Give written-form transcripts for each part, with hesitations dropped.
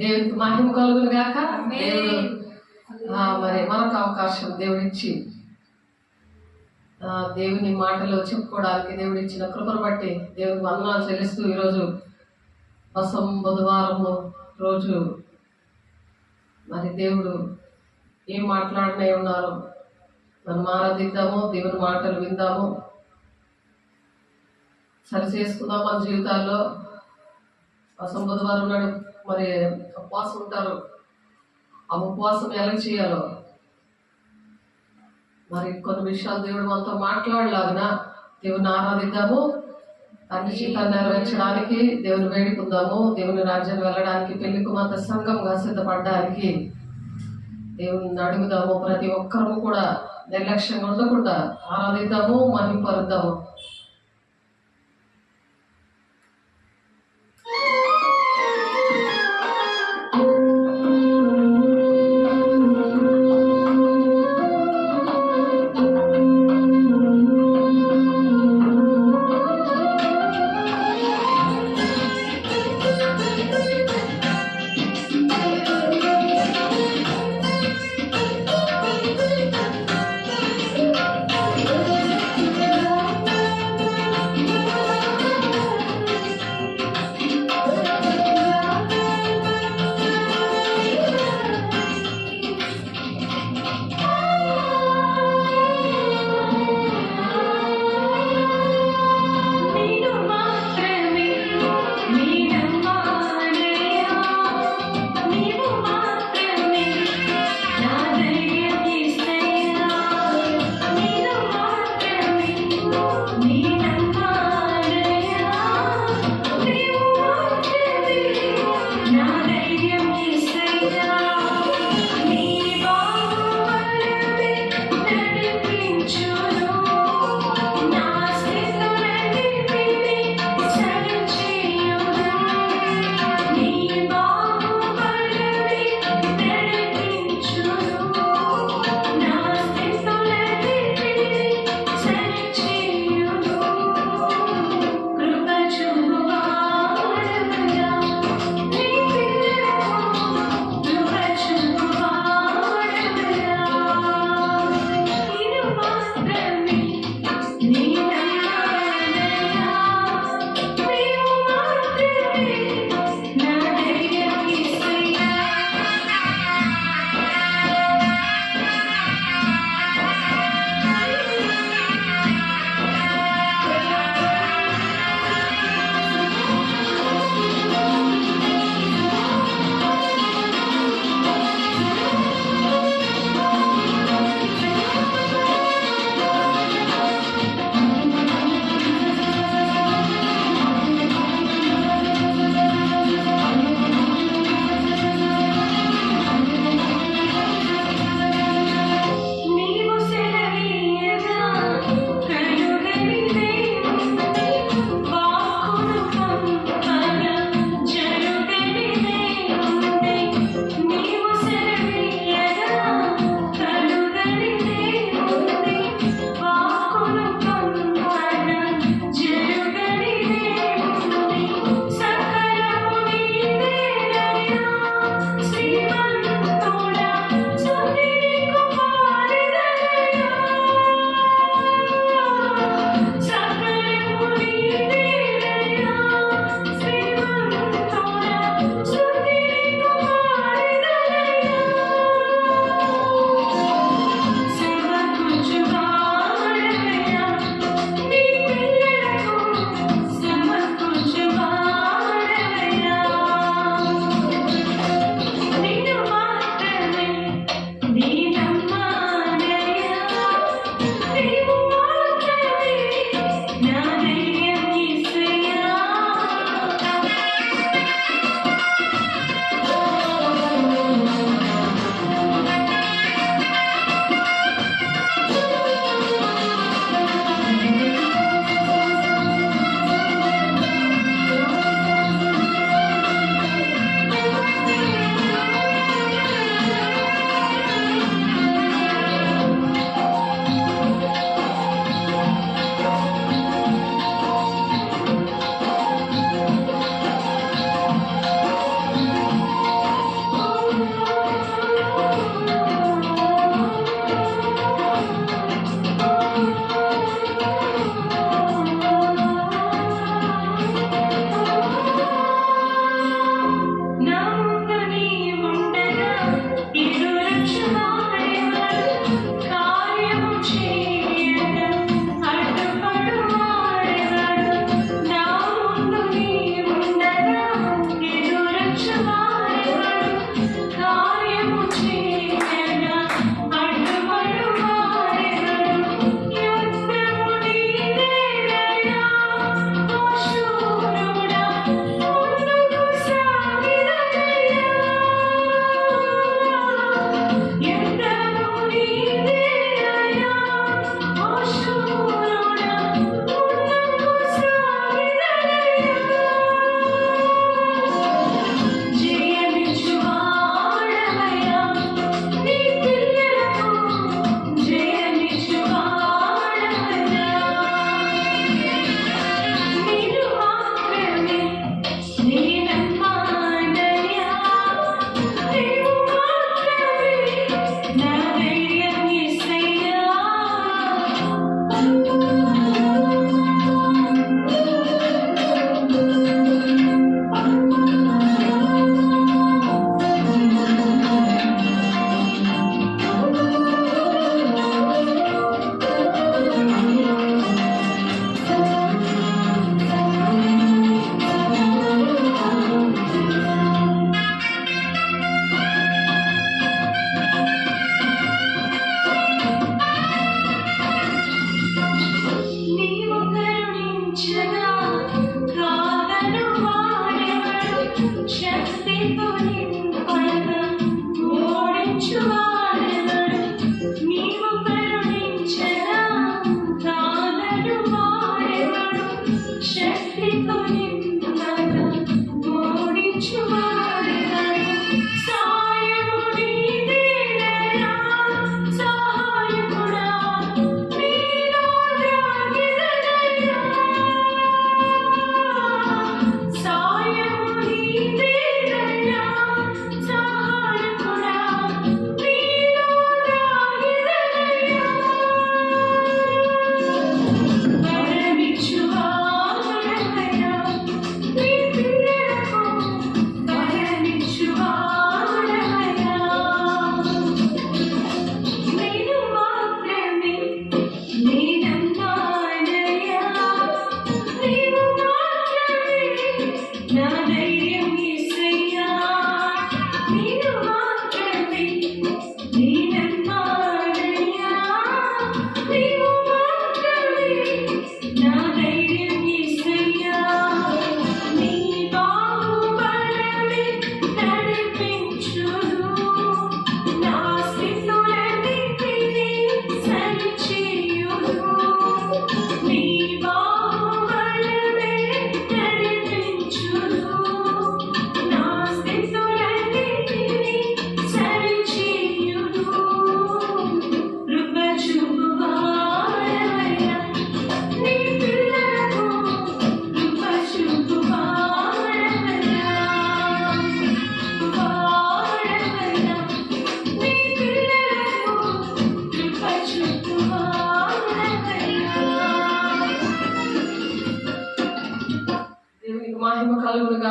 దేవునికి మహిమ కలుగును గాక. దేవుడు మరి మనకు అవకాశం దేవుడిచ్చి దేవుని మాటలు చెప్పుకోవడానికి దేవుడు ఇచ్చిన కృపను బట్టి దేవునికి వందనాలు చెల్లిస్తూ ఈరోజు బుధవారము రోజు మరి దేవుడు ఏం మాట్లాడనే ఉన్నారు, మనం ఆరాధిద్దాము, దేవుని మాటలు విందాము, సరి చేసుకుందాం మన జీవితాల్లో. బుధవారం నాడు మరి ఉపవాసం ఉంటారు. ఆ ఉపవాసం ఎలా చేయాలో మరి కొన్ని విషయాలు దేవుడు మనతో మాట్లాడలాగిన దేవుని ఆరాధిద్దాము, అన్ని జీవితాలు నెరవేర్చడానికి దేవుని వేడుకుందాము, దేవుని రాజ్యాన్ని వెళ్ళడానికి, పెళ్లి కుమార్తె సంఘంగా సిద్ధపడడానికి దేవుని అడుగుదాము. ప్రతి ఒక్కరము కూడా నిర్లక్ష్యంగా ఉండకుండా ఆరాధిద్దాము, మహింపరుద్దాము.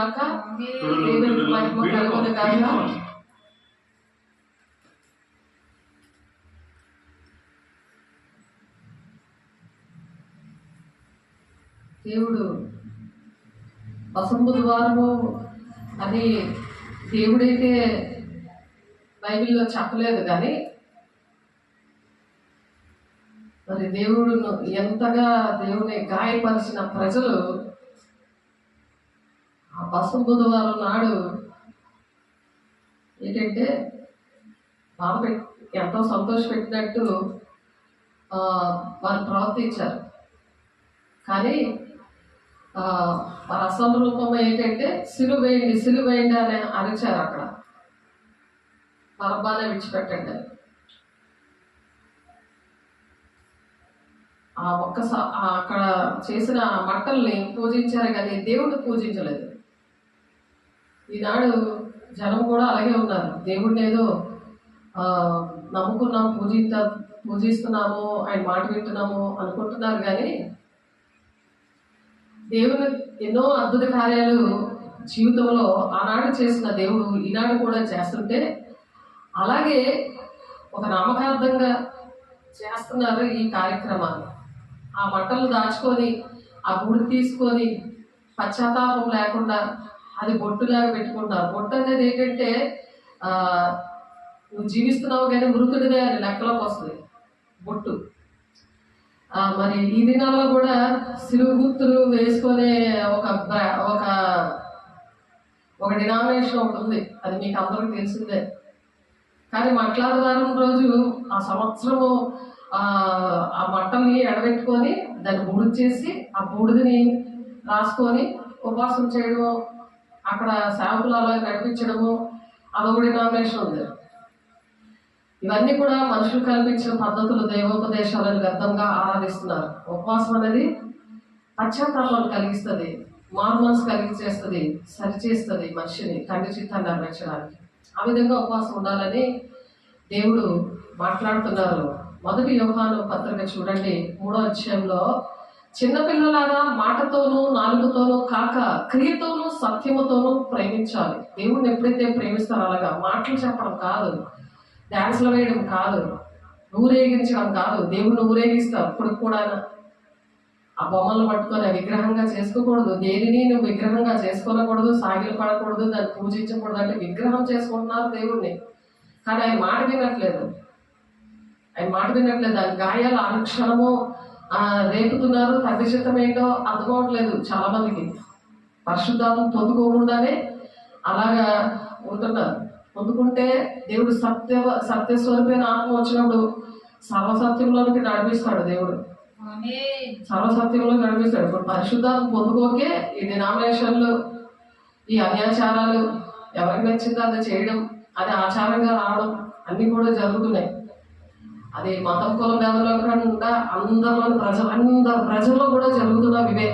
గాక. దేవునికి మహిమ కలుగును గాక. దేవుడు బుధవారము అని దేవుడైతే బైబిల్లో చెప్పలేదు, కానీ మరి దేవుడును ఎంతగా దేవుని గాయపరిచిన ప్రజలు ఆ బుధవారం నాడు ఏంటంటే ఎంతో సంతోషపెట్టినట్టు వారు ప్రవర్తించారు. కానీ వారి అసలు రూపం ఏంటంటే సిలువేయండి అని అరిచారు. అక్కడ బరబ్బానే విడిచిపెట్టండి. అక్కడ చేసిన మట్టల్ని పూజించారు, కానీ దేవుడిని పూజించలేదు. ఈనాడు జనం కూడా అలాగే ఉన్నారు. దేవుడిని ఏదో నమ్ముకున్నాం, పూజిస్తున్నాము, ఆయన మాట వింటున్నాము అనుకుంటున్నారు, కానీ దేవుని ఎన్నో అద్భుత కార్యాలు జీవితంలో ఆనాడు చేసిన దేవుడు ఈనాడు కూడా చేస్తుంటే అలాగే ఒక నామకార్థంగా చేస్తున్నారు ఈ కార్యక్రమాన్ని. ఆ బట్టలు దాచుకొని ఆ గుడి తీసుకొని పశ్చాత్తాపం లేకుండా అది బొట్టులాగా పెట్టుకుంటారు. బొట్టు అనేది ఏంటంటే నువ్వు జీవిస్తున్నావు కానీ మృతుడిదే అని లెక్కలోకి వస్తుంది బొట్టు. మరి ఈ దినాల్లో కూడా సిలువు గుర్తులు వేసుకునే ఒక డినామినేషన్ ఒకటి ఉంది, అది మీకు అందరికీ తెలిసిందే. కానీ మట్లాదివారం రోజు ఆ సంవత్సరము ఆ మట్టల్ని ఎడబెట్టుకొని దాన్ని బూడిద చేసి ఆ బూడిదని రాసుకొని ఉపవాసం చేయడము, అక్కడ సేవకులలో నడిపించడము, అదొక డినామినేషన్ ఉంది. ఇవన్నీ కూడా మనుషులు కల్పించిన పద్ధతులు, దైవోపదేశాలను వ్యర్థంగా ఆరాధిస్తున్నారు. ఉపవాసం అనేది పశ్చాత్తాపాన్ని కలిగిస్తుంది, మారు మనసు కలిగించేస్తుంది, సరిచేస్తుంది మనిషిని తండ్రి చిత్తాన్ని నెరవేర్చడానికి. ఆ విధంగా ఉపవాసం ఉండాలని దేవుడు మాట్లాడుతున్నారు. మొదటి యోహాను పత్రిక చూడండి, 3వ అధ్యాయంలో, చిన్నపిల్లలారా మాటతోనూ నాలుగుతోనూ కాక క్రియతోనూ సత్యముతోనూ ప్రేమించాలి. దేవుడిని ఎప్పుడైతే ప్రేమిస్తారో అలాగా మాటలు చెప్పడం కాదు, డ్యాన్స్లు వేయడం కాదు, ఊరేగించడం కాదు. దేవుడిని ఊరేగిస్తారు. ఇప్పుడు కూడా ఆ బొమ్మలు పట్టుకొని విగ్రహంగా చేసుకోకూడదు. దేనిని నువ్వు విగ్రహంగా చేసుకోనకూడదు, సాగిలు పడకూడదు, దాన్ని పూజించకూడదు. అంటే విగ్రహం చేసుకుంటున్నారు దేవుణ్ణి, కానీ ఆయన మాట వినట్లేదు. దాని గాయాలు అనుక్షణము రేపుతున్నారు. తండ్రి చిత్తం ఏంటో అర్థమవట్లేదు చాలా మందికి. పరిశుద్ధాత్మ పొందుకోకుండానే అలాగా ఉంటున్నారు. పొందుకుంటే దేవుడు సత్యస్వరూపైన ఆత్మ వచ్చినప్పుడు సర్వసత్యంలోనికి నడిపిస్తాడు. దేవుడు సర్వసత్యంలో నడిపిస్తాడు. ఇప్పుడు పరిశుద్ధాత్మ పొందుకోకే ఈ డినామినేషన్లు, ఈ అన్యాచారాలు, ఎవరికి నచ్చిందో అది చేయడం, అది ఆచారంగా రావడం అన్నీ కూడా జరుగుతున్నాయి. అది మతం కులం భేదంలో కాకుండా అందరి ప్రజల్లో కూడా జరుగుతున్నవి ఇవే.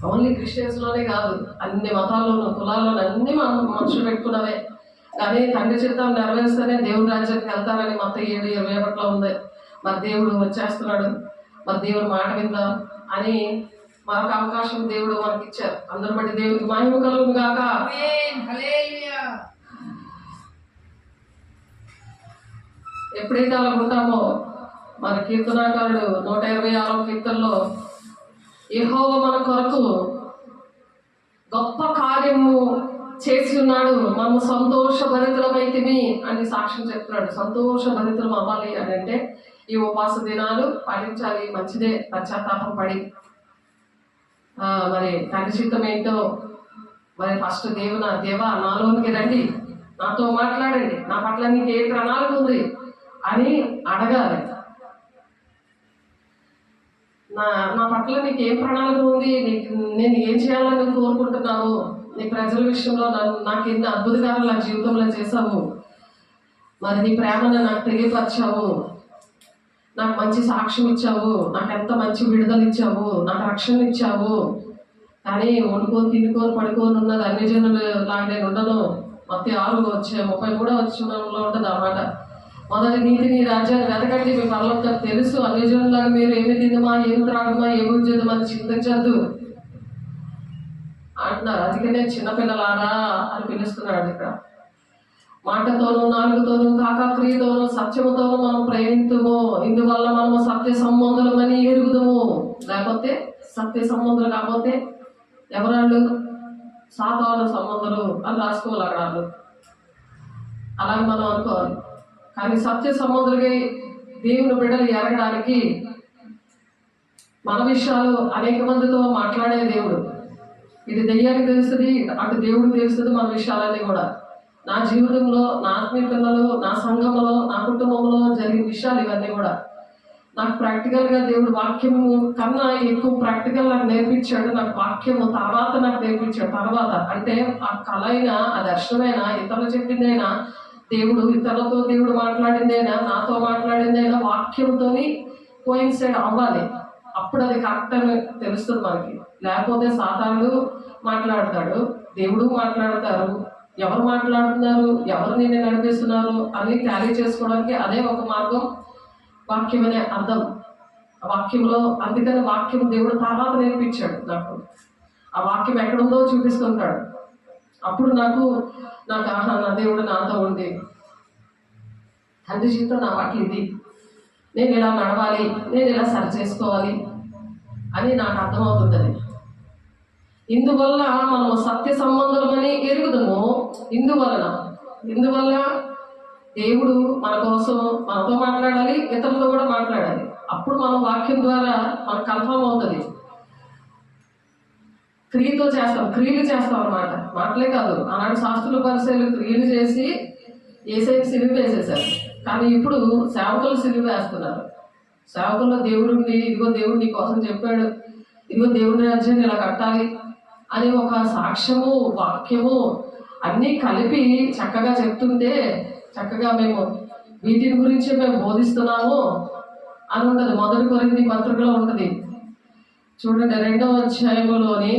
ఓన్లీ క్రిస్టియన్స్లోనే కాదు, అన్ని మతాల్లోనూ కులాల్లోనూ అన్ని మనుషులు పెట్టుకున్నవే. కానీ తండ్రి చిత్తం నెరవేరుస్తేనే దేవుడి రాజ్యానికి వెళ్తారని మొత్తం 7:21 ఉంది. మరి దేవుడు వచ్చేస్తున్నాడు, మరి దేవుడు మాట విందాం అని మరొక అవకాశం దేవుడు మనకి ఇచ్చారు. అందరి బట్టి దేవుడికి మహిమ కలుగును గాక. ఎప్పుడైతే అలా ఉంటామో, మన కీర్తనాకారుడు 126వ కీర్తనలో, యెహోవా మన కొరకు గొప్ప కార్యము చేసి ఉన్నాడు, మనము సంతోషభరితులమైతిమి అని సాక్ష్యం చెప్తున్నాడు. సంతోషభరితులం అవ్వాలి అని అంటే ఈ ఉపవాస దినాలు పాటించాలి, మంచిదే. పశ్చాత్తాపం పడి మరి తండ్రి చిత్తం ఏంటో మరి ఫస్ట్ దేవా నాలోనికి రండి, నాతో మాట్లాడండి, నా పట్ల నీకు ఏ ప్రణాళిక ఉంది అని అడగాలి. నా పట్ల నీకు ఏం ప్రణాళిక ఉంది, నేను ఏం చేయాలని నువ్వు కోరుకుంటున్నావు, నీ ప్రజల విషయంలో నాకు ఎన్ని అద్భుతకాలు నా జీవితంలో చేసావు, మరి నీ ప్రేమను నాకు తెలియపరిచావు, నాకు మంచి సాక్ష్యం ఇచ్చావు, నాకు ఎంత మంచి విడుదల ఇచ్చావు, నాకు రక్షణ ఇచ్చావు. కానీ వండుకొని తినుకొని పడుకొని ఉన్నది అన్ని జనులు లాగా నేను ఉండను. Matthew 6:33 ఉంటుంది అన్నమాట. మొదటి నీతిని రాజ్యాన్ని వెతకండి, మీ పరలోకం తెలుసు. అన్ని జనులాగా మీరు ఏమి తిందమా, ఏమి త్రాగమా, ఏమి ఉద్యోగమని చింతించద్దు. అంటున్నారు. అందుకనే చిన్నపిల్లలారా అని పిలుస్తున్నాడు ఇక్కడ. మాటతోనూ నాలుగుతోనూ కాక క్రియతోనూ సత్యముతోనూ మనం ప్రేమితుము, ఇందువల్ల మనము సత్య సంబంధులమని ఎరుగుదుము. లేకపోతే సత్య సంబంధులు కాకపోతే ఎవరాళ్ళు? సాతాను సంబంధులు అని రాసుకోవాలి అక్కడ వాళ్ళు. అలాగే మనం అనుకోవాలి. కానీ సత్య సంబంధులకి దేవుని బిడ్డలు ఎరగడానికి మన విషయాలు అనేక మందితో మాట్లాడే దేవుడు. ఇది దెయ్యానికి తెలుస్తుంది, అటు దేవుడికి తెలుస్తుంది మన విషయాలన్నీ కూడా. నా జీవితంలో, నా ఆత్మీయ పిల్లలు, నా సంఘంలో, నా కుటుంబంలో జరిగిన విషయాలు ఇవన్నీ కూడా నాకు ప్రాక్టికల్గా దేవుడు వాక్యము కన్నా ఎక్కువ ప్రాక్టికల్ నాకు నేర్పించాడు. నాకు వాక్యము తర్వాత నాకు నేర్పించాడు. తర్వాత అంటే ఆ కళ అయినా, ఆ దర్శనమైనా, ఇతరులు చెప్పిందైనా, ఇతరులతో దేవుడు మాట్లాడిందైనా, నాతో మాట్లాడిందైనా వాక్యంతోని కోయిన్సైడ్ అవ్వాలి. అప్పుడు అది కరెక్ట్ అని తెలుస్తుంది మనకి. లేకపోతే సాతానుడు మాట్లాడతాడు, దేవుడు మాట్లాడతారు. ఎవరు మాట్లాడుతున్నారు, ఎవరు నిన్ను నడిపిస్తున్నారు అని టాలీ చేసుకోవడానికి అదే ఒక మార్గం, వాక్యం అనే అర్థం. ఆ వాక్యంలో, అందుకని వాక్యం దేవుడు తర్వాత నేర్పించాడు నాకు. ఆ వాక్యం ఎక్కడుందో చూపిస్తుంటాడు. అప్పుడు నాకు ఆహా, నా దేవుడు నాతో ఉండి తండ్రి జీవితం నా వాటి ఇది, నేను ఇలా నడవాలి, నేను ఇలా సరి చేసుకోవాలి అని నాకు అర్థమవుతుంటుంది. ఇందువల్ల మనం సత్య సంబంధులమని ఎరుగుదము. ఇందువల్ల దేవుడు మన కోసం మనతో మాట్లాడాలి, ఇతరులతో కూడా మాట్లాడాలి. అప్పుడు మనం వాక్యం ద్వారా మనకు కన్ఫర్మ్ అవుతుంది. క్రియలు చేస్తాం అన్నమాట. మాటలే కాదు. ఆనాడు శాస్త్రుల పరిచయాలు క్రియలు చేసి ఏసై సిలువ వేసేశారు. కానీ ఇప్పుడు సేవకులు సిలువ వేస్తున్నారు. సేవకుల్లో దేవుడిని, ఇదిగో దేవుడు నీ కోసం చెప్పాడు, ఇదిగో దేవుడి రాజ్యాన్ని ఇలా కట్టాలి అని ఒక సాక్ష్యము, వాక్యము అన్నీ కలిపి చక్కగా చెప్తుంటే, చక్కగా మేము వీటిని గురించి మేము బోధిస్తున్నాము అని ఉంటుంది. 1 కొరింథీ పత్రికలో ఉంటుంది చూడండి, 2వ అధ్యాయంలోని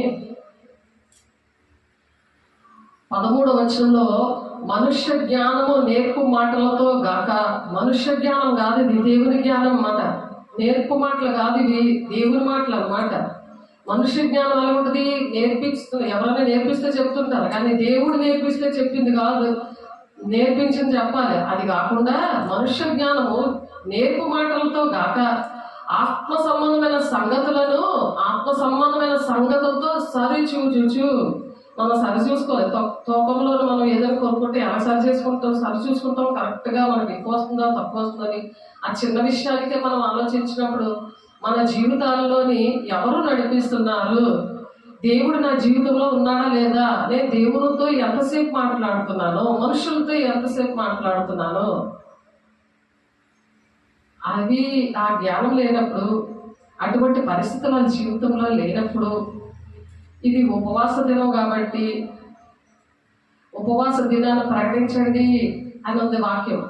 13వ వచనంలో, మనుష్య జ్ఞానము నేర్పు మాటలతో గాక. మనుష్య జ్ఞానం కాదు ఇది, దేవుని జ్ఞానం మాట. నేర్పు మాటలు కాదు ఇవి, దేవుని మాటలు అన్నమాట. మనుష్య జ్ఞానం ఎలా ఉంటుంది? ఎవరైనా నేర్పిస్తే చెప్తుంటారు, కానీ దేవుడు నేర్పిస్తే చెప్పింది కాదు, నేర్పించింది చెప్పాలి. అది కాకుండా మనుష్య జ్ఞానము నేర్పు మాటలతో గాక ఆత్మ సంబంధమైన సంగతులతో సరిచూచు. మనం సరి చూసుకోవాలి. తూకంలో మనం ఏదైనా కొనుక్కుంటే ఎలా సరి చూసుకుంటాం కరెక్ట్గా మనకి ఎక్కువ వస్తుందా తక్కువ వస్తుందని. ఆ చిన్న విషయానికే మనం ఆలోచించినప్పుడు మన జీవితాల్లోని ఎవరు నడిపిస్తున్నారు, దేవుడు నా జీవితంలో ఉన్నాడా లేదా, నేను దేవునితో ఎంతసేపు మాట్లాడుతున్నాను, మనుషులతో ఎంతసేపు మాట్లాడుతున్నాను, అవి ఆ జ్ఞానం లేనప్పుడు, అటువంటి పరిస్థితులు మన జీవితంలో లేనప్పుడు, ఇది ఉపవాస దినం కాబట్టి ఉపవాస దినాన్ని ప్రకటించండి అని ఉంది వాక్యం.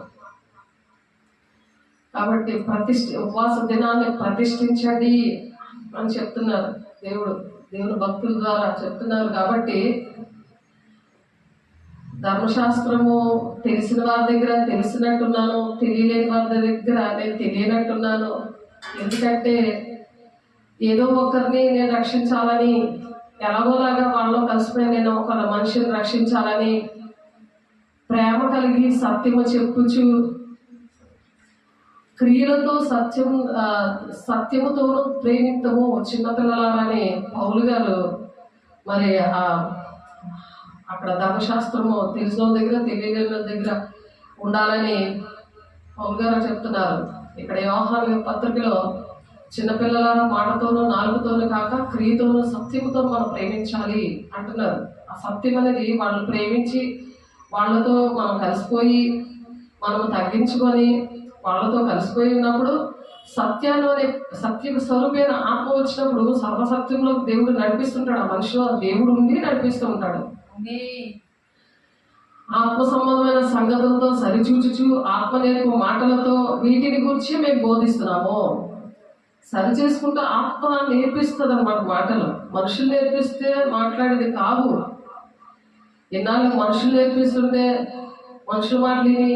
కాబట్టి ఉపవాస దినాన్ని ప్రతిష్ఠించండి అని చెప్తున్నారు దేవుని భక్తుల ద్వారా చెప్తున్నారు. కాబట్టి ధర్మశాస్త్రము తెలిసిన వారి దగ్గర తెలిసినట్టున్నాను, తెలియలేని వారి దగ్గర నేను తెలియనట్టున్నాను. ఎందుకంటే ఏదో ఒకరిని నేను రక్షించాలని, ఎలాగోలాగా వాళ్ళలో కలిసిపోయి నేను ఒక మనిషిని రక్షించాలని ప్రేమ కలిగి సత్యము చెప్పుచు క్రియలతో సత్యముతోనూ ప్రేమితము చిన్నపిల్లలని పౌలు గారు మరి అక్కడ ధర్మశాస్త్రము తెలిసిన దగ్గర తెలియలేని దగ్గర ఉండాలని పౌలు గారు చెప్తున్నారు. ఇక్కడ యోహాను పత్రికలో చిన్నపిల్లల మాటతోనూ నాలుగుతోనూ కాక క్రియతోనూ సత్యముతో మనం ప్రేమించాలి అంటున్నారు. ఆ సత్యం అనేది వాళ్ళని ప్రేమించి వాళ్ళతో మనం కలిసిపోయి మనం తగ్గించుకొని వాళ్ళతో కలిసిపోయి ఉన్నప్పుడు సత్య స్వరూపైన ఆత్మ వచ్చినప్పుడు సర్వసత్యంలో దేవుడు నడిపిస్తుంటాడు. ఆ మనిషిలో దేవుడు ఉండి నడిపిస్తూ ఉంటాడు. ఆత్మ సంబంధమైన సంగతులతో సరిచూచుచు ఆత్మ నేర్పు మాటలతో వీటిని గురించి మేము బోధిస్తున్నాము. సరి చేసుకుంటూ ఆత్మ నేర్పిస్తుంది అన్నమాట. మాటలు మనుషులు నేర్పిస్తే మాట్లాడేది కాదు. ఎన్నాళ్ళు మనుషులు నేర్పిస్తుంటే మనుషుల మాటలని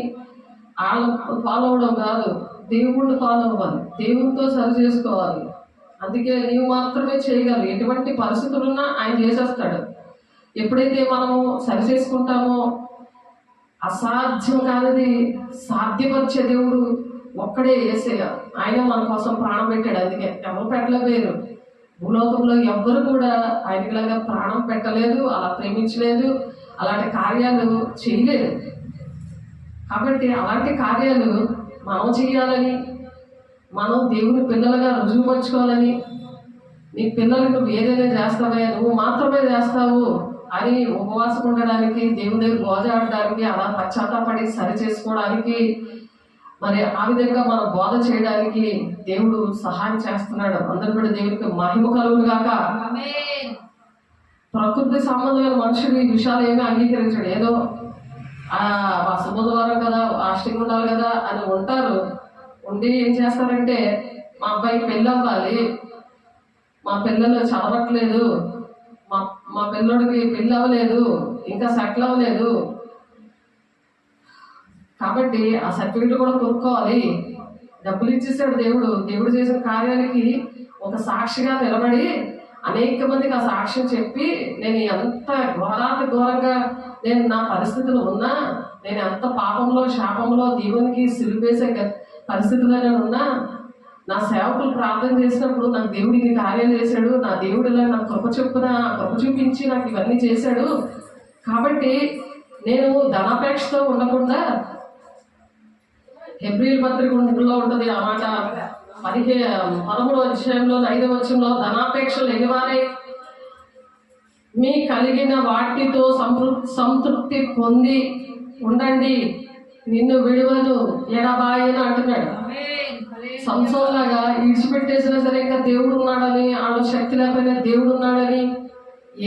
వాళ్ళ ఫాలో అవడం కాదు, దేవుణ్ణి ఫాలో అవ్వాలి, దేవునితో సరి చేసుకోవాలి. అందుకే నీవు మాత్రమే చేయగలరు. ఎటువంటి పరిస్థితులున్నా ఆయన చేసేస్తాడు. ఎప్పుడైతే మనము సరి చేసుకుంటామో అసాధ్యం కానిది సాధ్యపరిచే దేవుడు ఒక్కడే యేసయ్య. ఆయన మన కోసం ప్రాణం పెట్టాడు. అందుకే ఎవరు పెట్టలేకపోయారు. భూలోకంలో ఎవ్వరు కూడా ఆయనలాగా ప్రాణం పెట్టలేదు, అలా ప్రేమించలేదు, అలాంటి కార్యాలు చేయలేదు. కాబట్టి అలాంటి కార్యాలు మనం చేయాలని, మనం దేవుని పిల్లలుగా రుజువుపరుచుకోవాలని, నీ పిల్లలు నువ్వు ఏదైనా చేస్తావే, నువ్వు మాత్రమే చేస్తావు అని ఉపవాసం ఉండడానికి, దేవుని దగ్గర గోజాడడానికి, అలా పశ్చాత్తాపడి సరి చేసుకోవడానికి, మరి ఆ విధంగా మనం బోధ చేయడానికి దేవుడు సహాయం చేస్తున్నాడు. అందరూ కూడా దేవునికి మహిమ కలుగును గాక. ప్రకృతి సంబంధమైన మనుషులు ఈ విషయాలు ఏమీ అంగీకరించాడు. ఏదో బుధవారం కదా, ఫాస్టింగ్ ఉండాలి కదా అని ఉంటారు. ఉండి ఏం చేస్తారంటే, మా అబ్బాయికి పెళ్ళి అవ్వాలి, మా పిల్లలు చదవట్లేదు, మా పిల్లడికి పెళ్ళి అవ్వలేదు, ఇంకా సెటిల్ అవ్వలేదు, కాబట్టి ఆ సర్టిఫికెట్ కూడా కొనుక్కోవాలి, డబ్బులు ఇచ్చేసాడు దేవుడు. దేవుడు చేసిన కార్యాలకి ఒక సాక్షిగా నిలబడి అనేక మందికి ఆ సాక్ష్యం చెప్పి, నేను ఎంత ఘోరాతి ఘోరంగా నేను నా పరిస్థితులు ఉన్నా, నేను ఎంత పాపంలో శాపంలో దేవునికి సిలువేసే పరిస్థితుల్లో నేను ఉన్నా, నా సేవకులు ప్రార్థన చేసినప్పుడు నాకు దేవుడు ఇన్ని కార్యాలు చేశాడు, నా దేవుడు ఇలా నాకు కృప చొప్పున కృప చూపించి నాకు ఇవన్నీ చేశాడు, కాబట్టి నేను ధనాపేక్షతో ఉండకుండా, హెబ్రీయుల పత్రిక ఉంటుంది ఆ మాట 13వ అధ్యాయంలో 5వ వచనంలో, ధనాపేక్ష లేనివారే మీ కలిగిన వాటితో సంతృప్తి పొంది ఉండండి, నిన్ను విడువను ఎడబాయను అంటున్నాడు. సంసోన్లాగా ఇడిచిపెట్టేసినా సరే ఇంకా దేవుడు ఉన్నాడని, వాళ్ళ శక్తి లేకపోయినా దేవుడు ఉన్నాడని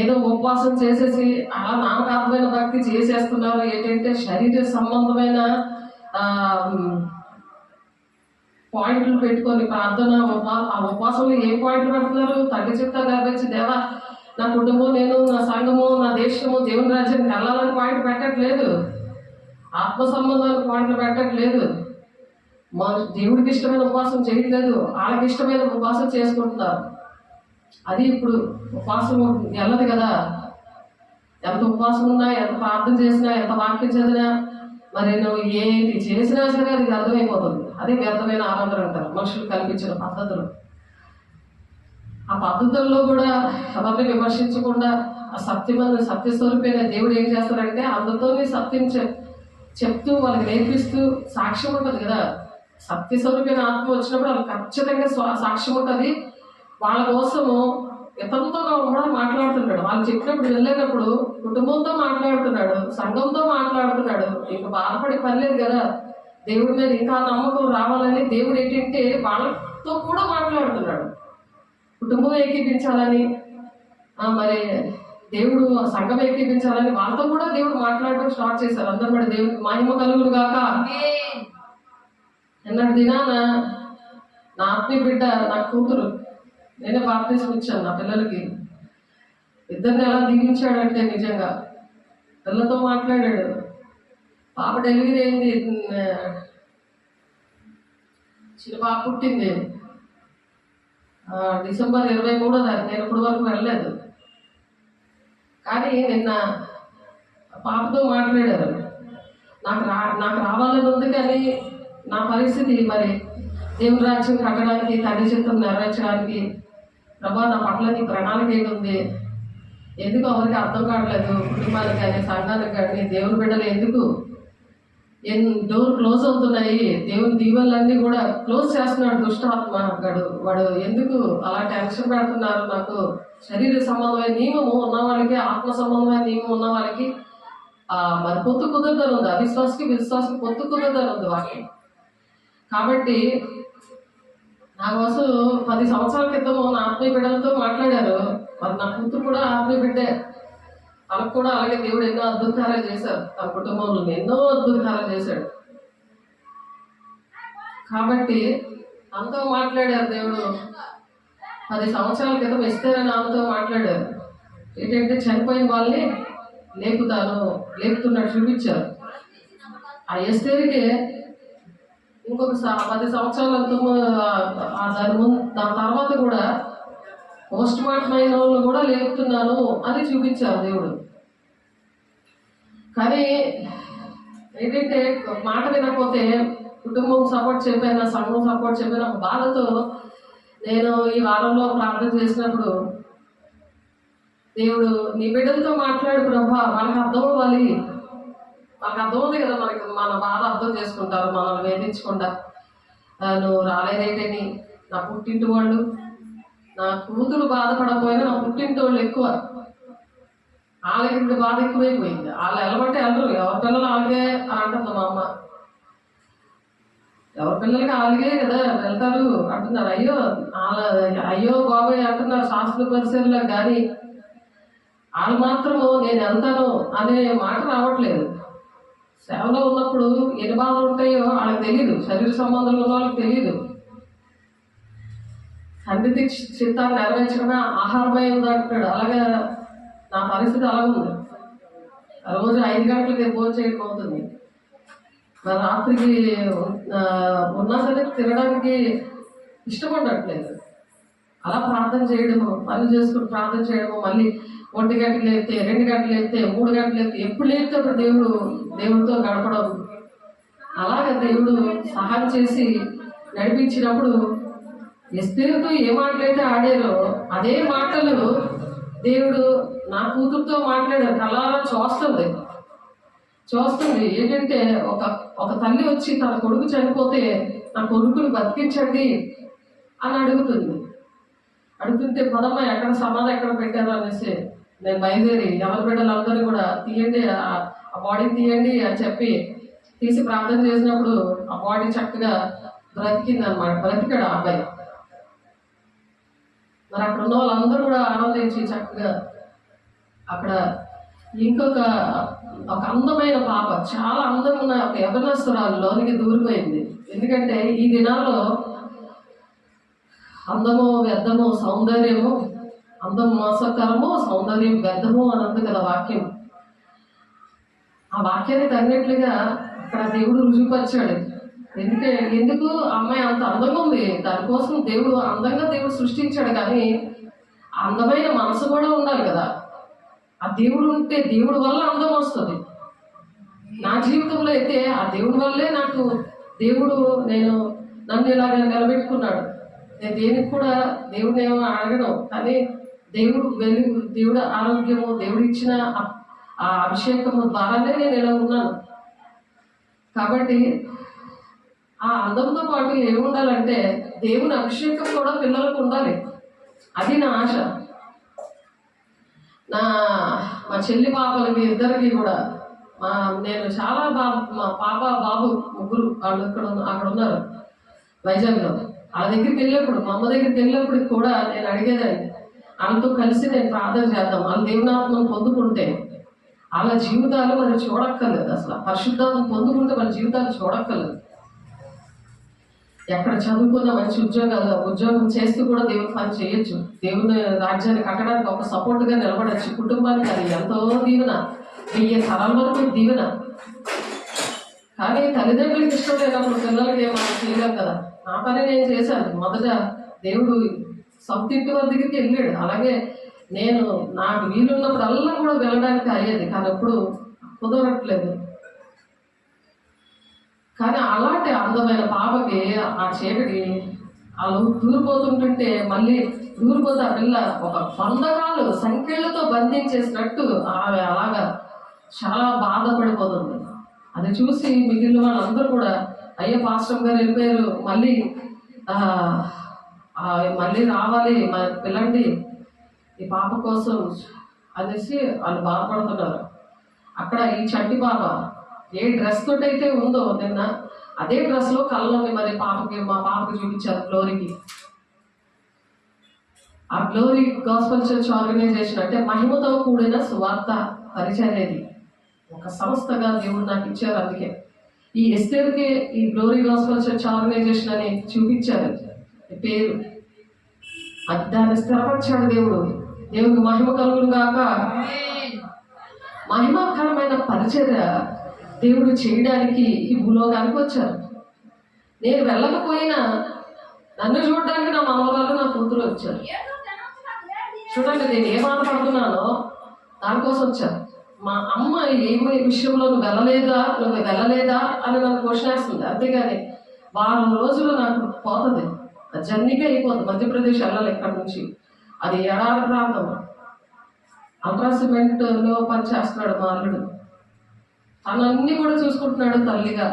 ఏదో ఉపవాసం చేసేసి అలా నామకార్థమైన భక్తి చేసేస్తున్నారు. ఏంటంటే శరీర సంబంధమైన పాయింట్లు పెట్టుకొని ప్రార్థన ఆ ఉపవాసంలో ఏ పాయింట్లు పెడుతున్నారు? తండ్రి చిత్తాన్ని నెరవేర్చి, దేవా నా కుటుంబం, నేను, నా సంఘము, నా దేశము దేవుని రాజ్యానికి వెళ్ళాలని పాయింట్ పెట్టట్లేదు, ఆత్మ సంబంధానికి పాయింట్లు పెట్టట్లేదు, దేవుడికి ఇష్టమైన ఉపవాసం చేయట్లేదు, వాళ్ళకి ఇష్టమైన ఉపవాసం చేసుకుంటున్నారు. అది ఇప్పుడు ఉపవాసం వెళ్ళదు కదా. ఎంత ఉపవాసం ఉన్నా, ఎంత ప్రార్థన చేసినా, ఎంత వాక్యం చదివినా, మరి నువ్వు ఏంటి చేసినా సరే అది వ్యర్థమైపోతుంది. అదే వ్యర్థమైన ఆరాధన అంటారు మనుషులు కల్పించిన పద్ధతులు. ఆ పద్ధతుల్లో కూడా ఎవరిని విమర్శించకుండా ఆ సత్యస్వరూపైన దేవుడు ఏం చేస్తారంటే, అందరితో సత్యం చెప్తూ వాళ్ళకి నేర్పిస్తూ సాక్ష్యం ఉంటుంది కదా. సత్యస్వరూపైన ఆత్మ వచ్చినప్పుడు వాళ్ళకి ఖచ్చితంగా సాక్ష్యం ఉంటుంది. వాళ్ళ కోసము ఇతరులతో కూడా మాట్లాడుతున్నాడు. వాళ్ళు చెప్పినప్పుడు వెళ్ళేటప్పుడు కుటుంబంతో మాట్లాడుతున్నాడు, సంఘంతో మాట్లాడుతున్నాడు. ఇంకా బాధపడే పని లేదు కదా. దేవుడి మీద ఇంకా నమ్మకం రావాలని దేవుడు ఏంటంటే వాళ్ళతో కూడా మాట్లాడుతున్నాడు. కుటుంబం ఏకీపించాలని, మరి దేవుడు సంఘం ఏకీపించాలని వాళ్ళతో కూడా దేవుడు మాట్లాడడం స్టార్ట్ చేశారు. అందరూ కూడా దేవుడికి మహిమ కలుగును గాక. నిన్నటి దినాన నా ఆత్మీయ బిడ్డ, నా కూతురు, నేనే బాప్తిజం ఇచ్చాను నా పిల్లలకి. ఇద్దరిని ఎలా దిగించాడంటే నిజంగా పిల్లలతో మాట్లాడాడు. పాప డెలివరీ అయింది, చిన్న పాప పుట్టింది డిసెంబర్ 23వ తారీఖు. నేను ఇప్పటి వరకు వెళ్ళలేదు, కానీ నిన్న పాపతో మాట్లాడారు. నాకు రావాలని ఉంది, కానీ నా పరిస్థితి మరి దేవుని రాజ్యం కట్టడానికి, తండ్రి చిత్తం నెరవేర్చడానికి ప్రభా నా పట్ల నీ ప్రణాళిక ఏంటుంది, ఎందుకు ఎవరికి అర్థం కావట్లేదు, కుటుంబానికి కానీ సంఘానికి కానీ దేవుని బిడ్డలు ఎందుకు డోర్ క్లోజ్ అవుతున్నాయి, దేవుని దీవెనలన్నీ కూడా క్లోజ్ చేస్తున్నాడు దుష్టాత్మ గడు. వాడు ఎందుకు అలా టెన్షన్ పెడుతున్నారు? నాకు శరీర సంబంధమైన నియమము ఉన్న వాళ్ళకి, ఆత్మ సంబంధమైన నియమం ఉన్న వాళ్ళకి మరి పొత్తు కుదరదని ఉంది. అవిశ్వాసకి విశ్వాసకి పొత్తు కుదరదని ఉంది వాక్యం. కాబట్టి నా కోసం 10 సంవత్సరాల క్రితం నా ఆత్మీయ బిడ్డలతో మాట్లాడారు. మరి నా కూతురు కూడా ఆత్మీయ బిడ్డే, తనకు కూడా అలాగే దేవుడు ఎన్నో అద్భుత కార్యాలు చేశారు. తన కుటుంబంలో ఎన్నో అద్భుత కార్యాలు చేశాడు. కాబట్టి అంతా మాట్లాడారు. దేవుడు 10 సంవత్సరాల క్రితం ఎస్తేరని ఆమెతో మాట్లాడారు. ఏంటంటే చనిపోయిన వాళ్ళని లేపుతున్నట్టు చూపించారు. ఆ ఎస్తేరికి ఇంకొక 10 సంవత్సరాల దాని తర్వాత కూడా పోస్ట్ మార్టం అయిన వాళ్ళు కూడా లేపుతున్నాను అని చూపించారు దేవుడు. కానీ ఏంటంటే మాట వినకపోతే కుటుంబం సపోర్ట్ చేయకపోయినా, సంఘం సపోర్ట్ చేయకపోయినా ఒక బాధతో నేను ఈ వారంలో ప్రార్థన చేసినప్పుడు, దేవుడు నీ బిడ్డలతో మాట్లాడు ప్రభా, వాళ్ళకి అర్థం అవ్వాలి, వాళ్ళకి అర్థమవుతుంది కదా, మనకి మన బాధ అర్థం చేసుకుంటారు, మనల్ని వేధించకుండా. నువ్వు రాలేదేంటని, నా పుట్టింటి వాళ్ళు, నా కూతురు బాధపడకపోయినా నా పుట్టింటి వాళ్ళు ఎక్కువ, వాళ్ళకి ఇప్పుడు బాధ ఎక్కువైపోయింది. వాళ్ళు వెళ్ళమంటే వెళ్ళరు, ఎవరి పిల్లలు అలాగే అంటుంది మా అమ్మ. ఎవరి పిల్లలకి అలాగే కదా వెళ్తారు అంటున్నారు. అయ్యో బాబాయ్ అంటున్నారు శాస్త్ర పరిశీలన, కానీ వాళ్ళు మాత్రము నేను వెళ్తాను అనే మాట రావట్లేదు. సేవలో ఉన్నప్పుడు ఎన్ని బాధలు ఉంటాయో వాళ్ళకి తెలియదు, శరీర సంబంధాలు ఉన్న వాళ్ళకి తెలియదు. తండ్రి చిత్తాన్ని నెరవేర్చడమే ఆహారమైంది అంటాడు. అలాగే నా పరిస్థితి అలా ఉంది. రోజు 5 గంటలకి భోజనం చేయడం అవుతుంది. మరి రాత్రికి ఉన్నా సరే తినడానికి ఇష్టపడట్లేదు. అలా ప్రార్థన చేయడము, పనులు చేసుకుని ప్రార్థన చేయడము, మళ్ళీ 1 గంటలు లేపితే, 2 గంటలు లేపితే, 3 గంటలు లేపితే, ఎప్పుడు లేపితే అప్పుడు దేవుడితో గడపడం. అలాగే దేవుడు సహాయం చేసి నడిపించినప్పుడు ఎస్తేరుతో ఏ మాటలైతే ఆడారో అదే మాటలు దేవుడు నా కూతురుతో మాట్లాడారు. కళ్ళారా చూస్తుంది. ఏంటంటే ఒక తల్లి వచ్చి తన కొడుకు చనిపోతే నా కొడుకుని బతికించండి అని అడుగుతుంటే పదమ్మ ఎక్కడ సమాధి ఎక్కడ పెట్టారు అనేసి నేను బయలుదేరి ఎవరి బిడ్డలందరూ కూడా తీయండి, ఆ బాడీ తీయండి అని చెప్పి తీసి ప్రార్థన చేసినప్పుడు ఆ బాడీ చక్కగా బ్రతికింది అనమాట. బ్రతికాడు ఆ అబ్బాయి. మరి అక్కడ ఉన్న వాళ్ళందరూ కూడా ఆనందించి చక్కగా అక్కడ ఇంకొక అందమైన పాప, చాలా అందం ఉన్న ఒక యవనస్తురాలు లోనికి దూరిపోయింది. ఎందుకంటే ఈ దినాల్లో అందము వ్యర్థము, సౌందర్యము, అందం మోసకరము, సౌందర్యం వ్యర్థము అని అంది కదా వాక్యం. ఆ వాక్యాన్ని తగినట్లుగా అక్కడ దేవుడు రుజువుపరిచాడు. ఎందుకు అమ్మాయి అంత అందంగా ఉంది, దానికోసం దేవుడు సృష్టించాడు. కానీ అందమైన మనసు కూడా ఉండాలి కదా. ఆ దేవుడు ఉంటే దేవుడి వల్ల అందం వస్తుంది. నా జీవితంలో అయితే ఆ దేవుడి వల్లే నాకు నన్ను ఇలాగ నిలబెట్టుకున్నాడు. నేను దేనికి కూడా దేవుడిని ఏమో అడగను, కానీ దేవుడు ఆరోగ్యము, దేవుడు ఇచ్చిన ఆ అభిషేకము ద్వారానే నేను ఇలా ఉన్నాను. కాబట్టి ఆ అందంతో పాటు ఏముండాలంటే దేవుని అభిషేకం కూడా పిల్లలకు ఉండాలి. అది నా ఆశ. మా చెల్లి పాపలకి ఇద్దరికి కూడా నేను చాలా మా పాప బాబు ముగ్గురు వాళ్ళు అక్కడ ఉన్నారు వైజాగ్లో. వాళ్ళ దగ్గరికి వెళ్ళినప్పుడు, మా అమ్మ దగ్గరికి వెళ్ళినప్పుడు కూడా నేను అడిగేదాన్ని, వాళ్ళతో కలిసి నేను ప్రార్థన చేద్దాం. వాళ్ళ దేవునాత్మను పొందుకుంటే వాళ్ళ జీవితాలు మరి చూడక్కర్లేదు. అసలు పరిశుద్ధాత్మ పొందుకుంటే వాళ్ళ జీవితాలు చూడక్కర్లేదు. ఎక్కడ చదువుకున్న మంచి ఉద్యోగం చేస్తూ కూడా దేవుని పని చేయొచ్చు. దేవుని రాజ్యాన్ని కట్టడానికి ఒక సపోర్ట్గా నిలబడచ్చు. కుటుంబానికి అది ఎంతో దీవెన, 1000 తరాల వరకు దీవెన. కానీ తల్లిదండ్రులకి ఇష్టం లేనప్పుడు పిల్లలకి ఏమైనా చేయలేం కదా. నా పని నేను చేశాను. మొదట దేవుడు సొంత ఇంటి వారి దగ్గరికి వెళ్ళాడు. అలాగే నేను నాకు వీలున్నప్పుడల్లా కూడా వెళ్ళడానికి అయ్యేది, కానీ ఎప్పుడు కుదరట్లేదు. కానీ అలాంటి అందమైన పాపకి ఆ చీకటి వాళ్ళు దూరిపోతుంటుంటే, మళ్ళీ దూరిపోతే ఆ పిల్ల ఒక బంధకాలు సంఖ్యలతో బంధించేసినట్టు ఆమె అలాగా చాలా బాధపడిపోతుంది. అది చూసి మిగిలిన వాళ్ళందరూ కూడా అయ్యో పాస్టర్ గారు వెళ్ళిపోయారు, మళ్ళీ రావాలి పిల్లండి ఈ పాప కోసం అనేసి వాళ్ళు బాధపడుతున్నారు. అక్కడ ఈ చంటి పాప ఏ డ్రెస్ తోటి అయితే ఉందో నిన్న, అదే డ్రెస్లో కళ్ళని మరి మా పాపకి చూపించారు గ్లోరీకి. ఆ గ్లోరీ గాస్పెల్ చర్చ్ ఆర్గనైజేషన్ అంటే మహిమతో కూడిన సువార్త పరిచర్యది ఒక సంస్థగా దేవుడు నాకు ఇచ్చారు. అందుకే ఈ ఎస్తేరుకి ఈ గ్లోరీ గాస్పెల్ చర్చ్ ఆర్గనైజేషన్ అని చూపించారు పేరు. దాన్ని స్థిరపరిచాడు దేవుడు. దేవుడికి మహిమ కలుగును గాక. మహిమకరమైన పరిచర్య దేవుడు చేయడానికి ఈ భూలోకానికి వచ్చారు. నేను వెళ్ళకపోయినా నన్ను చూడడానికి నా మనవరాలు, నా కూతురు వచ్చారు. చూడండి, నేను ఏ బాధపడుతున్నానో దానికోసం వచ్చారు. మా అమ్మ ఏమి విషయంలో నువ్వు వెళ్ళలేదా అని నన్ను క్వశ్చన్ వేస్తుంది. అంతేగాని వారం రోజులు నాకు పోతుంది, జర్నీకే అయిపోతుంది. మధ్యప్రదేశ్ వెళ్ళాలి ఇక్కడ నుంచి. అది ఎడారి ప్రాంతం. అల్ట్రాసిమెంట్లో పని చేస్తున్నాడు మా అల్లుడు. తనన్నీ కూడా చూసుకుంటున్నాడు తల్లిగా.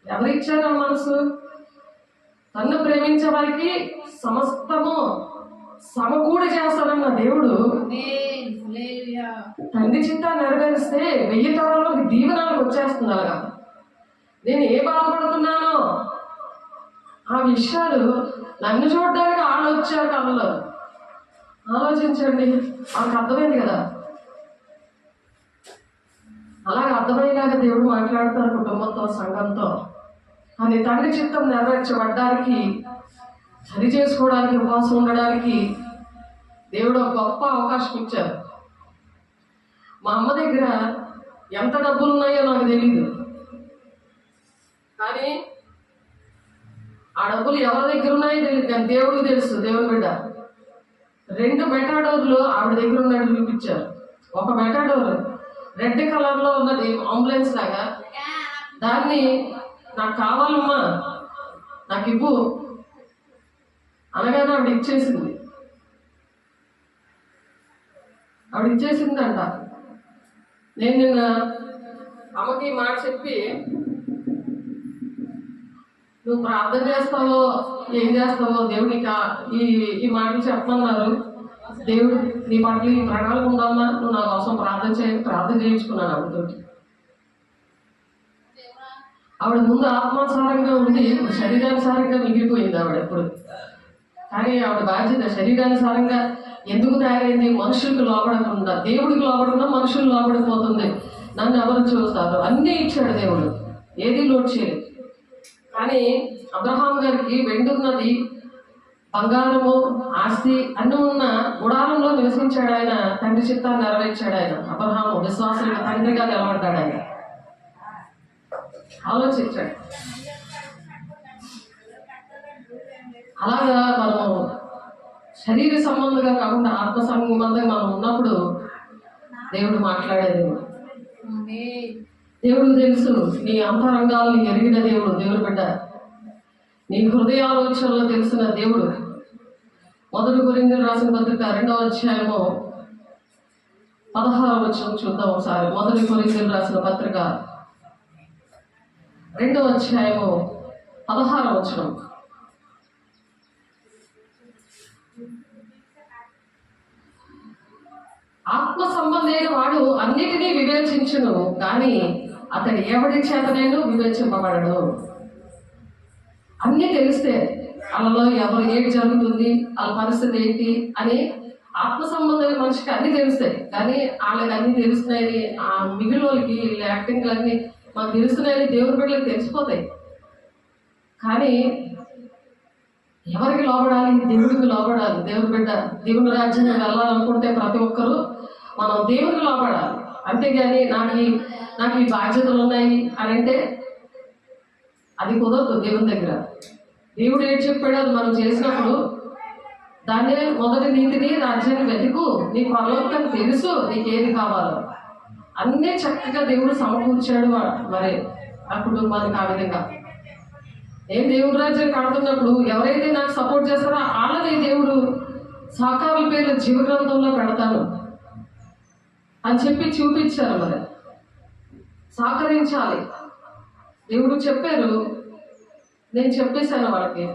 ఎవరిచ్చారు ఆ మనసు? తన్ను ప్రేమించే వారికి సమస్తము సమకూడి చేస్తాడన్న దేవుడు తండ్రి చిత్తాన్ని నెరవేరిస్తే 1000 తరాలకు దీవెనలకు వచ్చేస్తుంది. అలాగా నేను ఏ బాధపడుతున్నానో ఆ విషయాలు నన్ను చూడడానికి వాళ్ళు వచ్చారు కళ్ళలో. ఆలోచించండి, వాళ్ళకి అర్థమైంది కదా. అలాగే అర్థమయ్యేలాగా దేవుడు మాట్లాడతారు కుటుంబంతో, సంఘంతో. కానీ తండ్రి చిత్తం నెరవేర్చబడ్డానికి, సరి చేసుకోవడానికి, ఉపవాసం ఉండడానికి దేవుడు ఒక గొప్ప అవకాశం ఇచ్చారు. మా అమ్మ దగ్గర ఎంత డబ్బులు ఉన్నాయో నాకు తెలీదు, కానీ ఆ డబ్బులు ఎవరి దగ్గర ఉన్నాయో తెలియదు. కానీ దేవుడికి తెలుసు. దేవుని బిడ్డ 2 మెటాడోర్లు ఆవిడ దగ్గర ఉన్నట్టు చూపించారు. ఒక మెటాడోర్ రెడ్ కలర్లో ఉన్నది, అంబులెన్స్ లాగా. దాన్ని నాకు కావాలమ్మా, నాకు ఇవ్వు అనగానే ఆవిడ ఇచ్చేసింది. ఆవిడ ఇచ్చేసిందంట. నేను నిన్న అమ్మకి మాట చెప్పి, నువ్వు ప్రార్థన చేస్తావో ఏం చేస్తావో దేవుడికి ఈ మాటలు చెప్పమన్నారు. దేవుడు నీ పట్ల ఈ ప్రణాళిక ఉండమ్మా, నువ్వు నా కోసం ప్రార్థన చేయించుకున్నాను ఆవిడతోటి. ఆవిడ ముందు ఆత్మానుసారంగా ఉంది, శరీరానుసారంగా మిగిలిపోయింది ఆవిడ ఎప్పుడు. కానీ ఆవిడ బాధ్యత శరీరానుసారంగా ఎందుకు తయారైంది? మనుషులకు లోపడకుండా, దేవుడికి లోపడకుండా మనుషులు లోపడిపోతుంది. నన్ను ఎవరు చూస్తారు? అన్నీ ఇచ్చాడు దేవుడు, ఏది లోటు చేయలేదు. కానీ అబ్రహాం గారికి వెండి ఉన్నది, బంగారము, ఆస్తి అన్నీ ఉన్న గుడారంలో నివసించాడు ఆయన. తండ్రి చిత్తాన్ని నెరవేర్చాడు ఆయన. అబ్రహాము విశ్వాసులకు తండ్రిగా నిలబడ్డాడు ఆయన. ఆలోచించాడు. అలాగా మనం శరీర సంబంధంగా కాకుండా ఆత్మ సంబంధంగా మనం ఉన్నప్పుడు దేవుడు మాట్లాడేది. దేవుడు తెలుసు నీ అంతరంగాల్ని ఎరిగిన దేవుడు. దేవుడు బిడ్డ, నీ హృదయాలోచనలో తెలిసిన దేవుడు. 1 కొరింథీయులకు రాసిన పత్రిక 2వ అధ్యాయము 16వ వచనం చూద్దాం ఒకసారి. 1 కొరింథీయులకు రాసిన పత్రిక 2వ అధ్యాయము 16వ వచనం. ఆత్మ సంబంధైన వాడు అన్నిటినీ వివేచించును, కానీ అతడు ఎవడి చేతనైనా వివేచింపబడడు. అన్నీ తెలిస్తే వాళ్ళలో ఎవరు ఏది జరుగుతుంది, వాళ్ళ పరిస్థితి ఏంటి అని ఆత్మ సంబంధమైన మనిషికి అన్నీ తెలుస్తాయి. కానీ వాళ్ళకి అన్నీ తెలుస్తున్నాయని, ఆ మిగిలిన వాళ్ళకి యాక్టింగ్లు అన్నీ మాకు తెలుస్తున్నాయని దేవుని బిడ్డలకు తెలిసిపోతాయి. కానీ ఎవరికి లోబడాలి? దేవుడికి లోబడాలి. దేవుని బిడ్డ దేవుని రాజ్యానికి వెళ్ళాలనుకుంటే ప్రతి ఒక్కరూ మనం దేవుడికి లోబడాలి. అంతేగాని నాకు ఈ బాధ్యతలు ఉన్నాయి అని అంటే అది కుదరదు. దేవుని దగ్గర దేవుడు ఏం చెప్పాడో అది మనం చేసినప్పుడు దాన్ని మొదటి నీతిని, రాజ్యాన్ని వెతుకు, నీ పరలోకం తెలుసు, నీకేది కావాలో అన్నీ చక్కగా దేవుడు సమకూర్చాడు. మరి ఆ కుటుంబానికి ఆ విధంగా నేను దేవుడి రాజ్యం కడుతున్నప్పుడు ఎవరైతే నాకు సపోర్ట్ చేస్తారో వాళ్ళని దేవుడు సహకారుల పేర్లు జీవగ్రంథంలో పెడతాను అని చెప్పి చూపించారు. మరి సహకరించాలి. దేవుడు చెప్పారు, నేను చెప్పేశాను వాళ్ళకి.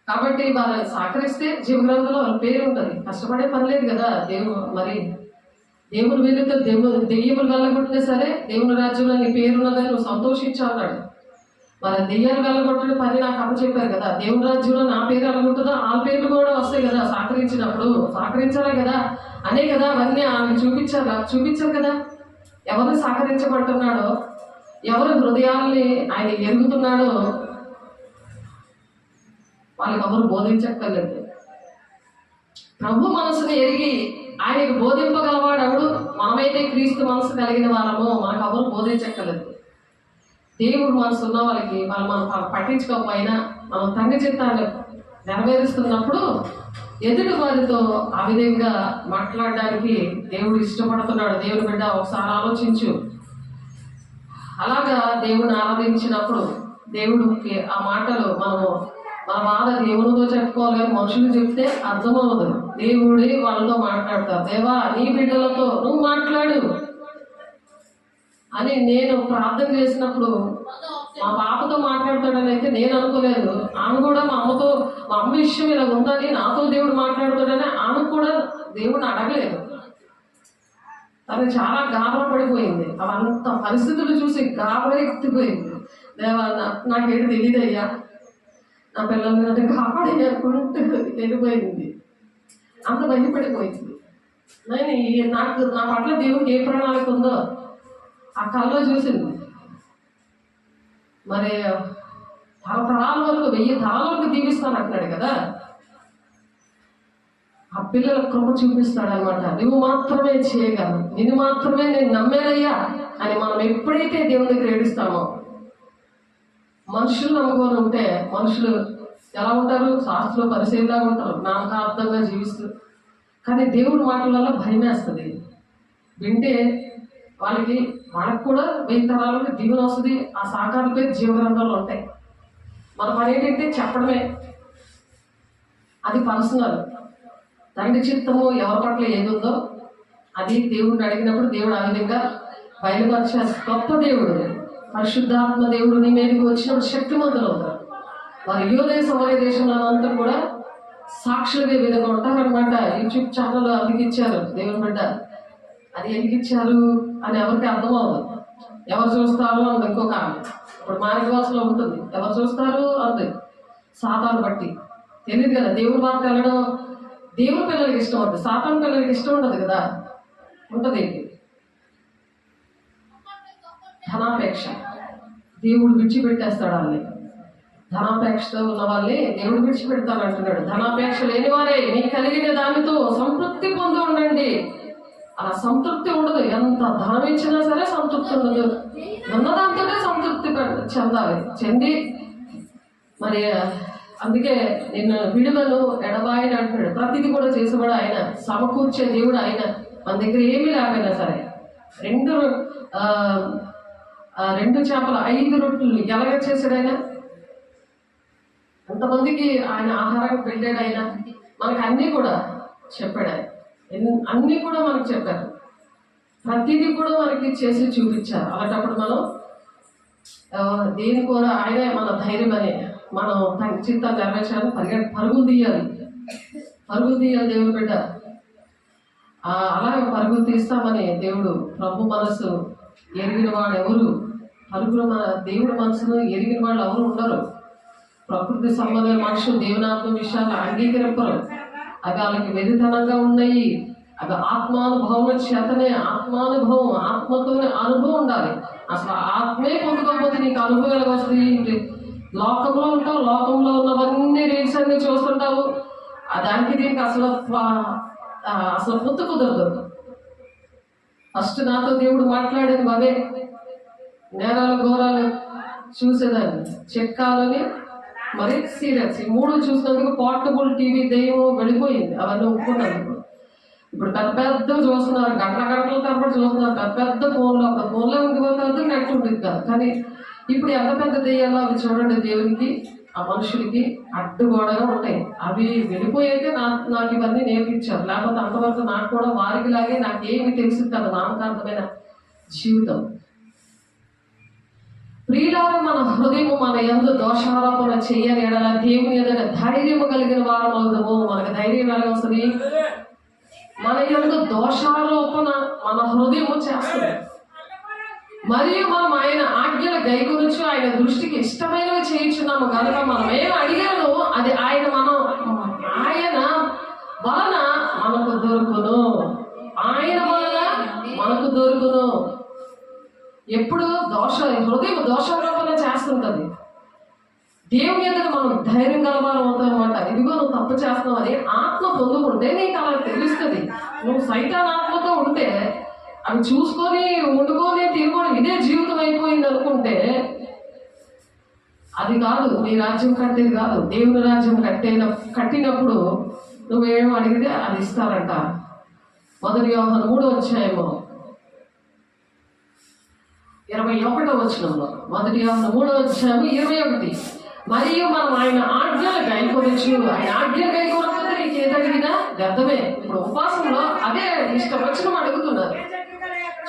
కాబట్టి వాళ్ళని సహకరిస్తే జీవగ్రంథంలో వాళ్ళ పేరు ఉంటుంది. కష్టపడే పని లేదు కదా. దేవుని వీళ్ళతో దెయ్యములు వెళ్ళగొట్టినా సరే దేవుని రాజ్యంలో నీ పేరున్నదని నువ్వు సంతోషించా అన్నాడు. మరి దెయ్యాలు వెళ్ళగొట్టిన పని నాకు అప్పచెప్పారు కదా. దేవుని రాజ్యంలో నా పేరు వెళ్ళగొట్టుందో ఆ పేర్లు కూడా వస్తాయి కదా. సహకరించినప్పుడు సహకరించాలి కదా అనే కదా అవన్నీ ఆయన చూపించారు కదా. ఎవరు సహకరించబడుతున్నాడో, ఎవరు హృదయాల్ని ఆయన ఎరుగుతున్నాడో వాళ్ళకి ఎవరు బోధించక్కర్లేదు. ప్రభు మనసుని ఎరిగి ఆయనకు బోధింపగలవాడు ఎవడు? మనమైతే క్రీస్తు మనసు కలిగిన వారము, మనకు ఎవరు బోధించక్కర్లేదు. దేవుడు మనసు ఉన్న వాళ్ళకి మనం పట్టించుకోకపోయినా మనం తండ్రి చిత్తాన్ని నెరవేరుస్తున్నప్పుడు ఎదుటి వారితో ఆ విధంగా మాట్లాడడానికి దేవుడు ఇష్టపడుతున్నాడు. దేవుని బిడ్డ ఒకసారి ఆలోచించు. అలాగా దేవుని ఆరాధించినప్పుడు దేవుడికి ఆ మాటలు మన బాధ దేవునితో చెప్పుకోవాలి, కానీ మనుషులు చెప్తే అర్థమవుతుంది. దేవుడే వాళ్ళతో మాట్లాడతారు. దేవా, నీ బిడ్డలతో నువ్వు మాట్లాడు అని నేను ప్రార్థన చేసినప్పుడు మా పాపతో మాట్లాడతాడని అయితే నేను అనుకోలేదు. ఆమె కూడా మా అమ్మ విషయం ఇలా ఉందని నాతో దేవుడు మాట్లాడతాడని ఆమె కూడా దేవుడిని అడగలేదు. తను చాలా గాబరా పడిపోయింది. అవంత పరిస్థితులు చూసి గాబరా ఎత్తిపోయింది. దేవా, నాకేంటి తెలియదయ్యా, నా పిల్లల్ని కాపాడి అనుకుంటూ వెళ్ళిపోయింది. అంత భయపడిపోయింది. నాకు నా పట్ల దేవుడికి ఏ ప్రణాళిక ఉందో ఆ కళ్ళలో చూసింది. మరి తరతరాల వరకు 1000 తరాల వరకు దీవిస్తాను అంటున్నాడు కదా. ఆ పిల్లల కృప చూపిస్తాడు అనమాట. నువ్వు మాత్రమే చేయగలవు, నిన్ను మాత్రమే నేను నమ్మేనయ్యా అని మనం ఎప్పుడైతే దేవుని దగ్గర ఏడుస్తామో, మనుషులు నమ్ముకొని ఉంటే మనుషులు ఎలా ఉంటారు? శాస్త్రంలో పరిశీలిలా ఉంటారు, నామకార్థంగా జీవిస్తూ. కానీ దేవుడి మాటల వల్ల భయమేస్తుంది. వింటే వాళ్ళకి కూడా 1000 తరాలకి దీవెన వస్తుంది. ఆ సాకార పేరు జీవగ్రంథంలో ఉంటాయి. మన పని ఏంటంటే చెప్పడమే. అది పర్సనల్. తండ్రి చిత్తము ఎవరి పట్ల ఏదుందో అది దేవుడిని అడిగినప్పుడు దేవుడు ఆ విధంగా బయలుపరిచారు. గొప్ప దేవుడు, పరిశుద్ధాత్మ దేవుడు నీ మీదకి వచ్చినప్పుడు శక్తిమంతులు అవుతారు. వారు యోదయ సమయ దేశంలో అంతా కూడా సాక్షులుగా విధంగా ఉంటారనమాట. యూట్యూబ్ ఛానల్ అందుకిచ్చారు దేవుని బిడ్డ. అది ఎందుకిచ్చారు అని ఎవరికి అర్థమవుతుంది. ఎవరు చూస్తారు అంత ఇంకొక ఇప్పుడు మానవాసలో ఉంటుంది. ఎవరు చూస్తారు అంతే, సాతాను బట్టి తెలియదు కదా. దేవుడి వార్త వెళ్ళడం దేవుడి పిల్లలకి ఇష్టం ఉంటుంది, సాతాను పిల్లలకి ఇష్టం ఉండదు కదా. ఉంటుంది ధనాపేక్ష. దేవుడు విడిచిపెట్టేస్తాడు వాళ్ళని. ధనాపేక్షతో ఉన్న వాళ్ళని దేవుడు విడిచిపెడతాను అంటున్నాడు. ధనాపేక్ష లేని వారే మీ కలిగిన దానితో సంతృప్తి పొంది ఉండండి. అలా సంతృప్తి ఉండదు. ఎంత ధనం ఇచ్చినా సరే సంతృప్తి ఉండదు. ఉన్నదాంతోనే సంతృప్తి చెంది మరి అందుకే నేను విడుదలను ఎడబాయిని అంటున్నాడు. ప్రతిదీ కూడా చేసేవాడు ఆయన, సమకూర్చే దేవుడు ఆయన. మన దగ్గర ఏమీ లేకపోయినా సరే 2 చేపలు 5 రొట్టెలు ఎలాగ చేశాడు ఆయన? ఎంతమందికి ఆయన ఆహారం పెట్టాడు ఆయన. మనకు అన్నీ కూడా చెప్పాడు ఆయన. అన్నీ కూడా మనకు చెప్పారు. ప్రతిదీ కూడా మనకి చేసి చూపించారు. అలాంటప్పుడు మనం దేని కూడా ఆయనే మన ధైర్యం అని మనం తన చిత్తాన్ని నెరవేర్చాలని పరుగులు తీయాలి దేవుని బిడ్డ. అలాగే పరుగులు తీస్తామని దేవుడు ప్రభు మనసు ఎరిగిన వాడు ఎవరు? దేవుడి మనసును ఎరిగిన వాళ్ళు ఎవరు ఉండరు. ప్రకృతి సంబంధమైన మనుషులు దేవునాత్మ విషయాలు అంగీకరింపరు. అవి వాళ్ళకి వెరితనంగా ఉన్నాయి. అవి ఆత్మానుభవం చేతనే, ఆత్మానుభవం, ఆత్మతోనే అనుభవం ఉండాలి. అసలు ఆత్మే పొందుకోకపోతే నీకు అనుభవం ఎలా వస్తుంది? లోకంలో ఉంటావు, లోకంలో ఉన్నవన్నీ రీల్స్ అన్ని చూస్తుంటావు. దానికి దీనికి అసలు పొత్తు కుదరదు. ఫస్ట్ నాతో దేవుడు మాట్లాడేది అవే. నేరాలు ఘోరాలు చూసేదాన్ని, చెక్కాలని మరి సీరియల్స్, ఈ 3 చూసినందుకు పోర్టబుల్ టీవీ దెయ్యం వెళ్ళిపోయింది. అవన్నీ ఒప్పుకున్నందుకు ఇప్పుడు పెద్ద చూస్తున్నారు, గంటల తరబడి చూస్తున్నారు. పెద్ద ఫోన్లో ఒక ఫోన్లో ఉండిపోతుంది, నెట్ ఉంటుంది కాదు. కానీ ఇప్పుడు ఎంత పెద్ద దెయ్యాలో అవి చూడండి, దేవునికి ఆ మనుషులకి అడ్డుగోడగా ఉంటాయి. అవి వెళ్ళిపోయాక నాకు ఇవన్నీ నేర్పించారు. లేకపోతే అంతవరకు నాకు కూడా వారికి లాగే నాకేమి తెలిసింది కదా నామకార్థమైన జీవితం. ప్రియులారా, మన హృదయము మన యందు దోషారోపణ చెయ్యని ఎడల దేవుని ఎదుట ధైర్యము కలిగిన వారం అవుదాము. మనకు ధైర్యం ఎలా వస్తుంది? మన యందు దోషారోపణ మన హృదయము చేస్తుంది. మరియు మనం ఆయన ఆజ్ఞల గైకొనొచ్చు, ఆయన దృష్టికి ఇష్టమైనవి చేయించున్నాము కనుక మనం ఏం అడిగాను అది ఆయన వలన మనకు దొరుకును. ఆయన వలన మనకు దొరుకును. ఎప్పుడు హృదయం దోషారోపణ చేస్తుంటది. దేవుని ఎదుట మనం ధైర్యం గలవారం అవుతాం అనమాట. ఇదిగో నువ్వు తప్పు చేస్తున్నావు అని ఆత్మ పొందుకుంటే నీకు అలా తెలుస్తుంది. నువ్వు సైతాన్ ఆత్మతో ఉంటే అవి చూసుకొని వండుకొని తిరుగుకొని ఇదే జీవితం అయిపోయింది అనుకుంటే అది కాదు. నీ రాజ్యం కట్టేది కాదు. దేవుని రాజ్యం కట్టినప్పుడు నువ్వేం అడిగితే అది ఇస్తారంట. 1 యోహాను 3:21 1 యోహాను 3:21 మరియు మనం ఆయన ఆజ్ఞలు గైకొనొచ్చు. ఆయన ఆజ్ఞలు గైకొనకపోతే నీకు ఏది అడిగినా వ్యర్థమే. ఇప్పుడు ఉపవాసంలో అదే ఇష్టం వచ్చిన అడుగుతున్నారు,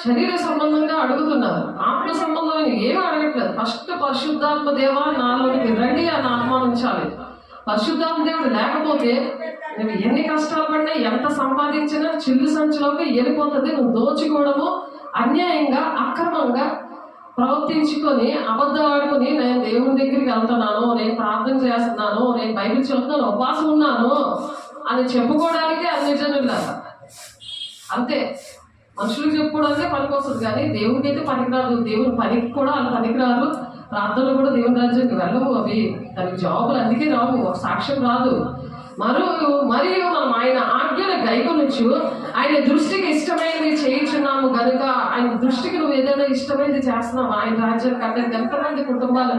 శరీర సంబంధంగా అడుగుతున్నారు, ఆత్మ సంబంధమైన ఏమీ అడగట్లేదు. ఫస్ట్ పరిశుద్ధాత్మ దేవా నాలోనికి రండి అని ఆహ్వానించాలి. పరిశుద్ధాత్మ దేవుడు లేకపోతే నువ్వు ఎన్ని కష్టాలు పడినా, ఎంత సంపాదించినా చిల్లు సంచిలోకి వెళ్ళిపోతుంది. నువ్వు దోచుకోవడము, అన్యాయంగా అక్రమంగా ప్రవర్తించుకొని అబద్ధం ఆడుకొని నేను దేవుని దగ్గరికి వెళ్తున్నాను, నేను ప్రార్థన చేస్తున్నాను, నేను బైబిల్ చదువుతున్నాను, ఉపవాసం ఉన్నాను అని చెప్పుకోవడానికి అన్ని జనులు అంతే. మనుషులకు చెప్పుకోవడానికే పనికి వస్తుంది, కానీ దేవుడికి అయితే పనికిరాదు. దేవుని పనికి కూడా వాళ్ళు పనికిరారు. ప్రార్థనలు కూడా దేవుని రాజ్యానికి వెళ్ళవు. అవి దానికి జవాబులు అందుకే రావు, సాక్ష్యం రాదు. మరియు మనం ఆయన ఆజ్ఞను గైకొనొచ్చు. ఆయన దృష్టికి ఇష్టమైనది చేయించున్నాము కనుక, ఆయన దృష్టికి నువ్వు ఏదైనా ఇష్టమైనది చేస్తున్నావు. ఆయన రాజ్యానికి అంటే ఎంతమంది కుటుంబాలు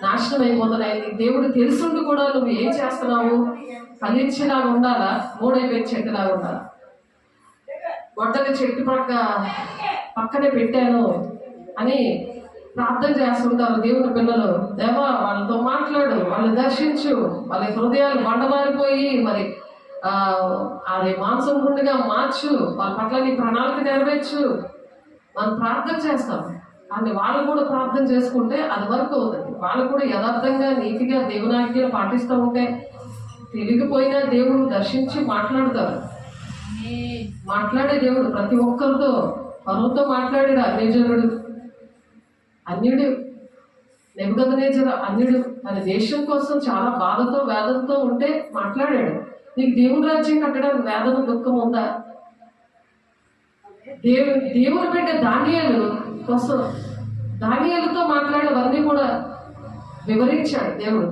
నాశనం అయిపోతున్నాయి. దేవుడు తెలుసుండి కూడా నువ్వు ఏం చేస్తున్నావు? ఫలించేలాగా ఉండాలా, మూడైపోయిన చెట్టులాగా ఉండాలా? గొడ్డలి చెట్టు పక్కనే పెట్టాను అని ప్రార్థన చేస్తుంటారు దేవుని పిల్లలు. దేవా వాళ్ళతో మాట్లాడు, వాళ్ళని దర్శించు, వాళ్ళ హృదయాలు బండబారిపోయి మరి అది మాంసం గుండెగా మార్చు, వాళ్ళ పట్ల నీ ప్రణాళిక నెరవేర్చు. మనం ప్రార్థన చేస్తాం, కానీ వాళ్ళు కూడా ప్రార్థన చేసుకుంటే అది వరకు అవుతుంది. వాళ్ళు కూడా యథార్థంగా నీతిగా దేవునాజ్ఞలు పాటిస్తూ ఉంటే తెలియకపోయినా దేవుడు దర్శించి మాట్లాడతారు. మాట్లాడే దేవుడు ప్రతి ఒక్కరితో, పరువుతో మాట్లాడాడు. అన్యుడు నెబుకద్నెజరు అన్యుడు తన దేశం కోసం చాలా బాధతో వేదనతో ఉంటే మాట్లాడాడు. నీకు దేవుని రాజ్యం కట్టడానికి వేదన దుఃఖం ఉందా? దేవుని బిడ్డ దానియేలు కోసం దానియేలుతో మాట్లాడేవన్నీ కూడా వివరించాడు దేవుడు.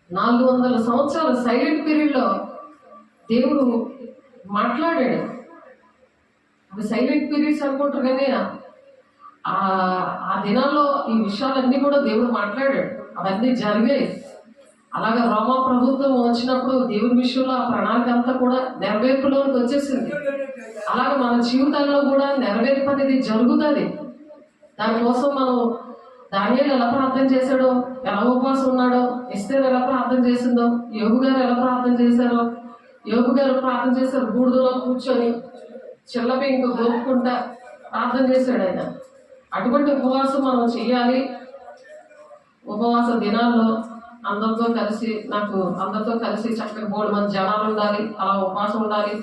400 సంవత్సరాలు సైలెంట్ పీరియడ్లో దేవుడు మాట్లాడాడు. అవి సైలెంట్ పీరియడ్స్ అనుకుంటారు, కానీ ఆ దినాల్లో ఈ విషయాలన్నీ కూడా దేవుడు మాట్లాడాడు. అవన్నీ జరిగాయి. అలాగే రోమా ప్రభుత్వం వచ్చినప్పుడు దేవుని విషయంలో ఆ ప్రణాళిక అంతా కూడా నెరవేర్పులోకి వచ్చేసింది. అలాగే మన జీవితాల్లో కూడా నెరవేర్పు అనేది జరుగుతుంది. దానికోసం మనం దానియేలు ఎలా ప్రార్థన చేశాడో, ఎలా ఉపవాసం ఉన్నాడో, ఎస్తేరు ఎలా ప్రార్థన చేసిందో, యోబు గారు ఎలా ప్రార్థన చేశారో. యోబు గారు ప్రార్థన చేశారు, బూడిదలో కూర్చొని చిల్లపి ఇంకా గోపుకుంటా ప్రార్థన చేశాడు ఆయన. అటువంటి ఉపవాసం మనం చేయాలి. ఉపవాస దినాల్లో అందరితో కలిసి చక్కగా 3 మంది జనాలు ఉండాలి, అలా ఉపవాసం ఉండాలి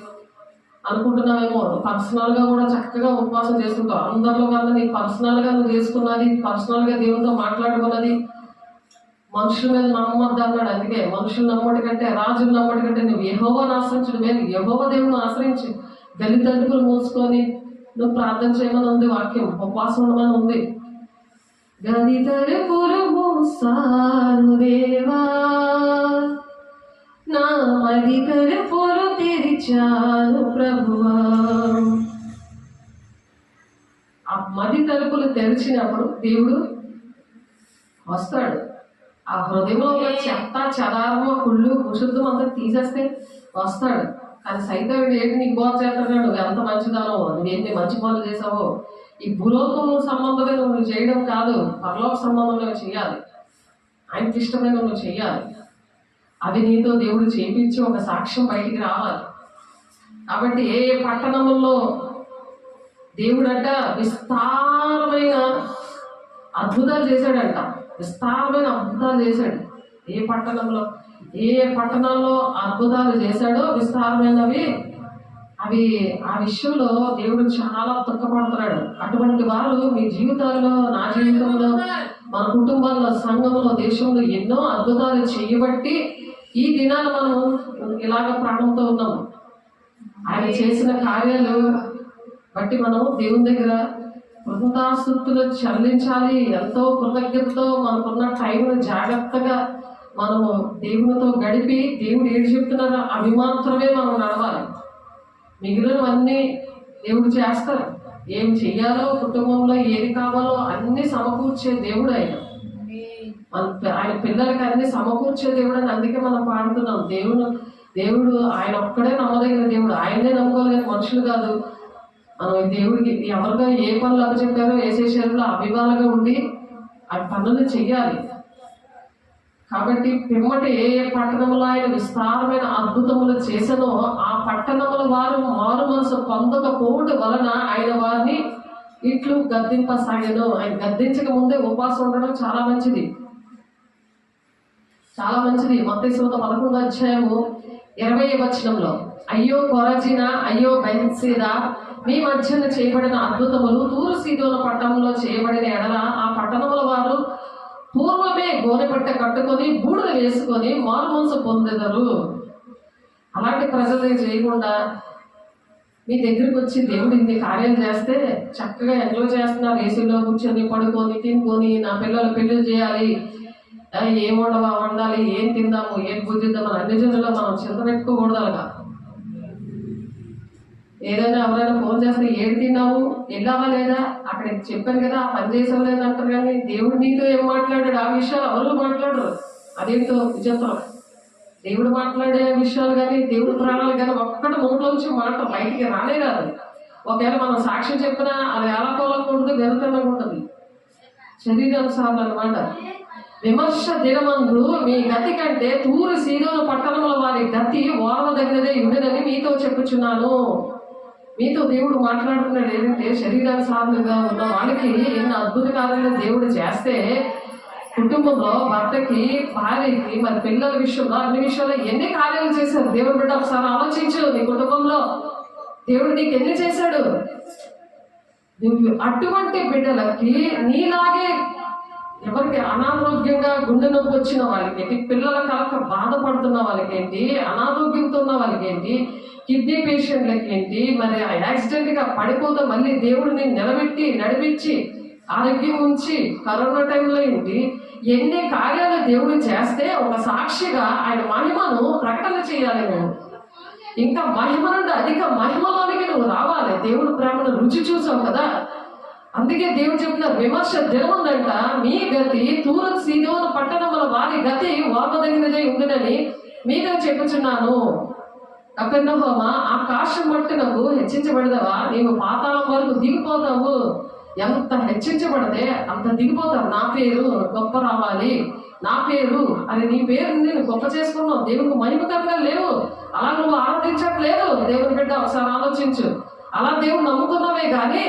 అనుకుంటున్నావేమో. పర్సనల్గా కూడా చక్కగా ఉపవాసం చేసుకుంటావు. అందరిలో కన్నా నీ పర్సనల్గా నువ్వు చేసుకున్నది, పర్సనల్గా దేవునితో మాట్లాడుకున్నది. మనుషుల మీద నమ్మద్దు అన్నాడు. అందుకే మనుషులు నమ్మటి కంటే, రాజులు నమ్మటి కంటే నువ్వు యెహోవాను ఆశ్రయించడం మేలు. యెహోవా దేవుని ఆశ్రయించి గలి తలుపులు మూసుకొని నువ్వు ప్రార్థన చేయమని ఉంది వాక్యం, ఉపవాసం ఉండమని ఉంది. గది తలుపులు మూసాను దేవా, నా మది తలుపులు తెరిచాను ప్రభువా. ఆ మది తలుపులు తెరిచినప్పుడు దేవుడు వస్తాడు. ఆ హృదయంలో ఉన్న చెత్త చెదారము, కుళ్ళు కుశుద్ధం అంతా తీసేస్తే వస్తాడు. కానీ సైతం ఏంటి నీకు బోధ చేస్తాడు, నువ్వు ఎంత మంచిదానో, నువ్వేంటి మంచి పనులు చేసావో. ఈ భూలోకం సంబంధమే నువ్వు చేయడం కాదు, పరలోక సంబంధంలో చేయాలి. ఆయనకి ఇష్టమైన నువ్వు చేయాలి. అవి నీతో దేవుడు చేపించి ఒక సాక్ష్యం బయటికి రావాలి. కాబట్టి ఏ పట్టణంలో దేవుడంట విస్తారమైన అద్భుతాలు చేశాడంట. విస్తారమైన అద్భుతాలు చేశాడు. ఏ పట్టణాల్లో అద్భుతాలు చేశాడో విస్తారమైనవి, అవి ఆ విషయంలో దేవుడు చాలా దుఃఖపడుతున్నాడు. అటువంటి వారు మీ జీవితాల్లో, నా జీవితంలో, మన కుటుంబాల్లో, సంఘంలో, దేశంలో ఎన్నో అద్భుతాలు చేయబట్టి ఈ దినాలు మనం ఇలాగ ప్రాణంతో ఉన్నాము. ఆయన చేసిన కార్యాలు బట్టి మనం దేవుని దగ్గర కృతజ్ఞతాస్తుతులు చెల్లించాలి. ఎంతో కృతజ్ఞతతో మనకున్న టైంను జాగ్రత్తగా మనము దేవునితో గడిపి దేవుడు ఏడు చెప్తున్నారో అవి మాత్రమే మనం నడవాలి. మిగిలినవన్నీ దేవుడు చేస్తారు. ఏం చెయ్యాలో, కుటుంబంలో ఏది కావాలో అన్ని సమకూర్చే దేవుడు ఆయన. ఆయన పిల్లలకి అన్ని సమకూర్చే దేవుడు అని అందుకే మనం పాడుతున్నాం. దేవుడు ఆయన ఒక్కడే నమ్మదగిన దేవుడు, ఆయనే నమ్ముకోవాలి కానీ మనుషులు కాదు. మనం దేవుడికి ఎవరుగా ఏ పనులు అప్పచెప్పారో వేసేసేలో అభిమానంగా ఉండి ఆ పనులు చెయ్యాలి. కాబట్టి పిమ్మటి ఏ పట్టణంలో ఆయన విస్తారమైన అద్భుతములు చేసనో ఆ పట్టణముల వారు మారు మనసు పొందకపోవడం వలన ఆయన వారిని ఇట్లు గద్దింపసాగాను. ఆయన గద్దించక ముందే ఉపవాసం ఉండడం చాలా మంచిది, చాలా మంచిది. మత్తయి సువార్త 11వ అధ్యాయము 20వ వచనంలో, అయ్యో కొరజిన, అయ్యో బెత్సెదా, మీ మధ్యన చేయబడిన అద్భుతములు తూరు సీదోను పట్టణంలో చేయబడిన ఎడల ఆ పట్టణముల వారు పూర్వమే గోనెపట్ట కట్టుకొని బూడిద వేసుకొని మారు మనసు పొందెదరు. అలాంటి ప్రజలు చేయకుండా మీ దగ్గరికి వచ్చి దేవుడు ఇన్ని కార్యాలు చేస్తే చక్కగా ఎంజాయ్ చేస్తున్నారు, ఏసీలో కూర్చొని పడుకొని తినుకొని నా పిల్లలు పెళ్లి చేయాలి, ఏం వండాలి, ఏం తిందాము, ఏం బుద్ధిద్దామని అన్ని జనుల్లో మనం చింత పెట్టుకోకూడదు. అలాగా ఏదైనా ఎవరైనా ఫోన్ చేస్తే ఏడు తిన్నావు, వెళ్ళావా లేదా, అక్కడ చెప్పాను కదా ఆ పని చేసావు లేదా అంటారు. కానీ దేవుడు నీతో ఏం మాట్లాడాడు ఆ విషయాలు ఎవరు మాట్లాడరు. అదేంటో విచిత్రం. దేవుడు మాట్లాడే విషయాలు కానీ దేవుడు ప్రాణాలు కానీ ఒక్కటి నోట్లోంచి మాట బయటికి రానే రాదు. ఒకవేళ మనం సాక్ష్యం చెప్పినా అది ఎలా కోలకుండా వెళ్తూనే ఉంటుంది, శరీరానుసారం అన్నమాట. విమర్శ దినమందు మీ గతి కంటే తూరు సీదోను పట్టణముల వారి గతి ఓర్వదగినదే ఉండదని మీతో చెప్పుచున్నాను. మీతో దేవుడు మాట్లాడుతున్నాడు ఏంటంటే, శరీరానుసారంగా ఉన్న వాళ్ళకి ఎన్ని అద్భుత కార్యాలు దేవుడు చేస్తే కుటుంబంలో భర్తకి, భార్యకి, మరి పిల్లల విషయంలో, అన్ని విషయాల్లో ఎన్ని కార్యాలు చేశారు దేవుడు. బిడ్డ ఒకసారి ఆలోచించు, నీ కుటుంబంలో దేవుడు నీకు ఎన్ని చేశాడు. నువ్వు అటువంటి బిడ్డలకి నీలాగే ఎవరికి అనారోగ్యంగా గుండె నొప్పి వచ్చిన వాళ్ళకేంటి, పిల్లల కలక బాధపడుతున్న వాళ్ళకేంటి, అనారోగ్యంతో ఉన్న వాళ్ళకేంటి, కిడ్నీ పేషెంట్లకి ఏంటి, మరి యాక్సిడెంట్గా పడిపోతే మళ్ళీ దేవుడిని నిలబెట్టి నడిపించి ఆరోగ్యం ఉంచి కరోనా టైంలో ఏంటి, ఎన్ని కార్యాలు దేవుడు చేస్తే ఒక సాక్షిగా ఆయన మహిమను ప్రకటన చేయాలి. నువ్వు ఇంకా మహిమ నుండి అధిక మహిమలోనికి నువ్వు రావాలి. దేవుడు ప్రేమను రుచి చూసావు కదా, అందుకే దేవుడు చెప్పిన విమర్శ దినముందంట మీ గతి తూరు సీదోను పట్టణముల వారి గతి ఓర్వదగినదే ఉందని మీతో చెప్పుచున్నాను. కపెర్నహూమ, ఆకాశం మట్టునకు హెచ్చించబడదవా, నీవు పాతాళం వరకు దిగిపోతావు. ఎంత హెచ్చించబడితే అంత దిగిపోతావు. నా పేరు గొప్ప రావాలి, నా పేరు అది నీ పేరు నేను గొప్ప చేసుకున్నావు, దేవునికి మహిమకరంగా లేవు, అలా నువ్వు ఆరాధించట్లేదు. దేవుని బిడ్డ ఒకసారి ఆలోచించు. అలా దేవుడు నమ్ముకున్నావే కానీ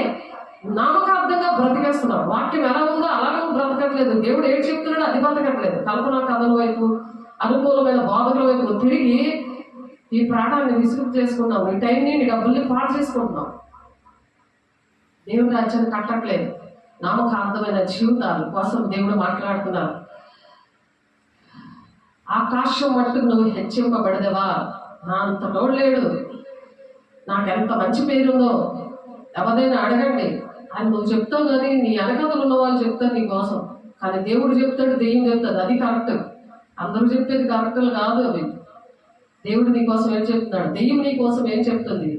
నామకార్థంగా బ్రతికేస్తున్నావు. వాక్యం ఎలా ఉందో అలాగే నువ్వు బ్రతకట్లేదు. దేవుడు ఏం చెప్తున్నాడో అది బ్రతకట్లేదు. కల్పనా కథల వైపు, అనుకూలమైన బాధల వైపు తిరిగి ఈ ప్రాణాన్ని విసుగు చేసుకున్నావు. నీ టైంని, నీ డబ్బుల్ని పాడు చేసుకుంటున్నావు. దేవుడి రాజ్యాన్ని కట్టట్లేదు. నామకార్థమైన జీవితాల కోసం దేవుడు మాట్లాడుతున్నారు. ఆకాశం మట్టుకు నువ్వు హెచ్చింపబడదవా, నా అంత నోడు లేడు, నాకెంత మంచి పేరుందో ఎవరైనా అడగండి అని నువ్వు చెప్తావు. కానీ నీ వెనకథలు ఉన్న వాళ్ళు చెప్తారు నీ కోసం, కానీ దేవుడు చెప్తాడు, దెయ్యం చెప్తాడు. అది కరెక్ట్. అందరూ చెప్పేది కరెక్టులు కాదు అవి. దేవుడు నీ కోసం ఏం చెప్తున్నాడు, దెయ్యం నీ కోసం ఏం చెప్తుంది,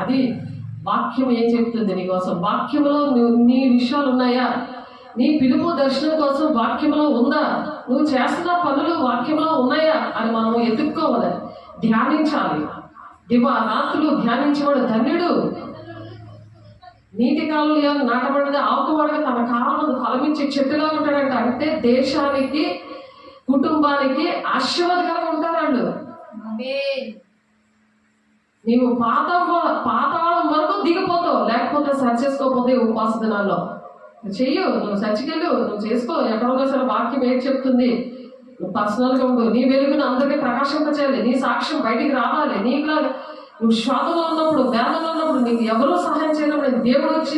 అది వాక్యం ఏం చెప్తుంది నీ కోసం. వాక్యంలో నీ విషయాలు ఉన్నాయా, నీ పిలుపు దర్శనం కోసం వాక్యంలో ఉందా, నువ్వు చేస్తున్న పనులు వాక్యంలో ఉన్నాయా అని మనం ఎత్తుక్కోవాలి, ధ్యానించాలి. రాత్రులు ధ్యానించేవాడు ధన్యుడు. నీటి కాలంలో నాటబడిన ఆకువాడగా తన కాలం ఫలమించే చెట్టులా ఉంటాడంట. అంటే దేశానికి, కుటుంబానికి ఆశీర్వాదకరంగా ఉంటారు వాళ్ళు. నీవు పాతాళం వరకు దిగిపోతావు. లేకపోతే సర్చ్ చేసుకోకపోతే ఉపవాస దినాల్లో చెయ్యు, నువ్వు చర్చికెళ్ళు, నువ్వు చేసుకో. ఎక్కడో సరే వాక్యం ఏం చెప్తుంది, నువ్వు పర్సనల్గా ఉండు. నీ వెలుగును అందరికీ ప్రకాశింపచేయాలి, నీ సాక్ష్యం బయటికి రావాలి. నీకులా నువ్వు శ్వాసంలో ఉన్నప్పుడు, వేదంలో ఉన్నప్పుడు, నీకు ఎవరూ సహాయం చేయనప్పుడు దేవుడు వచ్చి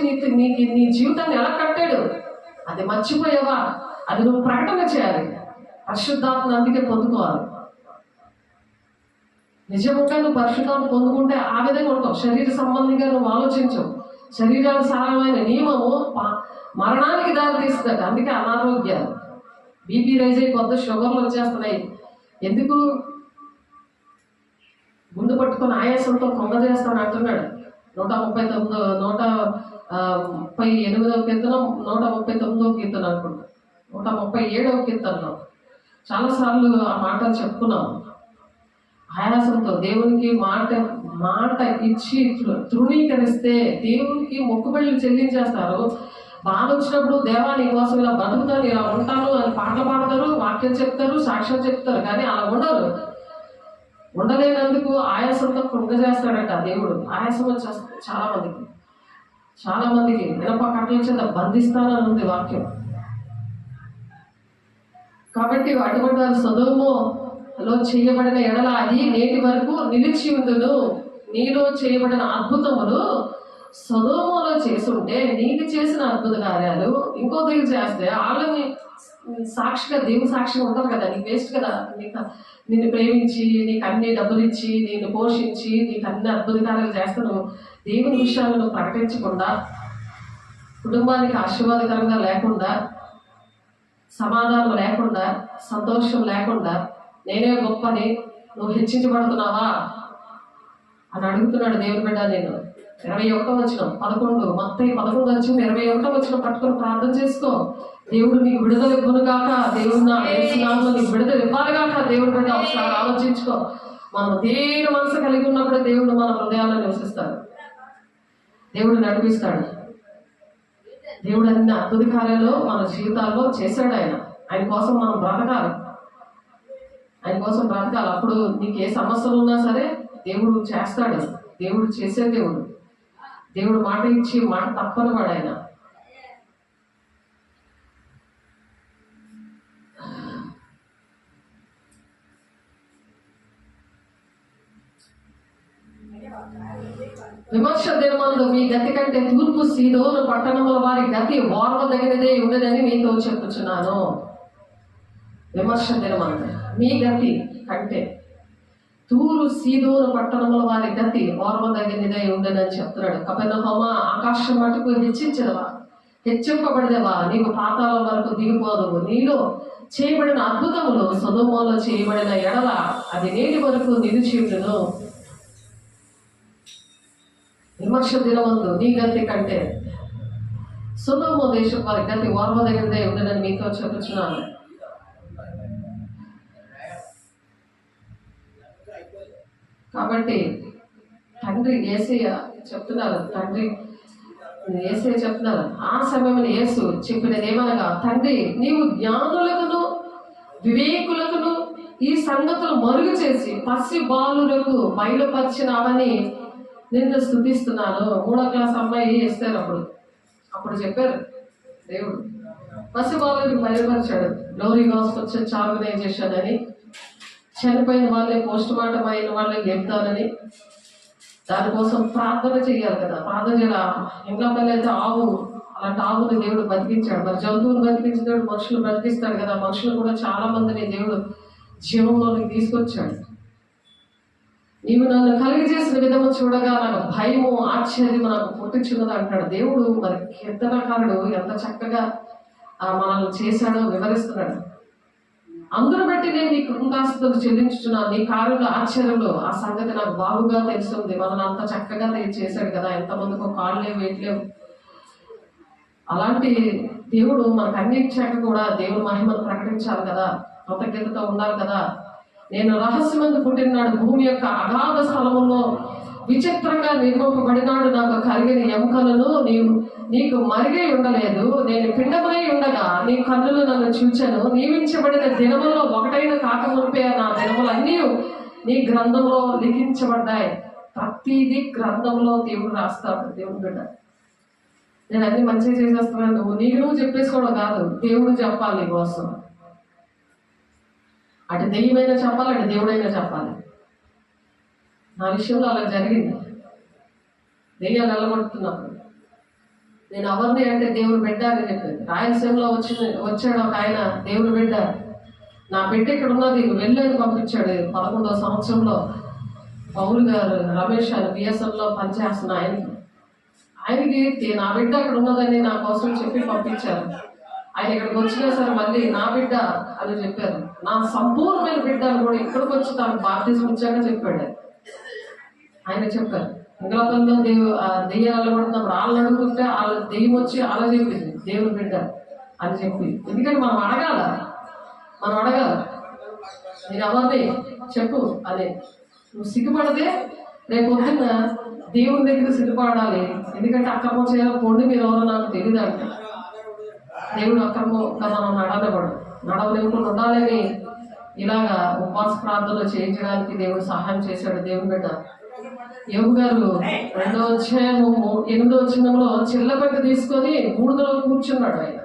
నీ జీవితాన్ని ఎలా కట్టాడు అది మర్చిపోయావా, అది నువ్వు ప్రకటన చేయాలి. పరిశుద్ధాత్మను అందుకే పొందుకోవాలి. నిజంగా నువ్వు పరిశుద్ధాత్మ పొందుకుంటే ఆ విధంగా ఉంటావు. శరీర సంబంధింగా నువ్వు ఆలోచించవు. శరీరానుసారమైన నియమము మరణానికి దారి తీస్తుంది. అందుకే అనారోగ్యాలు, బీపీ రైజ్ అయ్యి కొత్త షుగర్లు వచ్చేస్తున్నాయి. ఎందుకు? గుండు పట్టుకొని ఆయాసంతో కొంగ చేస్తాను అంటున్నాడు. 138వ కీర్తనం, 139వ కీర్తన అనుకుంటా, 137వ కీర్తనలో చాలాసార్లు ఆ మాటలు చెప్పుకున్నాం. ఆయాసంతో దేవునికి మాట ఇచ్చి తృణీకరిస్తే దేవునికి మొక్కుబడులు చెల్లించేస్తారు. బాధ వచ్చినప్పుడు దేవా నీ కోసం ఇలా బతుకుతాను, ఇలా ఉంటాను అని పాటలు పాడతారు, వాక్యం చెప్తారు, సాక్ష్యం చెప్తారు. కానీ అలా ఉండరు. ఉండలేనందుకు ఆయాసంతో కృంగజేస్తాడట దేవుడు. ఆయాసం వచ్చేస్తుంది చాలా మందికి ఇనప కట్టల చేత బంధిస్తానని ఉంది వాక్యం. కాబట్టి అటువంటి వారు సొదొమలో చేయబడిన ఎడల అది నేటి వరకు నిలిచి ఉండును. నీలో చేయబడిన అద్భుతములు సొదొమలో చేసుంటే నీకు చేసిన అద్భుత కార్యాలు ఇంకో దగ్గర చేస్తే వాళ్ళని సాక్షిగా దేవుని సాక్షిగా ఉంటారు కదా. నీకు వేస్ట్ కదా. నిన్ను ప్రేమించి నీకు అన్ని డబ్బులు ఇచ్చి నిన్ను పోషించి నీకు అన్ని అద్భుత కార్యాలు చేస్తాను, దేవుని విషయాలను ప్రకటించకుండా, కుటుంబానికి ఆశీర్వాదకరంగా లేకుండా, సమాధానం లేకుండా, సంతోషం లేకుండా, నేనే గొప్పని నువ్వు హెచ్చించబడుతున్నావా అని అడుగుతున్నాడు దేవుని బిడ్డ. నేను 21వ వచనం 11 మత్తయి 11 వచ్చిన 21వ వచనం పట్టుకొని ప్రార్థన చేసుకో. దేవుడు నీకు విడుదల ఇవ్వను గాక, దేవుడు నా నామంలో నీకు విడుదల ఇవ్వాలి గాక. దేవుడి బిడ్డ ఒకసారి ఆలోచించుకో. మనం దేని మనసు కలిగి ఉన్నప్పుడు దేవుడు మన హృదయాల్లో నివసిస్తాడు, దేవుడు నడిపిస్తాడు. దేవుడు అన్ని అద్భుత కార్యాలు మన జీవితాల్లో చేశాడు. ఆయన కోసం మనం బ్రతకాలి, ఆయన కోసం బ్రతకాలి. అప్పుడు నీకు ఏ సమస్యలు ఉన్నా సరే దేవుడు చేస్తాడు. దేవుడు చేసే దేవుడు మాట ఇచ్చి మాట తప్పని వాడు ఆయన. విమర్శ దినమందు మీ గతి కంటే తూర్పు సీదోను పట్టణముల వారి గతి ఓర్వదగినదే ఉండదని మీతో చెప్పుచున్నాను. విమర్శ దినమందు మీ గతి కంటే తూరు సీదోను పట్టణముల వారి గతి ఓర్వదగినదే ఉండదని చెప్తున్నాడు. కపెర్నహూమా ఆకాశం మటుకు హెచ్చింపబడదేవా, నీవు పాతాళం వరకు దిగిపోదువు. నీలో చేయబడిన అద్భుతములు సొదొమలో చేయబడిన ఎడల అది నేటి వరకు నిలిచి ఉండును. విమర్శ దినమందు నీ గతి కంటే సొదొమ దేశం వారి గతి ఓర్వదగినదే ఉండదని మీతో చెప్పుచున్నాను. కాబట్టి తండ్రి యేసయ్య చెప్తున్నారు, ఆ సమయంలో యేసు చెప్పినది ఏమనగా, తండ్రి నీవు జ్ఞానులకును వివేకులకును ఈ సంగతులు మరుగు చేసి పసి బాలులకు బయలుపరిచినావని నిన్ను స్తుతిస్తున్నాను. 3వ క్లాస్ అమ్మాయి వేస్తారు. అప్పుడు చెప్పారు దేవుడు పసి బాలులకు బయలుపరిచాడు. గ్లోరీ గాస్పెల్ చర్చ్ ఆర్గనైజేషన్ అని, చనిపోయిన వాళ్ళే పోస్ట్ మార్టం అయిన వాళ్ళే చెప్తారని, దానికోసం ప్రార్థన చేయాలి కదా. ప్రార్థన చేయాలి. ఇంట్లో పల్లె అయితే అలాంటి ఆవుని దేవుడు బతికించాడు. మరి జంతువులు బతికించినాడు, మనుషులు బ్రతికిస్తాడు కదా. మనుషులు కూడా చాలా మందిని దేవుడు జీవంలోనికి తీసుకొచ్చాడు. నీవు నన్ను కలిగి చేసిన విధము చూడగా నాకు భయము ఆశ్చర్యము నాకు పుట్టించున్నది అంటాడు దేవుడు. మరి కీర్తనకారుడు ఎంత చక్కగా మనల్ని చేశాడో వివరిస్తున్నాడు. అందరూ బట్టి నేను నీ కృతజ్ఞతాస్తుతులు చెల్లించుతున్నాను, నీ కార్యాలు ఆశ్చర్యంలో ఆ సంగతి నాకు బాగుగా తెలుస్తుంది. మనల్ని అంత చక్కగా చేశాడు కదా. ఎంతమందికో కాళ్ళే వేయట్లేవు. అలాంటి దేవుడు మనకు అన్ని ఇచ్చాక కూడా దేవుని మహిమను ప్రకటించాలి కదా, కృతజ్ఞతతో ఉండాలి కదా. నేను రహస్యమందు పుట్టినాడు, భూమి యొక్క అగాధ స్థలములో విచిత్రంగా నిర్మింపబడినాడు. నాకు కలిగిన ఎముకలను నీకు మరిగై ఉండలేదు. నేను పిండమై ఉండగా నీ కన్నులు నన్ను చూచాను. నియమించబడిన దినముల్లో ఒకటైన కాకమునిపే నా దినములన్నీ నీ గ్రంథంలో లిఖించబడ్డాయి. ప్రతిదీ గ్రంథంలో దేవుడు రాస్తాడు. దేవుడు బిడ్డ, నేను అన్ని మంచిగా చేసేస్తున్నాను, నువ్వు చెప్పేసుకోవడం కాదు, దేవుడు చెప్పాలి నీ కోసం. అటు దెయ్యమైనా చెప్పాలి, అటు దేవుడైనా చెప్పాలి. నా విషయంలో అలా జరిగింది. దెయ్యాలు వెళ్ళగొడుతున్నప్పుడు నేను ఎవరిని అంటే దేవుడు బిడ్డ అని చెప్పింది. రాయలసీమలో వచ్చాడు ఒక ఆయన, దేవుడు బిడ్డ, నా బిడ్డ ఇక్కడ ఉన్నది, వెళ్ళని పంపించాడు. 11వ సంవత్సరంలో పౌలు గారు రమేష్ అని బిఎస్ఎఫ్లో పనిచేస్తున్న ఆయనకి నా బిడ్డ అక్కడ ఉన్నదని నా కోసం చెప్పి పంపించారు. ఆయన ఇక్కడికి వచ్చినా సరే మళ్ళీ నా బిడ్డ అని చెప్పారు. నా సంపూర్ణమైన బిడ్డ అని కూడా ఇక్కడికి వచ్చి తాను బాప్తిజం ఇచ్చాక చెప్పాడు. ఆయన చెప్పారు ఇంగ్లాండ్లో దెయ్యాలు పడుతున్నప్పుడు వాళ్ళని అడుగుతుంటే వాళ్ళ దెయ్యం వచ్చి అలా చెప్పింది దేవుని బిడ్డ అని చెప్పి. ఎందుకంటే మనం అడగాల నేను ఎవరిని చెప్పు అని. నువ్వు సిగ్గుపడదే రేపు పొద్దున్న దేవుని దగ్గర సిగ్గుపడాలి. ఎందుకంటే అక్రమం చేయాలి పొండి మీరు ఎవరో నాకు తెలియదు అంట. దేవుడు అక్రమంగా మనం నడవలేకుండా ఉండాలని ఇలాగా ఉపవాస ప్రార్థనలు చేయించడానికి దేవుడు సహాయం చేశాడు. దేవుని బిడ్డ యోబు గారు 2వ అధ్యాయము 8వ వచనంలో చిల్లబెట్ట తీసుకొని బూడిదలో కూర్చున్నాడు ఆయన.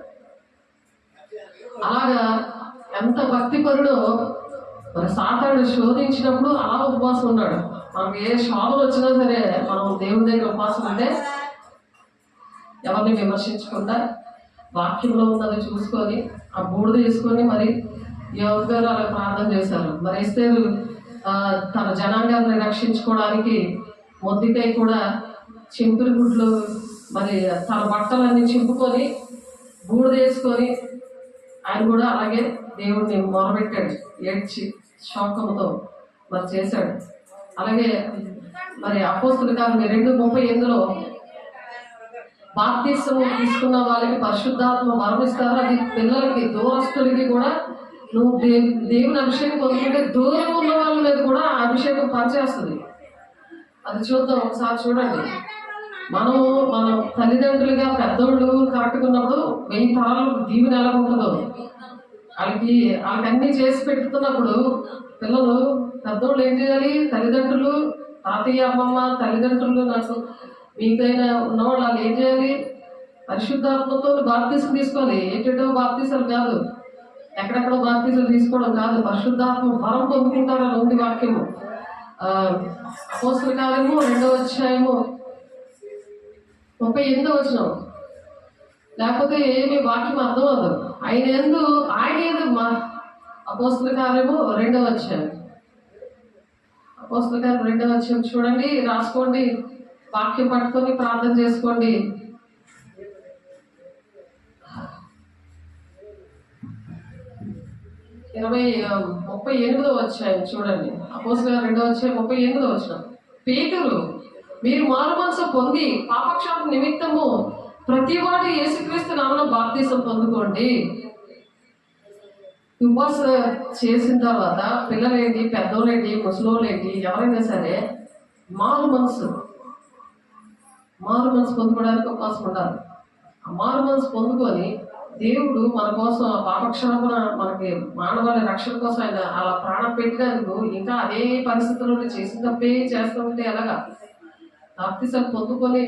అలాగా ఎంత భక్తిపరుడో మరి సాతానుడు శోధించినప్పుడు అలా ఉపవాసం ఉన్నాడు. మనకు ఏ శోధన వచ్చినా సరే మనం దేవుని దగ్గర ఉపవాసం ఉంటే ఎవరిని విమర్శించకుండా వాక్యంలో ఉన్నది చూసుకొని ఆ బూడిద తీసుకొని మరి యోబు గారు అలా ప్రార్థన చేశారు. మరి ఎస్తేరు తన జనాంగాన్ని రక్షించుకోవడానికి మొద్దికై కూడా చింపురు గుడ్లు మరి తన బట్టలన్నీ చింపుకొని బూడిద వేసుకొని ఆయన కూడా అలాగే దేవుడిని మొరబెట్టాడు. ఏడ్చి శోకంతో మరి చేశాడు. అలాగే మరి అపోస్తుల కార్యం 2:38 బాప్తిస్మం తీసుకున్న వాళ్ళకి పరిశుద్ధాత్మ వరం ఇస్తారు. అది పిల్లలకి దూరస్తులకి కూడా నువ్వు దేవుని అభిషేకం పొందుకుంటే దూరం ఉన్న వాళ్ళ మీద కూడా ఆ అభిషేకం పనిచేస్తుంది. అది చూద్దాం, ఒకసారి చూడండి. మన తల్లిదండ్రులుగా పెద్దోళ్ళు కరెక్ట్గా ఉన్నప్పుడు 1000 తరాలు దీవెన ఎలా ఉంటుందో వాళ్ళకి అన్నీ చేసి పెట్టుతున్నప్పుడు పిల్లలు పెద్దోళ్ళు ఏం చేయాలి? తల్లిదండ్రులు, తాతయ్య, అమ్మమ్మ, తల్లిదండ్రులు నాకు మీకైనా ఉన్నవాళ్ళు వాళ్ళు ఏం చేయాలి? పరిశుద్ధాత్మతో బాప్తీసం తీసుకోవాలి. ఏంటంటే బాప్తీసాలు కాదు, ఎక్కడెక్కడో బాప్తీసాలు తీసుకోవడం కాదు, పరిశుద్ధాత్మ వరం పొందుకుంటారని ఉంది వాక్యము. అపోస్తల కార్యము 2వ అధ్యాయము 38వ వచనం. లేకపోతే ఏమి వాక్యం అర్థం అవ్వదు. ఆయన ఎందు అపోస్తల కార్యము 2వ అధ్యాయం, అపోస్తల కార్యం 2వ అధ్యాయం చూడండి, రాసుకోండి, వాక్యం పట్టుకొని ప్రార్థన చేసుకోండి. 38వ అధ్యాయం చూడండి. అపోస్తల 2వ అధ్యాయం 38వ వచనం. పేతురు, మీరు మారుమనసు పొంది పాపక్షాప నిమిత్తము ప్రతివాడు యేసుక్రీస్తు నామమున బాప్తీసం పొందుకోండి. ఉపవాస చేసిన తర్వాత పిల్లలేంటి, పెద్దోళ్ళేంటి, ముసలోళ్ళేంటి, ఎవరైనా సరే మారు మనసు పొందుకోవడానికి ఉపవాసం ఉండాలి. ఆ మారు మనసు పొందుకొని దేవుడు మన కోసం ఆ పాపక్షాపన మనకి మానవాళి రక్షణ కోసం ఆయన అలా ప్రాణం పెట్టినందుకు ఇంకా అదే పరిస్థితుల్లో చేసిన తప్పే చేస్తూ ఉంటే ఎలాగా? బాప్తీసాలు పొందుకొని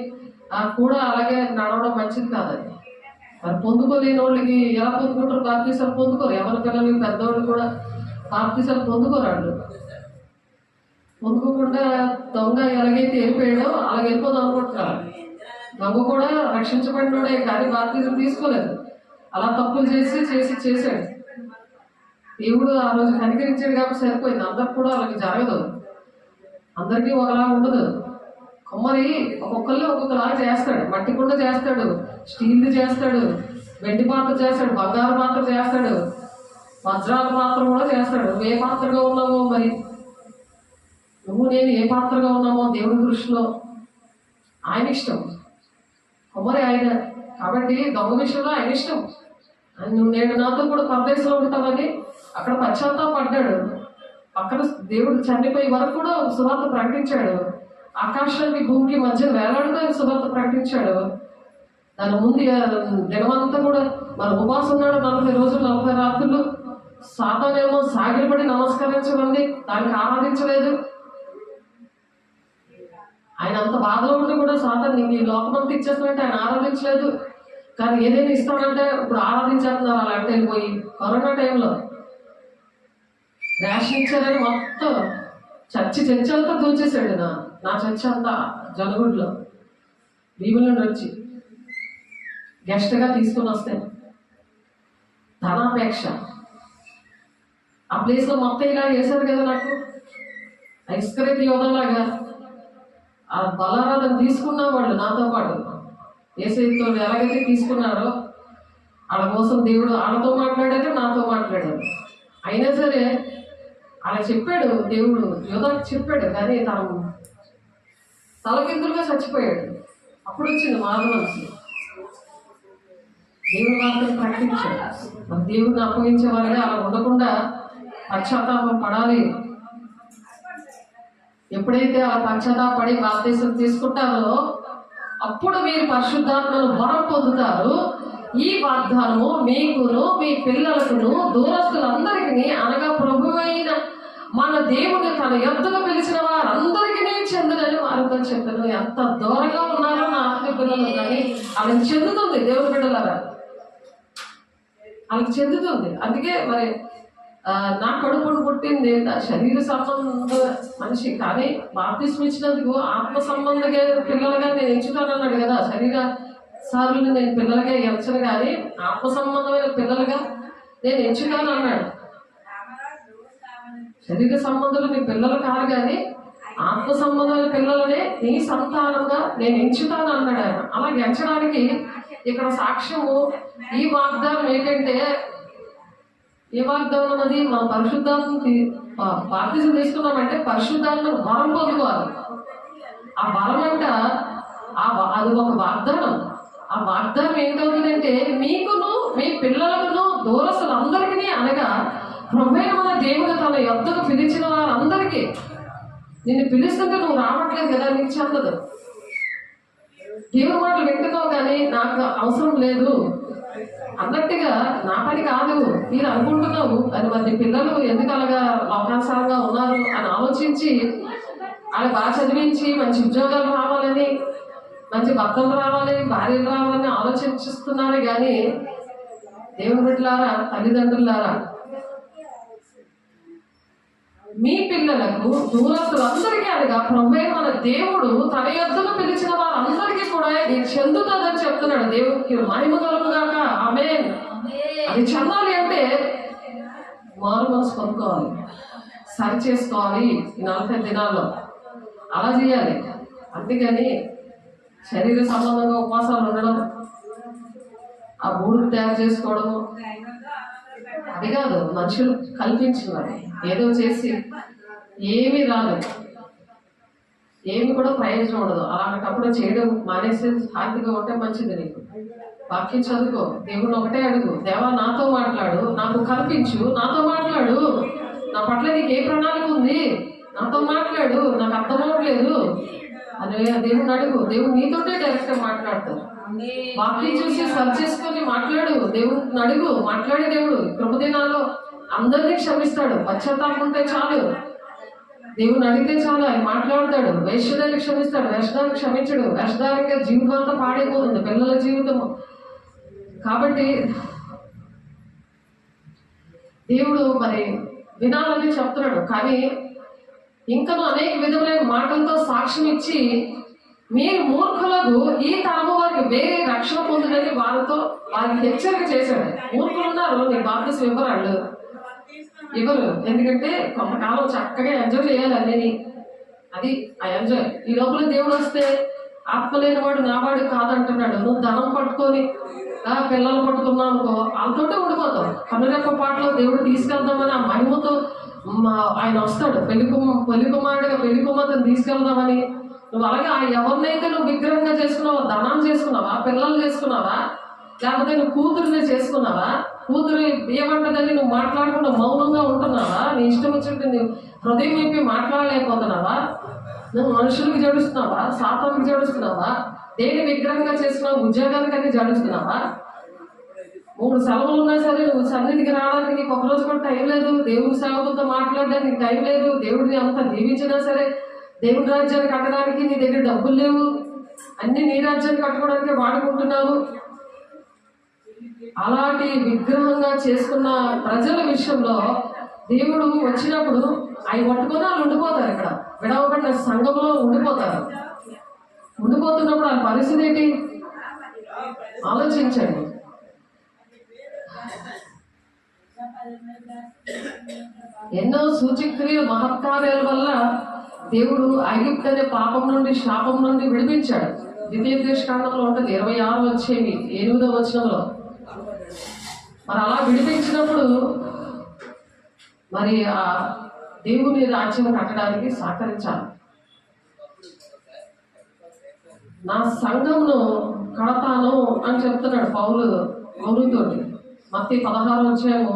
కూడా అలాగే నడవడం మంచిది కాదని. మరి పొందుకోలేని వాళ్ళకి ఎలా పొందుకుంటారు? బాప్తీసాలు పొందుకోరు. ఎవరి పిల్లలు పెద్దవాళ్ళు కూడా బాప్తీసాలు పొందుకోరాడు. పొందుకోకుండా దొంగ ఎలాగైతే వెళ్ళిపోయాడో అలాగే వెళ్ళిపోదాం అనుకుంటున్నారు. దొంగ కూడా రక్షించబడినోడే కానీ బాప్తీసం తీసుకోలేదు. అలా తప్పులు చేశాడు. దేవుడు ఆ రోజు కనికరించాడు కాబట్టి సరిపోయింది. అందరికి కూడా అలాగే జరగదు, అందరికీ ఒకలా ఉండదు. కొమ్మరి ఒక్కొక్కళ్ళు ఒక్కొక్కలాగా చేస్తాడు. మట్టి కుండ చేస్తాడు, స్టీల్ది చేస్తాడు, వెండి పాత్ర చేస్తాడు, బంగారు పాత్ర చేస్తాడు, వజ్రాల పాత్ర కూడా చేస్తాడు. నువ్వు ఏ పాత్రగా ఉన్నావో మరి నేను ఏ పాత్రగా ఉన్నామో దేవుడి దృష్టిలో ఆయన ఇష్టం. కొమ్మరి ఆయన కాబట్టి దొంగ విషయంలో ఆయన ఇష్టం. నువ్వు నేను నాతో కూడా పరదేశంలో ఉంటావని అక్కడ పశ్చాత్తాపడ్డాడు. అక్కడ దేవుడు చనిపోయే వరకు కూడా సువార్త ప్రకటించాడు. ఆకాశానికి భూమికి మధ్య వేలాడుతూ ఆయన సువార్త ప్రకటించాడు. దాని ముందు దినమంతా కూడా మన ఉపవాసం ఉన్నాడు 40 రోజులు 40 రాత్రులు. సాతానేమో సాగిలపడి నమస్కరించమంది, దానికి ఆరాధించలేదు. ఆయన అంత బాధలో ఉండి కూడా సాతాన్ నీకు ఈ లోకమంతా ఇచ్చేస్తానంటే ఆయన ఆరాధించలేదు. కానీ ఏదైనా ఇస్తానంటే ఇప్పుడు ఆరాధించేస్తున్నారు. అలా అంటే వెళ్ళిపోయి కరోనా టైంలో రేషన్ ఇచ్చారని మొత్తం చర్చి అంతా దోచేశాడు. నా చర్చి అంతా జనగుడిలో భీముల నుండి వచ్చి గెస్ట్గా తీసుకుని వస్తే ధనాపేక్ష ఆ ప్లేస్లో మొత్తం ఇలా వేశారు కదా. నాకు ఐస్కరేతి యోధంలాగా ఆ బలారాధన తీసుకున్న వాళ్ళు నాతో పాటు ఏసైతో ఎలాగైతే తీసుకున్నారో వాళ్ళ కోసం దేవుడు వాళ్ళతో మాట్లాడారు, నాతో మాట్లాడారు. అయినా సరే అలా చెప్పాడు దేవుడు, యోధాకి చెప్పాడు. కానీ తను తలకిందులుగా చచ్చిపోయాడు. అప్పుడు వచ్చింది మారు మనసు. దేవుడు వార్తను ప్రకటించాడు. మరి దేవుడిని అప్పగించే వారిగా అలా ఉండకుండా పశ్చాత్తాపం పడాలి. ఎప్పుడైతే ఆ పశ్చాత్తాపడి బాప్తిసం తీసుకుంటారో అప్పుడు మీరు పరిశుద్ధాత్మను వరం పొందుతారు. ఈ వాగ్దానము మీకును మీ పిల్లలకును దూరస్తులందరికీ అనగా ప్రభువైన మన దేవుని తన యొద్దకు పిలిచిన వారందరికీ చెందునని వారితో చెప్పాను. ఎంత దూరంగా ఉన్నారో నా ఆత్మీయ పిల్లలు, కానీ వాళ్ళకి చెందుతుంది. దేవుని బిడ్డలారా, వాళ్ళకి చెందుతుంది. అందుకే మరి నా కడుపును పుట్టింది శరీర సంబంధ మనిషి, కానీ బాప్తిస్మం ఇచ్చినందుకు ఆత్మ సంబంధంగా పిల్లలుగా నేను ఎంచుతానన్నాడు కదా. శరీర సార్లు నేను పిల్లలుగా ఎంచను, కానీ ఆత్మ సంబంధమైన పిల్లలుగా నేను ఎంచుతాను అన్నాడు. శరీర సంబంధులు నీ పిల్లలు కాదు, కానీ ఆత్మ సంబంధమైన పిల్లలనే నీ సంతానంగా నేను ఎంచుతాను అన్నాడు ఆయన. అలా ఎంచడానికి ఇక్కడ సాక్ష్యము ఈ వాగ్దానం ఏంటంటే, ఏ వాగ్దానం అన్నది మన పరిశుద్ధాత్మ బాప్తిసం తీసుకున్నామంటే పరిశుద్ధాత్మ వరం పొందుకోవాలి. ఆ వరం అంట అది ఒక వాగ్దానం. ఆ వాగ్దానం ఏంటవుతుందంటే మీకును మీ పిల్లలకును దూరస్తులందరికీ అనగా ప్రభువైన మన దేవుడు తన యొద్దకు పిలిచిన వారందరికీ. నిన్ను పిలుస్తుంటే నువ్వు రావట్లేదు కదా, నీకు చెందదు. దేవుని మాటలు వింటున్నావు కానీ నాకు అవసరం లేదు అన్నట్టుగా నా పని కాదు మీరు అనుకుంటున్నావు. అని మరి పిల్లలు ఎందుకు అలాగా లోకానుసారంగా ఉన్నారు అని ఆలోచించి వాళ్ళకి బాగా చదివించి మంచి ఉద్యోగాలు రావాలని, మంచి భర్తలు రావాలి, భార్యలు రావాలని ఆలోచిస్తున్నారు. కానీ దేవుని బిడ్డలారా, తల్లిదండ్రులారా, మీ పిల్లలకు దూరస్తులందరికీ అనగా ప్రభువైన మన దేవుడు తన యొద్దకు పిలిచిన వారందరికీ కూడా ఇది చెందుతుందని చెప్తున్నాడు. దేవుడికి మహిమ కలుగుగాక. ఆమేన్. అది చెందాలి అంటే మారు మనసు పొందుకోవాలి, సరి చేసుకోవాలి. ఈ 40 దినాల్లో అలా చేయాలి. అందుకని శరీర సంబంధంగా ఉపవాసాలు ఉండడం, ఆ బూడిద తయారు చేసుకోవడము అది కాదు. మనుషులు కల్పించినది ఏదో చేసి ఏమీ రాదు, ఏమి కూడా ప్రయోజనం ఉండదు. అలాంటప్పుడు చేయడం మానేసి హాయిగా ఉంటే మంచిది. నీకు వాక్యం చదువుకో, దేవుని ఒకటే అడుగు, దేవా నాతో మాట్లాడు, నాకు కల్పించు, నాతో మాట్లాడు, నా పట్ల నీకు ఏ ప్రణాళిక ఉంది, నాతో మాట్లాడు, నాకు అర్థమవట్లేదు అని దేవుని అడుగు. దేవుడు నీతోటే డైరెక్ట్ గా మాట్లాడతారు. వాక్యం చూసి సర్చ్ చేసుకొని మాట్లాడు, దేవుడిని అడుగు, మాట్లాడే దేవుడు కృపదినాల్లో అందరినీ క్షమిస్తాడు. పశ్చాత్తాపం ఉంటే చాలు, దేవుని అడిగితే చాలు, ఆయన మాట్లాడతాడు. వేషధారికి క్షమిస్తాడు, వేషధారికి క్షమించడు. వేషధారిగా జీవితం అంతా పాడైపోతుంది, పిల్లల జీవితం. కాబట్టి దేవుడు మరి వినాలని చెప్తున్నాడు. కానీ ఇంకనూ అనేక విధములైన మాటలతో సాక్ష్యం ఇచ్చి మీరు మూర్ఖులకు ఈ తరము వారికి వేరే రక్షణ పొందుదని వారికి హెచ్చరిక చేశాడు. మూర్ఖులు ఉన్నారు, నీ బాప్తిసం ఇవ్వరాళ్ళు, ఇవ్వరు. ఎందుకంటే కొంతకాలం చక్కగా ఎంజాయ్ చేయాలి అనేది. అది ఆ ఎంజాయ్. ఈ లోపల దేవుడు వస్తే ఆత్మ లేనివాడు నావాడు కాదంటున్నాడు. నువ్వు ధనం పట్టుకొని పిల్లలు పట్టుకున్నావు అనుకో, వాళ్ళతోటే ఉండిపోతావు. కనురెప్ప పాటలో దేవుడు తీసుకెళ్దామని ఆ మహిమతో ఆయన వస్తాడు. పెళ్లి కుమారుడిగా పెళ్లి కుమార్తెను తీసుకెళ్దామని. నువ్వు అలాగే ఎవరినైతే నువ్వు విగ్రహంగా చేసుకున్నావా, ధనం చేసుకున్నావా, పిల్లలు చేసుకున్నావా, లేకపోతే నువ్వు కూతురుని చేసుకున్నావా, కూతురు ఏమంటదని నువ్వు మాట్లాడకుండా మౌనంగా ఉంటున్నావా, నీ ఇష్టం వచ్చినట్టు నువ్వు హృదయం వైపు మాట్లాడలేకపోతున్నావా, నువ్వు మనుషులకు జడుస్తున్నావా, సాతానికి జడుస్తున్నావా, దేని విగ్రహంగా చేసుకున్నావు, ఉద్యోగానికన్నీ జడుస్తున్నావా, 3 సెలవులు ఉన్నా సరే నువ్వు సన్నిధికి రావడానికి నీకు ఒకరోజు కూడా టైం లేదు, దేవుడి సేవకులతో మాట్లాడడానికి టైం లేదు, దేవుడిని అంతా దీవించినా సరే దేవుడి రాజ్యాన్ని కట్టడానికి నీ దగ్గర డబ్బులు లేవు, అన్ని నీ రాజ్యాన్ని కట్టుకోవడానికి వాడుకుంటున్నావు. అలాంటి విగ్రహంగా చేసుకున్న ప్రజల విషయంలో దేవుడు వచ్చినప్పుడు అవి పట్టుకొని వాళ్ళు ఉండిపోతారు. ఇక్కడ విడవబడిన సంఘంలో ఉండిపోతారు. ఉండిపోతున్నప్పుడు వాళ్ళ పరిస్థితి ఏంటి ఆలోచించండి. ఎన్నో సూచక్రియ మహత్కార్యాల వల్ల దేవుడు ఐగుప్తు అనే పాపం నుండి శాపం నుండి విడిపించాడు. ద్వితీయోపదేశకాండంలో ఉంటుంది 26 వచనంలో. మరి అలా విడిపించినప్పుడు మరి ఆ దేవుని రాజ్యం కట్టడానికి సహకరించాలి. నా సంఘంను కడతాను అని చెప్తున్నాడు పౌలుతోటి. మత్తయి 16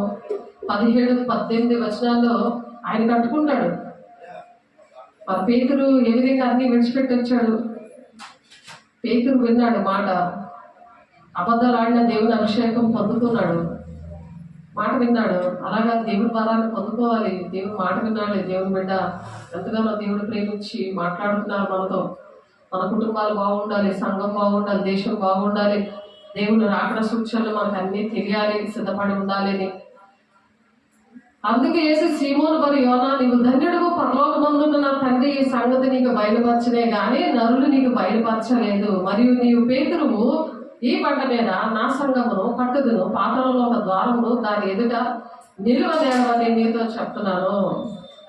17-18 వచనాల్లో ఆయన కట్టుకుంటాడు. మరి పేతురు ఏ విధంగా అన్ని విడిచిపెట్టి వచ్చాడు? పేతురు విన్నాడు మాట, అబద్ధాలు ఆడిన దేవుని అభిషేకం పొందుకున్నాడు, మాట విన్నాడు. అలాగా దేవుడి వరాన్ని పొందుకోవాలి. దేవుని మాట వినాలి. దేవుని బిడ్డ ఎంతగానో దేవుడు ప్రేమించి మాట్లాడుతున్నారు మనతో. మన కుటుంబాలు బాగుండాలి, సంఘం బాగుండాలి, దేశం బాగుండాలి, దేవుని రాకడ సూచనలు మనకు అన్నీ తెలియాలి, సిద్ధపడి ఉండాలి అని. అందుకే యేసు సీమోను మరి యోనా, నీవు ధన్యుడు, పరలోకమందున్న నా తండ్రి ఈ సంగతి నీకు బయలుపరచనే గాని నరులు నీకు బయలుపరచలేదు. మరియు నీవు పేతురువు, ఈ బండ మీద నా సంఘమును కట్టుదును, పాతాళంలో ఒక ద్వారమును దాని ఎదుట నిలువదేవని నీతో చెప్తున్నాను.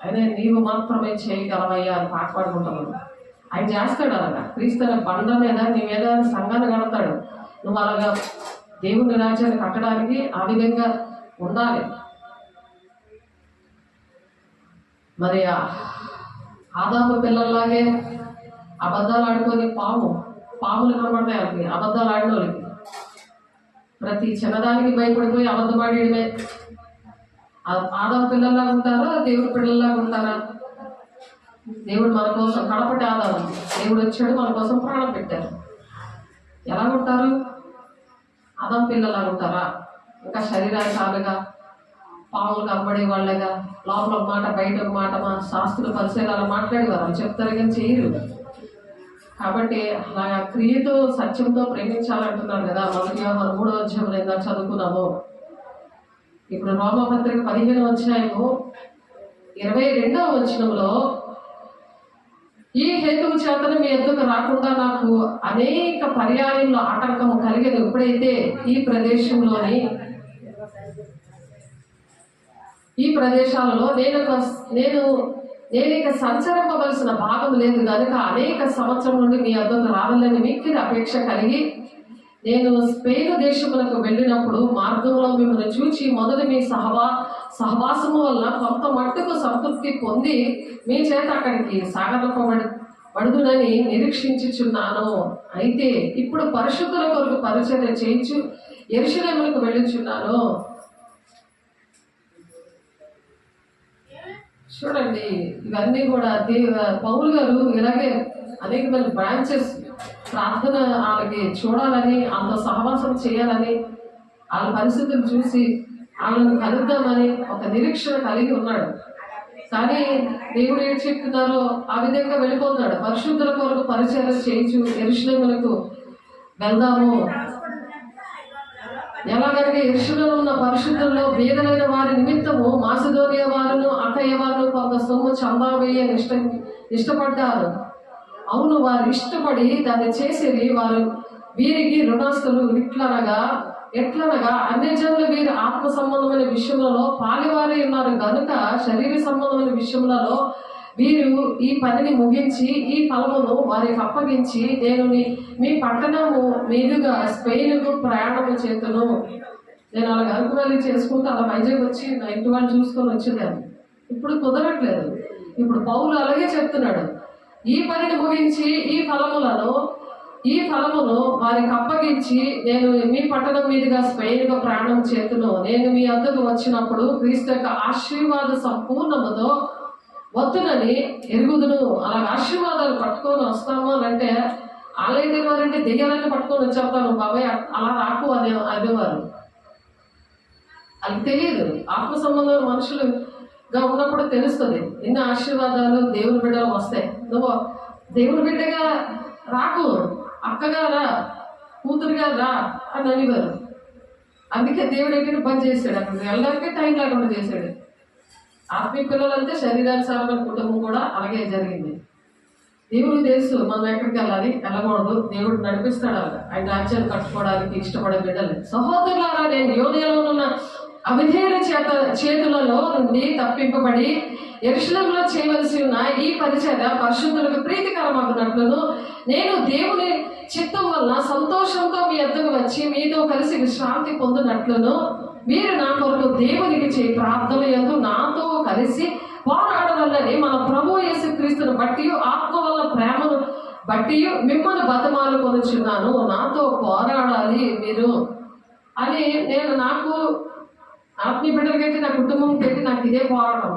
అయినా నీవు మాత్రమే చేయగలవయ్యా అని పాట పాడుకుంటున్నాను. ఆయన చేస్తాడు అలాగా. క్రీస్తు బండ మీద నీ మీద సంఘాన్ని కడతాడు. నువ్వు అలాగా దేవుని రాజ్యాన్ని కట్టడానికి ఆ విధంగా ఉండాలి. మరి ఆదాము పిల్లల్లాగే అబద్ధాలు ఆడుకొని పాములు కనబడతాయి వాళ్ళకి, అబద్ధాలు ఆడిన వాళ్ళకి. ప్రతి చిన్నదానికి భయపడిపోయి అబద్ధం ఆడేయడమే. ఆదాము పిల్లల్లాగా ఉంటారా, దేవుడి పిల్లల్లాగా ఉంటారా? దేవుడు మన కోసం కడపటి ఆదాము, దేవుడు వచ్చాడు మన కోసం ప్రాణం పెట్టారు. ఎలా ఉంటారు? ఆదాము పిల్లల్లాగా ఉంటారా? ఇంకా శరీరాచారులుగా, పాములు కనబడే వాళ్ళగా, లోపల ఒక మాట బయట ఒక మాట, మా శాస్త్రులు పరిచయాలు అలా మాట్లాడేవారు, వాళ్ళు చెప్తారు కానీ చేయరు. కాబట్టి అలాగా క్రియతో సత్యంతో ప్రేమించాలంటున్నారు కదా. 1 యోహాను 3వ అధ్యాయంలో ఇందాక చదువుకున్నాము. ఇప్పుడు రోమపత్రిక 15వ అధ్యాయము 22వ వచనంలో, ఈ హేతువు చేతను మీ ఎద్దుకు రాకుండా నాకు అనేక పర్యాయంలో ఆటంకము కలిగేది. ఎప్పుడైతే ఈ ప్రదేశాలలో నేను ఇక సంచరింపవలసిన భాగం లేదు కనుక అనేక సంవత్సరం నుండి మీ వద్దకు రావాలని మిక్కిలి అపేక్ష కలిగి నేను స్పెయిన్ దేశములకు వెళ్ళినప్పుడు మార్గంలో మిమ్మల్ని చూచి మొదట మీ సహవాసము వల్ల కొంత మట్టుకు సంతృప్తి పొంది మీ చేత అక్కడికి సాగనపబడుదునని నిరీక్షించుచున్నాను. అయితే ఇప్పుడు పరిశుద్ధుల కొరకు పరిచర్య చేయించు యెరూషలేములకు వెళ్ళుచున్నాను. చూడండి, ఇవన్నీ కూడా పౌలు గారు ఇలాగే అనేకమైన బ్రాంచెస్, ప్రార్థన వాళ్ళకి చూడాలని, అంత సహవాసం చేయాలని, వాళ్ళ పరిస్థితులు చూసి వాళ్ళని కలుద్దామని ఒక నిరీక్షణ కలిగి ఉన్నాడు. కానీ దేవుడు ఏం చెప్తున్నారో ఆ విధంగా వెళ్ళిపోతున్నాడు. పరిశుద్ధుల కొరకు పరిచర్య చేయించు యెరూషలేములకు వెళ్దాము. ఎలాగనగా యెరూషలేములో ఉన్న పరిశుద్ధుల్లో బీదలైన వారి నిమిత్తము మాసిదోనియా వారును అఖయ వారును కొంత సొమ్ము చందా వేయని ఇష్టపడ్డారు. అవును, వారు ఇష్టపడి దాన్ని చేసేది. వారు వీరికి రుణస్తులు. ఎట్లనగా అన్యజనులు వీరి ఆత్మ సంబంధమైన విషయములలో పాలివారే ఉన్నారు కనుక శరీర సంబంధమైన విషయములలో వీరు ఈ పనిని ముగించి ఈ ఫలమును వారికి అప్పగించి నేను మీ పట్టణము మీదుగా స్పెయిన్కు ప్రయాణము చేతును. నేను అలా అరకు వెళ్ళి చేసుకుంటూ అలా వైజాగ్ వచ్చి నా ఇంటి వాళ్ళు చూసుకొని వచ్చేదాన్ని. ఇప్పుడు కుదరట్లేదు. ఇప్పుడు పౌలు అలాగే చెప్తున్నాడు, ఈ పనిని ముగించి ఈ ఫలమును వారికి అప్పగించి నేను మీ పట్టణం మీదుగా స్పెయిన్గా ప్రయాణం చేతును. నేను మీ వద్దకు వచ్చినప్పుడు క్రీస్తు యొక్క ఆశీర్వాద సంపూర్ణముతో వద్దునని ఎరుగుదును. అలాగ ఆశీర్వాదాలు పట్టుకొని వస్తాము అని అంటే వాళ్ళైతే వారంటే దెయ్యాలన్నీ పట్టుకొని వచ్చేస్తాను బాబాయ్ అలా రాకు అనేవారు. అది తెలియదు. ఆత్మ సంబంధం మనుషులుగా ఉన్నప్పుడు తెలుస్తుంది. ఎన్ని ఆశీర్వాదాలు దేవుని బిడ్డలు వస్తాయి. నువ్వు దేవుని బిడ్డగా రాకు, అక్కగా రా, కూతురుగా రా అని అనేవారు. అందుకే దేవుడు ఏంటంటే పని చేశాడు, అక్కడ వెళ్ళడానికి టైం లేకుండా చేశాడు. ఆత్మీయ పిల్లలంటే శరీరానుసారమైన కుటుంబం కూడా అలాగే జరిగింది. దేవుడు తెలుసు మనం ఎక్కడికి వెళ్ళాలి, వెళ్ళకూడదు. దేవుడు నడిపిస్తాడు ఆయన రాజ్యాన్ని కట్టుకోవడానికి ఇష్టపడే బిడ్డలు. సహోదరులారా, నేను యోధలో ఉన్న అవిధేయుల చేతులలో నుండి తప్పింపబడి యెరూషలేములో చేయవలసి ఉన్న ఈ పరిచర్య పరిశుద్ధులకు ప్రీతికరమగునట్లును నేను దేవుని చిత్తం వల్ల సంతోషంతో మీ వద్దకు వచ్చి మీతో కలిసి విశ్రాంతి పొందినట్లును మీరు నా కొరకు దేవునికి చేయి ప్రార్థన యందు నాతో కలిసి పోరాడవల్లని మన ప్రభు యేసుక్రీస్తును బట్టి ఆత్మ వల్ల ప్రేమను బట్టి మిమ్మల్ని బతమాలు కొనుచున్నాను. నాతో పోరాడాలి మీరు అని నేను నాకు ఆత్మీయ బిడ్డలకైతే నా కుటుంబం పెట్టి నాకు ఇదే పోరాటం.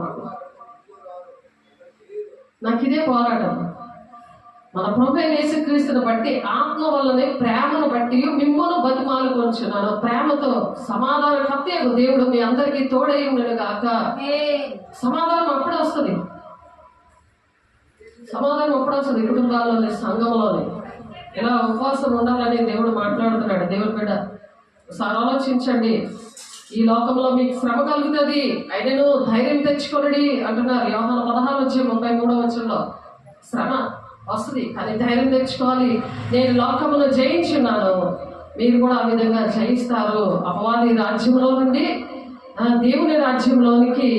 నాకు ఇదే పోరాటం. మన ప్రభువైన యేసుక్రీస్తుని బట్టి, ఆత్మ వల్లనే, ప్రేమను బట్టి మిమ్మల్ని బతిమాలుకొంచున్నాను. ప్రేమతో సమాధానం కత్తేగు దేవుడు మీ అందరికీ తోడై ఉండను గాక. సమాధానం అప్పుడే వస్తుంది. సమాధానం అప్పుడే వస్తుంది. కుటుంబాల్లోని, సంఘంలోని. ఇలా ఉపవాసం ఉండాలని దేవుడు మాట్లాడుతున్నాడు. దేవుడి బిడ్డ ఒకసారి ఆలోచించండి. ఈ లోకంలో మీకు శ్రమ కలుగుతుంది, అయినను ధైర్యం తెచ్చుకోనడి అంటున్నారు. యోహాను 16:33 శ్రమ వస్తుంది, కానీ ధైర్యం తెచ్చుకోవాలి. నేను లోకమును జయించున్నాను, మీరు కూడా ఆ విధంగా జయిస్తారు. అపవాది రాజ్యంలో నుండి దేవుని రాజ్యంలోనికి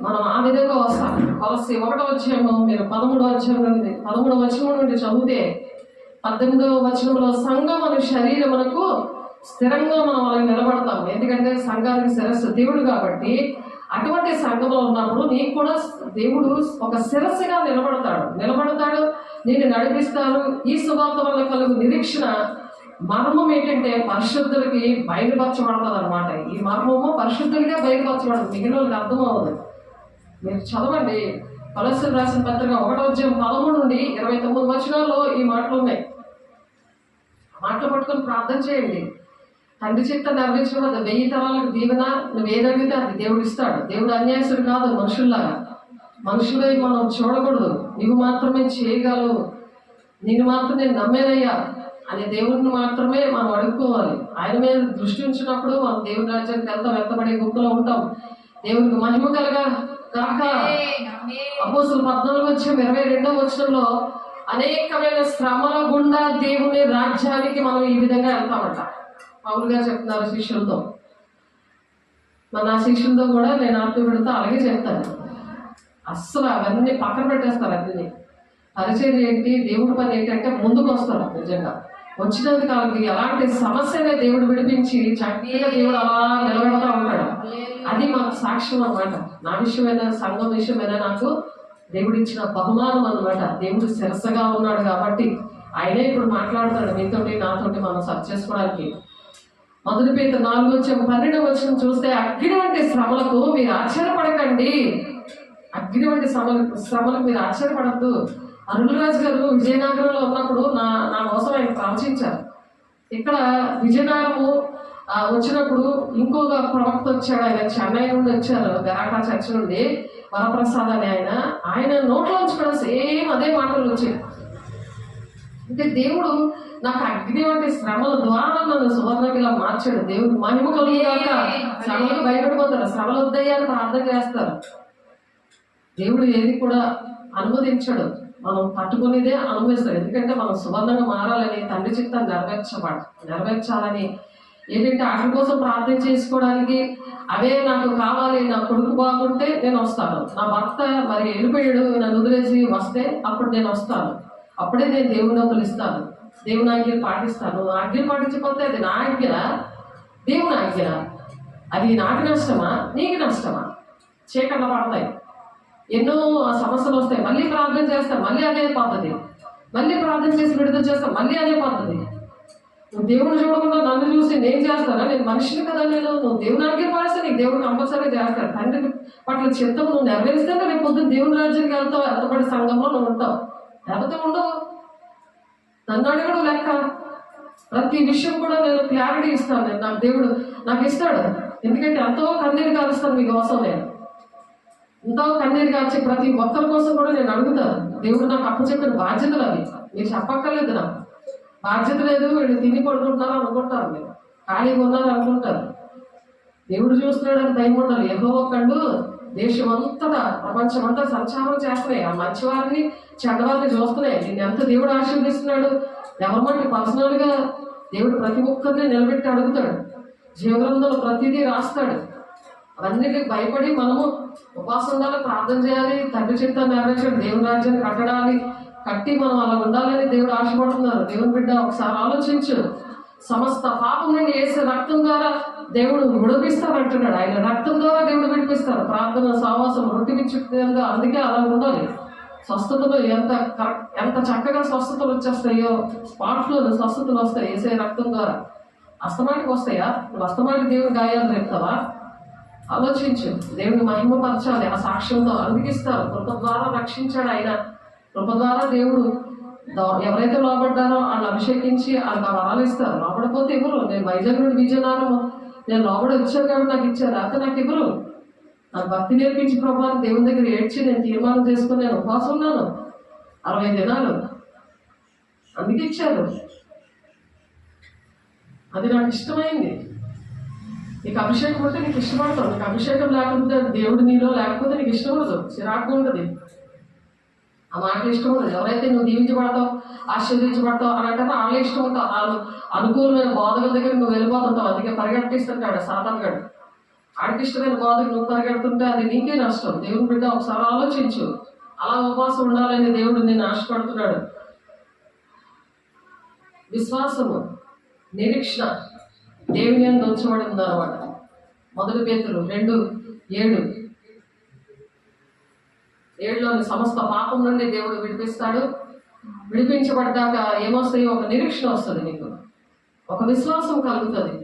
మనం ఆ విధంగా వస్తాం. కొలస్సీ 1 మీరు 13వ వచనం నుండి చదివితే 18వ వచనంలో సంఘం అనే శరీరమునకు స్థిరంగా మనం వాళ్ళకి నిలబడతాం. ఎందుకంటే సంఘానికి శిరస్సు దేవుడు కాబట్టి, అటువంటి సంఘంలో ఉన్నప్పుడు నీకు కూడా దేవుడు ఒక శిరస్సుగా నిలబడతాడు, నేను నడిపిస్తాడు. ఈ సువార్త వల్ల కలుగు నిరీక్షణ మర్మం ఏంటంటే పరిశుద్ధులకి బయలుపరచబడుతుంది అనమాట. ఈ మర్మము పరిశుద్ధులుగా బయలుపరచబడుతుంది, మిగిలిన వాళ్ళకి అర్థం అవ్వదు. మీరు చదవండి కొలస్సీయులకు రాసిన పత్రిక 1:13 నుండి 29 వచనాల్లో ఈ మాటలు ఉన్నాయి. మాటలు పట్టుకొని ప్రార్థన చేయండి. తండ్రి చిత్తం నెరవేర్చడం వద్ద 1000 తరాలకు దీవెన. నువ్వు ఏదడిగితే అది దేవుడు ఇస్తాడు. దేవుడు అన్యాయసుడు కాదు, మనుషుల్లాగా. మనుషులై మనం చూడకూడదు. నువ్వు మాత్రమే చేయగలవు, నేను మాత్రమే నమ్మేనయ్యా అనే దేవుడిని మాత్రమే మనం అడుక్కోవాలి. ఆయన మీద దృష్టి ఉంచినప్పుడు మనం దేవుని రాజ్యానికి వెళ్తాం, వెళ్తబడే గుంపులో ఉంటాం. దేవునికి మహిమ కలగా కాక. అపోస్తుల 14:22 వచనంలో అనేకమైన శ్రమల గుండా దేవుని రాజ్యానికి మనం ఈ విధంగా వెళ్తామంట. పౌలు గారు చెప్తున్నారు శిష్యులతో. నా శిష్యులతో కూడా నేను ఆత్మీయుడితో అలాగే చెప్తాను. అస్సలు అవన్నీ పక్కన పెట్టేస్తారు. అన్నీ పరిచయం ఏంటి, దేవుడి పని ఏంటంటే ముందుకు వస్తారు. నిజంగా వచ్చినందుకు వాళ్ళకి ఎలాంటి సమస్యనే దేవుడు విడిపించి చక్కగా దేవుడు అలా నిలబెడతా ఉంటాడు. అది మాకు సాక్ష్యం అన్నమాట. నా విషయమైనా సంఘం విషయమైనా నాకు దేవుడు ఇచ్చిన బహుమానం అన్నమాట. దేవుడు శిరస్సుగా ఉన్నాడు కాబట్టి ఆయనే ఇప్పుడు మాట్లాడుతాడు మీతోటి, నాతోటి మనం సర్చ్ చేసుకోవడానికి. 1 పేతురు 4:12 చూస్తే అగ్ని వంటి శ్రమలకు మీరు ఆశ్చర్యపడకండి. అగ్ని వంటి శ్రమలకు మీరు ఆశ్చర్యపడద్దు. అరుణరాజు గారు విజయనగరంలో ఉన్నప్పుడు నా కోసం ఆయన ప్రవచించారు. ఇక్కడ విజయనగరము వచ్చినప్పుడు ఇంకొక ప్రవక్త వచ్చాడు. ఆయన చెన్నై నుండి వచ్చారు, గరాకా చర్చ్ నుండి, వరప్రసాద్ అని. ఆయన నోట్లోంచి కూడా సేమ్ అదే మాటలు వచ్చాయి. అంటే దేవుడు నాకు అగ్ని వంటి శ్రమల ద్వారా నన్ను సువర్ణగిలా మార్చాడు. దేవుడు మహిమ కలుగుగాక. శ్రమలకు భయపడిపోతారు, శ్రమలు వద్దయ్యాని ప్రార్థన చేస్తారు. దేవుడు ఏది కూడా అనుమతించడు, మనం పట్టుకునేదే అనుభవిస్తాడు. ఎందుకంటే మనం సువర్ణంగా మారాలని, తండ్రి చిత్తాన్ని నెరవేర్చాలని, ఏంటంటే వాటి కోసం ప్రార్థన చేసుకోవడానికి. అవే నాకు కావాలి, నా కొడుకు బాగుంటే నేను వస్తాను, నా భర్త మరి వెళ్ళిపోయాడు నన్ను వదిలేసి వస్తే అప్పుడు నేను వస్తాను, అప్పుడే నేను దేవుని పిలుస్తాను, దేవుని ఆజ్ఞలు పాటిస్తాను. ఆజ్ఞలు పాటించకపోతే అది నా ఆజ్ఞ, దేవుని ఆజ్ఞ. అది నాకు నష్టమా, నీకు నష్టమా? చీకట్ల పడతాయి, ఎన్నో సమస్యలు వస్తాయి. మళ్ళీ ప్రార్థన చేస్తాం, మళ్ళీ అదే పద్ధతి. మళ్ళీ ప్రార్థన చేసి విడుదల చేస్తాం, మళ్ళీ అదే పద్ధతి. నువ్వు దేవుని చూడకుండా నన్ను చూసి నేను చేస్తానా? నేను మనిషిని కదా. నువ్వు దేవుని ఆజ్ఞ పాడిస్తే నీకు దేవుడు కంపల్సరీ చేస్తాడు. తండ్రి పట్ల చిత్తం నువ్వు నెరవేరిస్తేనే రేపు పొద్దున్న దేవుని రాజ్యానికి వెళ్తావు, ఎంతపడి సంఘంలో నువ్వు ఉంటావు, లేకపోతే ఉండవు. నన్ను అడగడు లెక్క. ప్రతి విషయం కూడా నేను క్లారిటీ ఇస్తాను. నేను నాకు దేవుడు నాకు ఇస్తాడు. ఎందుకంటే ఎంతో కన్నీరు కాలుస్తాను మీకోసం. నేను ఎంతో కన్నీరు కాల్చి ప్రతి ఒక్కరి కోసం కూడా నేను అడుగుతాను. దేవుడు నాకు అప్పచెప్పిన బాధ్యతలు అవి. మీరు చెప్పక్కర్లేదు, నాకు బాధ్యత లేదు. వీళ్ళు తిని పడుకుంటున్నారు అనుకుంటారు, మీరు ఖాళీగా ఉన్నారు అనుకుంటారు. దేవుడు చూస్తున్నాడని భయం ఉండాలి. యెహోవా కళ్ళు దేశమంతటా, ప్రపంచమంతా సంచారం చేస్తున్నాయి. ఆ మంచివారిని చెడ్డవారిని చూస్తున్నాయి. దీన్ని ఎంత దేవుడు ఆశీర్వదిస్తున్నాడు. ఎవరి మట్టి పర్సనల్గా దేవుడు ప్రతి ఒక్కరిని నిలబెట్టి అడుగుతాడు. జీవగ్రంథంలో ప్రతిదీ రాస్తాడు. అవన్నిటికి భయపడి మనము ఉపవాసం ఉండాలి, ప్రార్థన చేయాలి, తండ్రి చిత్తాన్ని నెరవేర్చాడు, దేవుని రాజ్యాన్ని కట్టి మనం అలా ఉండాలని దేవుడు ఆశపడుతున్నారు. దేవుని బిడ్డ ఒకసారి ఆలోచించు. సమస్త పాపం నుండి యేసు రక్తం ద్వారా దేవుడు విడిపిస్తారంటున్నాడు. ఆయన రక్తం ద్వారా దేవుడు విడిపిస్తారు. ప్రార్థన, సహవాసం, రొట్టె విచ్చుగా. అందుకే అలా ఉండాలి. స్వస్థతలు ఎంత చక్కగా స్వస్థతలు వచ్చేస్తాయో, స్పాట్లో స్వస్థతలు వస్తాయి యేసే రక్తం ద్వారా. అస్తమానికి వస్తాయా? నువ్వు అస్తమానికి దేవుని గాయాలు రేపుతావా? ఆలోచించు. దేవుని మహిమపరచాలి ఆ సాక్ష్యంతో. అందుకిస్తారు, కృప ద్వారా రక్షించాడు ఆయన. కృప ద్వారా దేవుడు ఎవరైతే లోబడ్డారో వాళ్ళు అభిషేకించి వాళ్ళకి ఆ వరాలు ఇస్తారు. లోబడిపోతే ఇవ్వరు. నేను వైజాగ్ నుండి విజయనగరం నేను లోబడి వచ్చాను కాబట్టి నాకు ఇచ్చారు, లేకపోతే నాకు ఇవ్వరు. నాకు భక్తి నేర్పించి ప్రభావం దేవుని దగ్గర ఏడ్చి నేను తీర్మానం చేసుకుని నేను ఉపవాసం ఉన్నాను 60 దినాలు. అందుకే ఇచ్చారు. అది నాకు ఇష్టమైంది. నీకు అభిషేకం ఉంటే నీకు ఇష్టపడతావు. నీకు అభిషేకం లేకపోతే దేవుడు నీలో లేకపోతే నీకు ఇష్టం ఉండదు, చిరాకు ఉంటుంది. ఆ మాటలు ఇష్టం ఉండదు. ఎవరైతే నువ్వు దీవించబడతావు, ఆశీర్వదించబడతావు అని అంటే వాళ్ళే ఇష్టం ఉంటావు. వాళ్ళు అనుకూలమైన బోధకుల దగ్గర నువ్వు వెళ్ళిపోతుంటావు. అందుకే పరిగెట్టిస్తుంటాడు సాతాను గాడు. ఆడికి ఇష్టమైన బోధకు నువ్వు పరిగెడుతుంటే అది నీకే నష్టం. దేవుని బిడ్డ ఒకసారి ఆలోచించు. అలా ఉపవాసం ఉండాలని దేవుడు నిన్ను ఆశపడుతున్నాడు. విశ్వాసము, నిరీక్షణ దేవుని యందు ఉంచబడి ఉందన్నమాట. 1 పేతురు 2:7 సమస్త పాపం నుండి దేవుడు విడిపిస్తాడు. విడిపించబడ్డాక ఏమొస్తాయి? ఒక నిరీక్షణ వస్తుంది, నీకు ఒక విశ్వాసం కలుగుతుంది.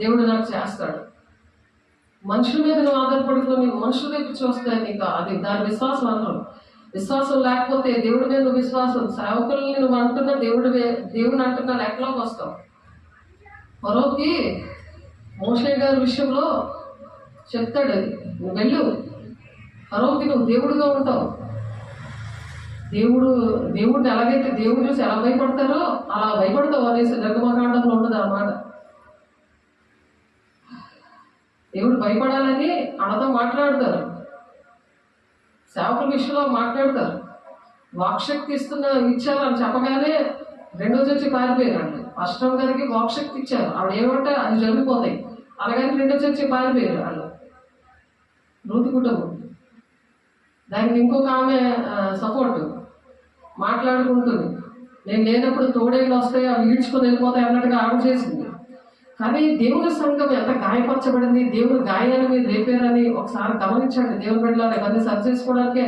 దేవుడు నాకు చేస్తాడు. మనుషుల మీద నువ్వు ఆధారపడుకొని మనుషుల వైపు చూస్తే నీకు అది దాని విశ్వాసం అంటారు. విశ్వాసం లేకపోతే దేవుడి మీద విశ్వాసం, సేవకుల్ని నువ్వు అంటున్నా దేవుడిని అంటున్నా లెక్కలోకి వస్తావు. ఫరోకి మోషే గారి విషయంలో చెప్తాడు, నువ్వు వెళ్ళు, ఫరోకి నువ్వు దేవుడిగా ఉంటావు. దేవుడిని ఎలాగైతే దేవుడు చూసి ఎలా భయపడతారో అలా భయపడతావు అనేసి నిర్గమకాండంలో ఉంటుంది అన్నమాట. దేవుడు భయపడాలని అడతో మాట్లాడతారు, సేవకుల విషయంలో మాట్లాడతారు. వాక్శక్తి ఇచ్చారు అని చెప్పగానే రెండో చర్చి పారిపోయారు. అష్టం గారికి వాక్శక్తి ఇచ్చారు, ఆవిడ ఏమంటే అది జరిగిపోతాయి. అలాగని రెండో చర్చి పారిపోయారు వాళ్ళు. రూతు కుటుంబం దానికి ఇంకొక ఆమె సపోర్ట్ మాట్లాడుకుంటుంది. నేను లేనప్పుడు తోడేళ్ళు వస్తాయి, అవి ఈడ్చుకొని వెళ్ళిపోతాయి అన్నట్టుగా ఆవిడ చేసింది. కానీ దేవుని సంఘం ఎంత గాయపరచబడింది, దేవుని గాయాల మీద రేపారని ఒకసారి గమనించండి. దేవుని బిడ్డలారా, ఇవన్నీ సరి చేసుకోవడానికే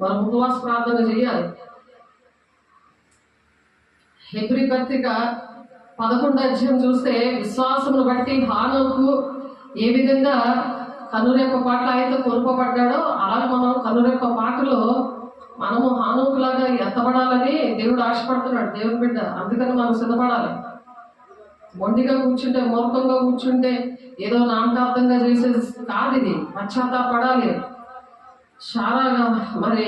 మనం ఉపవాస ప్రార్థన చేయాలి. హెబ్రీ పత్రిక 11 చూస్తే విశ్వాసమును బట్టి హానోకు ఏ విధంగా కనురెప్ప పాటలు అయితే కొనుపబడ్డాడో అలాగే మనం కనురెప్ప పాటలో మనము హానోకులాగా ఎత్తబడాలని దేవుడు ఆశపడుతున్నాడు. దేవుని బిడ్డ అందుకని మనం సిద్ధపడాలి. మొండిగా కూర్చుంటే, మూర్ఖంగా కూర్చుంటే ఏదో నామకార్థంగా చేసేది కాదు. ఇది పశ్చాత్తాపడాలి. చాలా మరి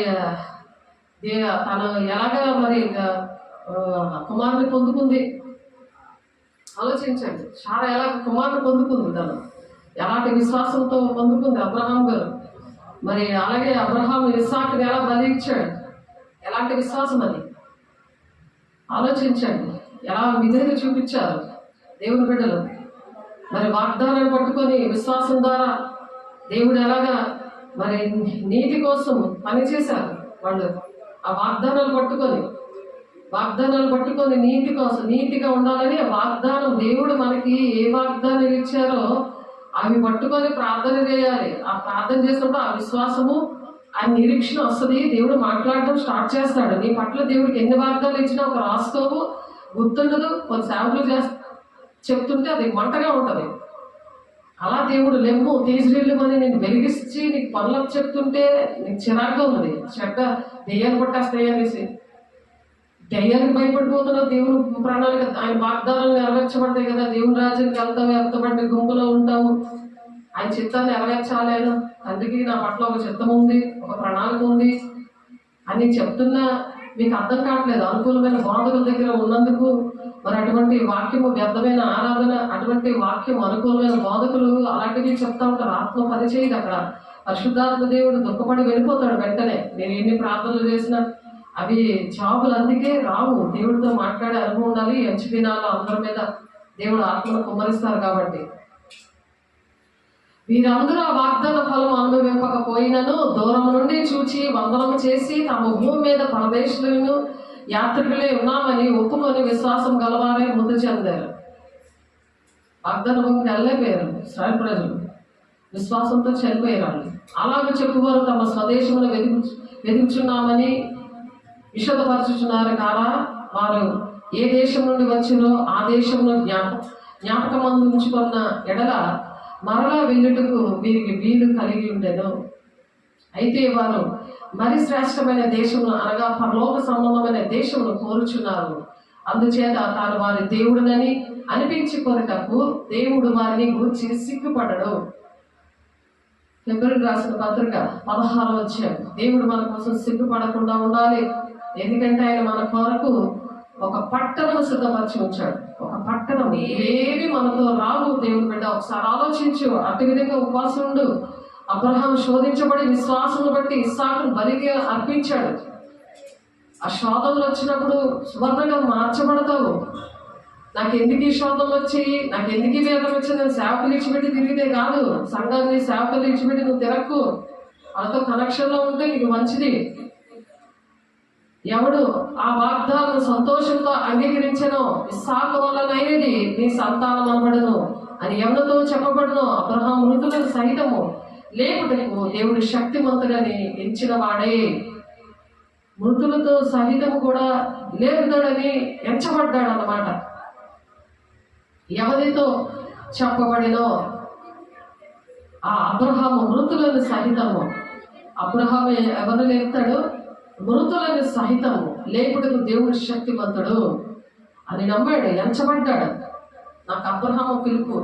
తను ఎలాగా మరి కుమారుని పొందుకుంది ఆలోచించండి. చాలా ఎలా కుమారుని పొందుకుంది, తను ఎలాంటి విశ్వాసంతో పొందుకుంది అబ్రహాం గారు. మరి అలాగే అబ్రహాం ఇస్సాకుని ఎలా బలి ఇచ్చాడు, ఎలాంటి విశ్వాసం అది ఆలోచించండి. ఎలా విధేయత చూపించారు దేవుని బిడ్డలు. మరి వాగ్దానాన్ని పట్టుకొని విశ్వాసం ద్వారా దేవుడు ఎలాగా మరి నీతి కోసం పనిచేశారు వాళ్ళు. ఆ వాగ్దానాలు పట్టుకొని నీతి కోసం, నీతిగా ఉండాలని వాగ్దానం దేవుడు మనకి ఏ వాగ్దానం ఇచ్చారో అవి పట్టుకొని ప్రార్థన చేయాలి. ఆ ప్రార్థన చేసినప్పుడు ఆ విశ్వాసము, ఆ నిరీక్షణ వస్తుంది. దేవుడు మాట్లాడడం స్టార్ట్ చేస్తాడు. నీ పట్ల దేవుడికి ఎన్ని వాగ్దానాలు ఇచ్చినా ఒక రాసుకోవు, గుర్తుండదు. కొన్ని సేవకులు చెప్తుంటే అది మంటగా ఉంటుంది. అలా దేవుడు లెమ్ము తేజరీళ్ళమని నేను వెలిగించి నీకు పనులకు చెప్తుంటే నీకు చిరాగ్గా ఉన్నది. చెడ్డ దెయ్యాన్ని పట్టేస్తాయి అనేసి దెయ్యానికి భయపడిపోతున్నావు. దేవుడు ప్రణాళిక, ఆయన వాగ్దానాలు నెరవేర్చబడతాయి కదా. దేవుని రాజ్యానికి వెళ్తావు, ఎత్తబడి గుంపులో ఉంటావు. ఆయన చిత్తాన్ని నెరవేర్చాలేను. అందుకే నా పట్ల ఒక చిత్తం ఉంది, ఒక ప్రణాళిక ఉంది అని చెప్తున్నా మీకు అర్థం కావట్లేదు. అనుకూలమైన బోధకుల దగ్గర ఉన్నందుకు మరి అటువంటి వాక్యము వ్యర్థమైన ఆరాధన, అటువంటి వాక్యం అనుకూలమైన బోధకులు అలాంటివి చెప్తా ఉంటారు. ఆత్మ పనిచేయదు అక్కడ. పరిశుద్ధాత్మ దేవుడు దుఃఖపడి వెళ్ళిపోతాడు వెంటనే. నేను ఎన్ని ప్రార్థనలు చేసినా అవి జాబులు అందుకే రావు. దేవుడితో మాట్లాడే అనుభవం ఉండాలి. ఎంచి దినాల్లో అందరి మీద దేవుడు ఆత్మను కుమ్మరిస్తారు కాబట్టి. వీరందరూ ఆ వాగ్దాన ఫలం అనుభవింపకపోయినను దూరం నుండి చూచి వందనము చేసి తమ భూమి మీద పరదేశులను యాత్రికులే ఉన్నామని ఒప్పుకొని విశ్వాసం గలవారే మృతి చెందారు. వాగ్దాన భూమికి వెళ్ళలేకపోయారు ఇశ్రాయేలు ప్రజలు, విశ్వాసంతో చనిపోయారు. అలాగే చెప్పువారు తమ స్వదేశమును వెతుకుచున్నామని విషదపరచుచున్నారు కారా. వారు ఏ దేశం నుండి వచ్చినో ఆ దేశంలో జ్ఞాపకమందు ఉంచుకున్న ఎడల మరలా వెళ్ళుటకు వీరికి వీలు కలిగి ఉండేను. అయితే వారు మరి శ్రేష్టమైన దేశమును అనగా పరలోక సంబంధమైన దేశమును కోరుచున్నారు. అందుచేత తాను వారి దేవుడునని అనిపించుకొనుటకు దేవుడు వారిని గూర్చి సిగ్గుపడడు. ఫిబ్రవరి రాసిన పత్రిక 16 వచ్చాడు. దేవుడు మన కోసం సిగ్గుపడకుండా ఉండాలి. ఎందుకంటే ఆయన మన కొరకు ఒక పట్టణం సిద్ధపరిచి ఉంచాడు. ఒక పట్టణం, ఏవి మనతో రావు. దేవుని బిడ్డ ఒకసారి ఆలోచించు. అటు విధంగా ఉపవాసం ఉండు. అబ్రహాం శోధించబడి విశ్వాసమును బట్టి ఇస్సాకును బలిగా అర్పించాడు. ఆ శోధనలు వచ్చినప్పుడు సువర్ణంగా మార్చబడతావు. నాకెందుకు ఈ శోధనలు వచ్చాయి, నాకెందుకు ఈ వేదన వచ్చింది, నేను సేవకులు ఇచ్చిపెట్టి తిరిగితే కాదు. సంఘాన్ని సేవకులు ఇచ్చిపెట్టి నువ్వు తిరక్కు. వాళ్ళతో కనెక్షన్లో ఉంటే నీకు మంచిది. ఎవడు ఆ వాగ్దానం సంతోషంతో అంగీకరించను, ఇస్సాకు వలనైనది నీ సంతానం అనబడును అని ఎవరితో చెప్పబడును. అబ్రహాం మృతులను సహితము లేపుటకు దేవుడు శక్తిమంతుడని ఎంచిన వాడే. మృతులతో సహితము కూడా లేపుతాడని ఎంచబడ్డాడు అన్నమాట. ఎవరితో చెప్పబడినో ఆ అబ్రహాము మృతులను సహితము. అబ్రహాము ఎవరు లేపుతాడు? మృతులను సహితము లేపుటకు దేవుడు శక్తిమంతుడు అని నమ్మాడు, ఎంచబడ్డాడు. నాకు అబ్రహాము పిలుపు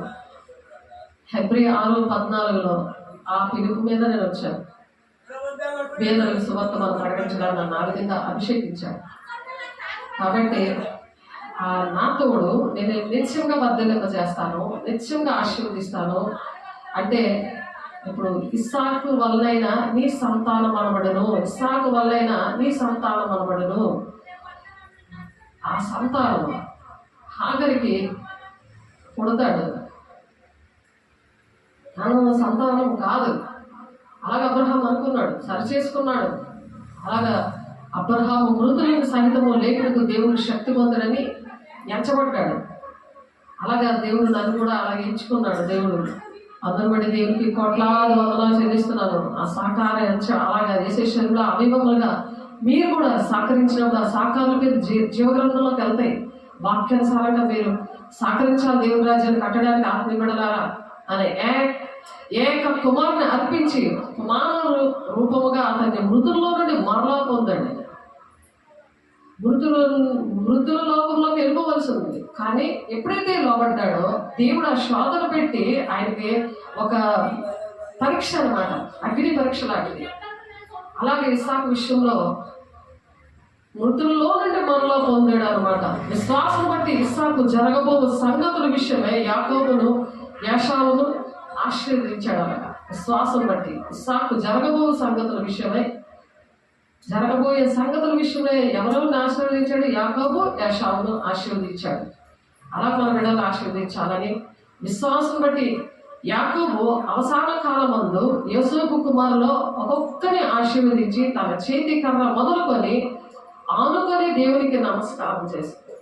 హెబ్రీ 6:14 ఆ పిలుపు మీద నేను వచ్చాను. పేదలకు సువార్త మనం ప్రకటించడానికి నన్ను ఆ విధంగా అభిషేకించాడు. కాబట్టి నా తోడు నేను నిత్యంగా వర్ధలింప చేస్తాను, నిత్యంగా ఆశీర్వదిస్తాను. అంటే ఇప్పుడు ఇస్సాకు వల్లైనా నీ సంతానం అనబడును, ఇస్సాకు వల్లైనా నీ సంతానం అనబడును. ఆ సంతానం హాగరికి పుడతాడు. తన సంతానం కాదు. అలాగ అబ్రహాం అనుకున్నాడు, సరి చేసుకున్నాడు. అలాగా అబ్రహాము మృతులను సహితము లేఖకు దేవుడు శక్తివంతుడని ఎంచబడ్డాడు. అలాగా దేవుడు నన్ను కూడా అలాగే ఎంచుకున్నాడు. దేవుడు అందరు బట్టి దేవుడికి కోట్లాది వందనాలు చెల్లిస్తున్నాను. ఆ సహకార అలాగా దేశంలో అభిమములుగా మీరు కూడా సహకరించినప్పుడు ఆ సహకారాలు మీరు జీవగ్రంథంలోకి వెళ్తాయి. వాక్యానుసారంగా మీరు సహకరించాలి దేవుని రాజ్యాన్ని కట్టడానికి ఆత్మీయబడలారా అని ఏక కుమారుని అర్పించి కుమార రూపముగా అతన్ని మృతుల్లో నుండి మరలా పొందండి. మృతుల లోకంలోకి వెళ్ళిపోవలసి ఉంది. కానీ ఎప్పుడైతే లోబడ్డాడో దేవుడు ఆ శోధన పెట్టి ఆయనకి ఒక పరీక్ష అనమాట, అగ్ని పరీక్ష లాంటిది. అలాగే ఇస్సాకు విషయంలో మృతుల్లో నుండి మరలా పొందాడు అనమాట. విశ్వాసం బట్టి ఇస్సాకు జరగబో సంగతుల విషయమే యాకోబును ఏశావును ఆశీర్వదించాడు. అనగా విశ్వాసం బట్టి ఇస్సాకు జరగబోయే సంగతుల విషయమే ఎవరెవరిని ఆశీర్వదించాడు? యాకోబు ఏశావును ఆశీర్వదించాడు. అలా మన బిడ్డలు ఆశీర్వదించాలని విశ్వాసం బట్టి యాకోబు అవసాన కాలమందు యోసేపు కుమారులో ఒక్కొక్కరిని ఆశీర్వదించి తన చేతి కర్ర మొదలుకొని ఆనుకొని దేవునికి నమస్కారం చేస్తాడు.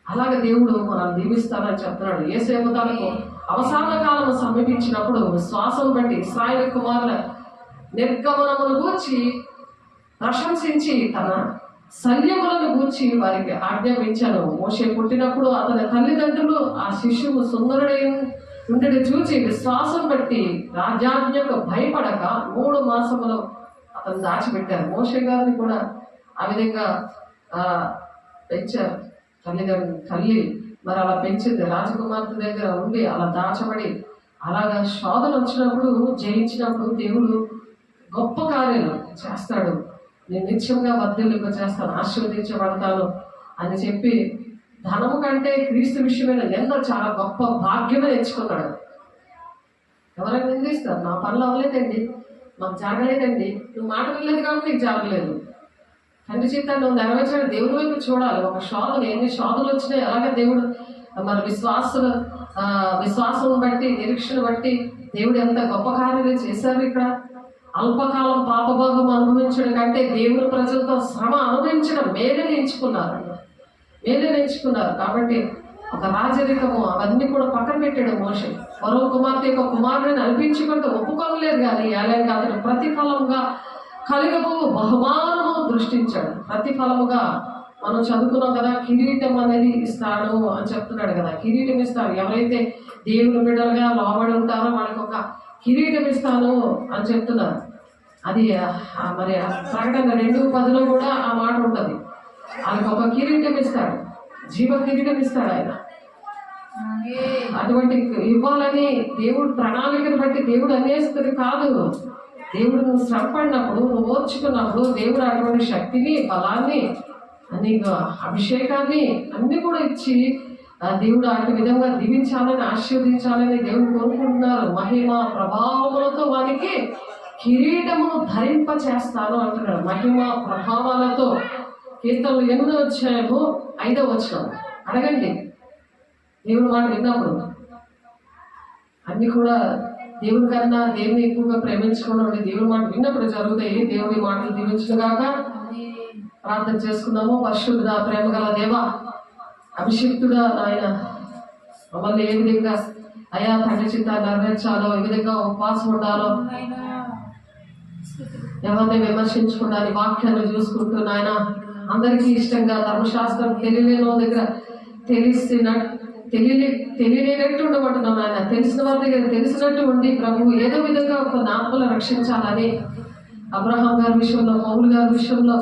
అలాగే దేవుడు మనల్ని దీవిస్తానని చెప్తున్నాడు. యోసేపు తనకు అవసాన కాలం సమీపించినప్పుడు విశ్వాసం బట్టి ఇశ్రాయేలు కుమారుల నిర్గమనమును గూర్చి ప్రశంసించి తన శల్యములను గూర్చి వారికి ఆజ్ఞాపించాను. మోషే పుట్టినప్పుడు అతని తల్లిదండ్రులు ఆ శిశువు సుందరుడై ఉండేది చూచి విశ్వాసం బట్టి రాజ్యాజ్ఞకు భయపడక 3 మాసములు అతను దాచిపెట్టారు. మోషే గారిని కూడా ఆ విధంగా పెంచారు తల్లి మరి అలా పెంచింది. రాజకుమార్తె దగ్గర ఉండి అలా దాచబడి అలాగా శోధన వచ్చినప్పుడు జయించినప్పుడు దేవుడు గొప్ప కార్యాలు చేస్తాడు. నేను నిత్యంగా వర్ధిల్లింప చేస్తాను, ఆశీర్వదించబడతాను అని చెప్పి ధనము కంటే క్రీస్తు విషయమైన నింద చాలా గొప్ప భాగ్యమే ఎంచుకున్నాడు. ఎవరైనా నిందిస్తారు, నా పనులు అవ్వలేదండి, మాకు జరగలేదండి, నువ్వు మాట వినలేదు కాబట్టి నీకు జరగలేదు. తండ్రి చిత్తాన్ని నువ్వు నెరవేర్చాడు. దేవుడి వైపు చూడాలి. ఒక శోధన, ఎన్ని శోధనలు వచ్చినాయి. అలాగే దేవుడు మరి విశ్వాసం బట్టి నిరీక్షణ బట్టి దేవుడు ఎంత గొప్ప కార్యాలు చేశారు. ఇక్కడ అల్పకాలం పాపభోగం అనుభవించడం కంటే దేవుని ప్రజలతో శ్రమ అనుభవించడం మేలుని ఎంచుకున్నారు. కాబట్టి ఒక రాజరికము అవన్నీ కూడా పక్కన పెట్టాడు మోషే. మరో కుమార్తె యొక్క కుమారుడిని అనిపించుకుంటూ ఒప్పుకోలేదు. కానీ ఏలైనా అతను ప్రతిఫలంగా కలిగబో బహుమానము దృష్టించాడు. ప్రతిఫలముగా మనం చదువుకున్నాం కదా, కిరీటం అనేది ఇస్తాడు అని చెప్తున్నాడు కదా. కిరీటం ఇస్తాడు. ఎవరైతే దేవుని బిడ్డలుగా లోబడి ఉంటారో వాళ్ళకి ఒక కిరీటం ఇస్తాను అని చెప్తున్నారు. అది మరి ప్రకటన 2:10 కూడా ఆ మాట ఉంటుంది. ఆయనకు ఒక కిరీటం ఇస్తాడు, జీవ కిరీటం ఇస్తాడు ఆయన. అటువంటి ఇవ్వాలని దేవుడు ప్రణాళికను బట్టి దేవుడు అనేస్తుంది కాదు. దేవుడు నువ్వు శ్రమపడినప్పుడు, నువ్వు ఓర్చుకున్నప్పుడు దేవుడు అటువంటి శక్తిని, బలాన్ని, నీకు అభిషేకాన్ని అన్ని కూడా ఇచ్చి దేవుడు అటు విధంగా దీవించాలని, ఆశీర్వదించాలని దేవుడు కోరుకుంటున్నారు. మహిమ ప్రభావములతో వానికి కిరీటము ధరింప చేస్తాను అంటున్నాడు. మహిమ ప్రభావాలతో. కీర్తనలు 8:5 అడగండి. దేవుని మాట విన్నప్పుడు అన్ని కూడా దేవుని కన్నా దేవుని ఎక్కువగా ప్రేమించుకోవడం దేవుని మాట విన్నప్పుడు జరుగుతాయి. దేవుని మాటలు దీవించుగాక. ప్రార్థన చేసుకున్నాము. పరిశుద్ధ ప్రేమ గల దేవ, అభిషిక్తుడా నాయన, మమ్మల్ని ఏ విధంగా అయా తండ్రి చిత్తాన్ని నెరవేర్చాలో, ఏ విధంగా ఉపవాసం ఉండాలో, ఎవరిని విమర్శించుకుంటారు, వాక్యాన్ని చూసుకుంటూ నాయన అందరికీ ఇష్టంగా ధర్మశాస్త్రం తెలియలేని దగ్గర తెలియలేనట్టు ఉండమంటున్నాం నాయన. తెలిసిన వారి దగ్గర తెలిసినట్టు ఉండి ప్రభు ఏదో విధంగా ఒక ఆత్మలు రక్షించాలని అబ్రహాం గారి విషయంలో, పౌలు గారి విషయంలో,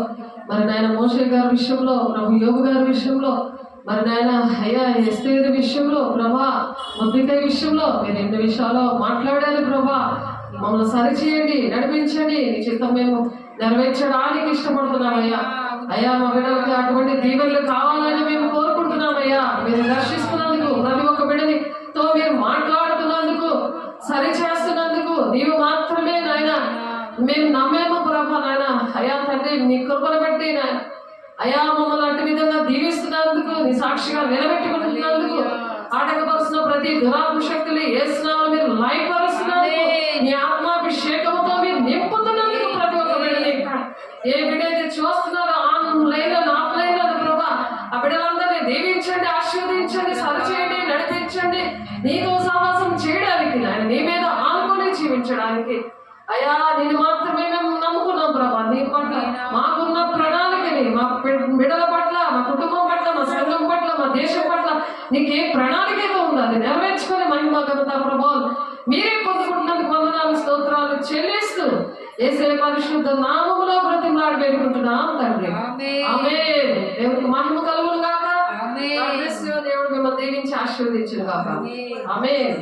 మరి నాయన మోషే గారి విషయంలో, ప్రభు యోగు గారి విషయంలో, మరి నాయన అయ్యా ఎస్తేరు విషయంలో, ప్రభా మొద్దికై విషయంలో మీరు ఎన్ని విషయాల్లో మాట్లాడారు ప్రభా. మమ్మల్ని సరిచేయండి, నడిపించండి. నీ చిత్తం మేము నెరవేర్చడానికి ఇష్టపడుతున్నామయ్యా. అయ్యా మా బిడ్డలకు అటువంటి దీవెనలు కావాలని మేము కోరుకుంటున్నామయ్యా. మీరు దర్శిస్తున్నందుకు, ప్రతి ఒక్క బిడ్డనితో మీరు మాట్లాడుతున్నందుకు, సరి చేస్తున్నందుకు నీవు మాత్రమే నాయన మేము నమ్మేమో ప్రభా. నాయన అయ్యా తండ్రి నీ కృపను బట్టి నాయన అయ్యా మమ్మల్ని అటు విధంగా దీవిస్తున్నందుకు, నీ సాక్షిగా నిలబెట్టుకుంటున్నందుకు, ఆటంకపరుస్తున్న ప్రతి దురాత్మ శక్తులు ఏసునామములో మీరు లయపరుస్తున్నందుకు, నీ ఆత్మాభిషేకముతో మీరు నింపుతున్నందుకు, ప్రతి ఒక్క బిడ్డని ఏ బిడ్డ అయితే చూస్తున్నారో ఆన్లైన్ ఆఫ్లైన్ ప్రభా, ఆ బిడ్డలందరినీ దీవించండి, ఆశీర్వదించండి, సరిచేయండి, నడిపించండి. నీతో సహవాసం చేయడానికి నాయన, నీ మీద ఆనుకొని జీవించడానికి అయ్యా నేను మాత్రమే మేము నమ్ముకున్నాం ప్రభా. నీ పట్ల మాకున్న ప్రణాళికని, మా బిడ్డల పట్ల, మా కుటుంబం పట్ల, మా సంఘం పట్ల, మా దేశం పట్ల నీకే ప్రణాళిక ఏదో ఉంది. అది నెరవేర్చుకొని మహిమ ఘనత ప్రభావం మీరే పొందుకుంటున్నందుకు వందనాలు, స్తోత్రాలు చెల్లిస్తూ యేసయ్య పరిశుద్ధ నామములో బ్రతిమలాడి వేడుకుంటున్నాం తండ్రి. ఆమేన్. దేవునికి మహిమ కలుగును గాక. దేవుడు మిమ్మల్ని దీవించి ఆశీర్వదించును గాక. ఆమేన్.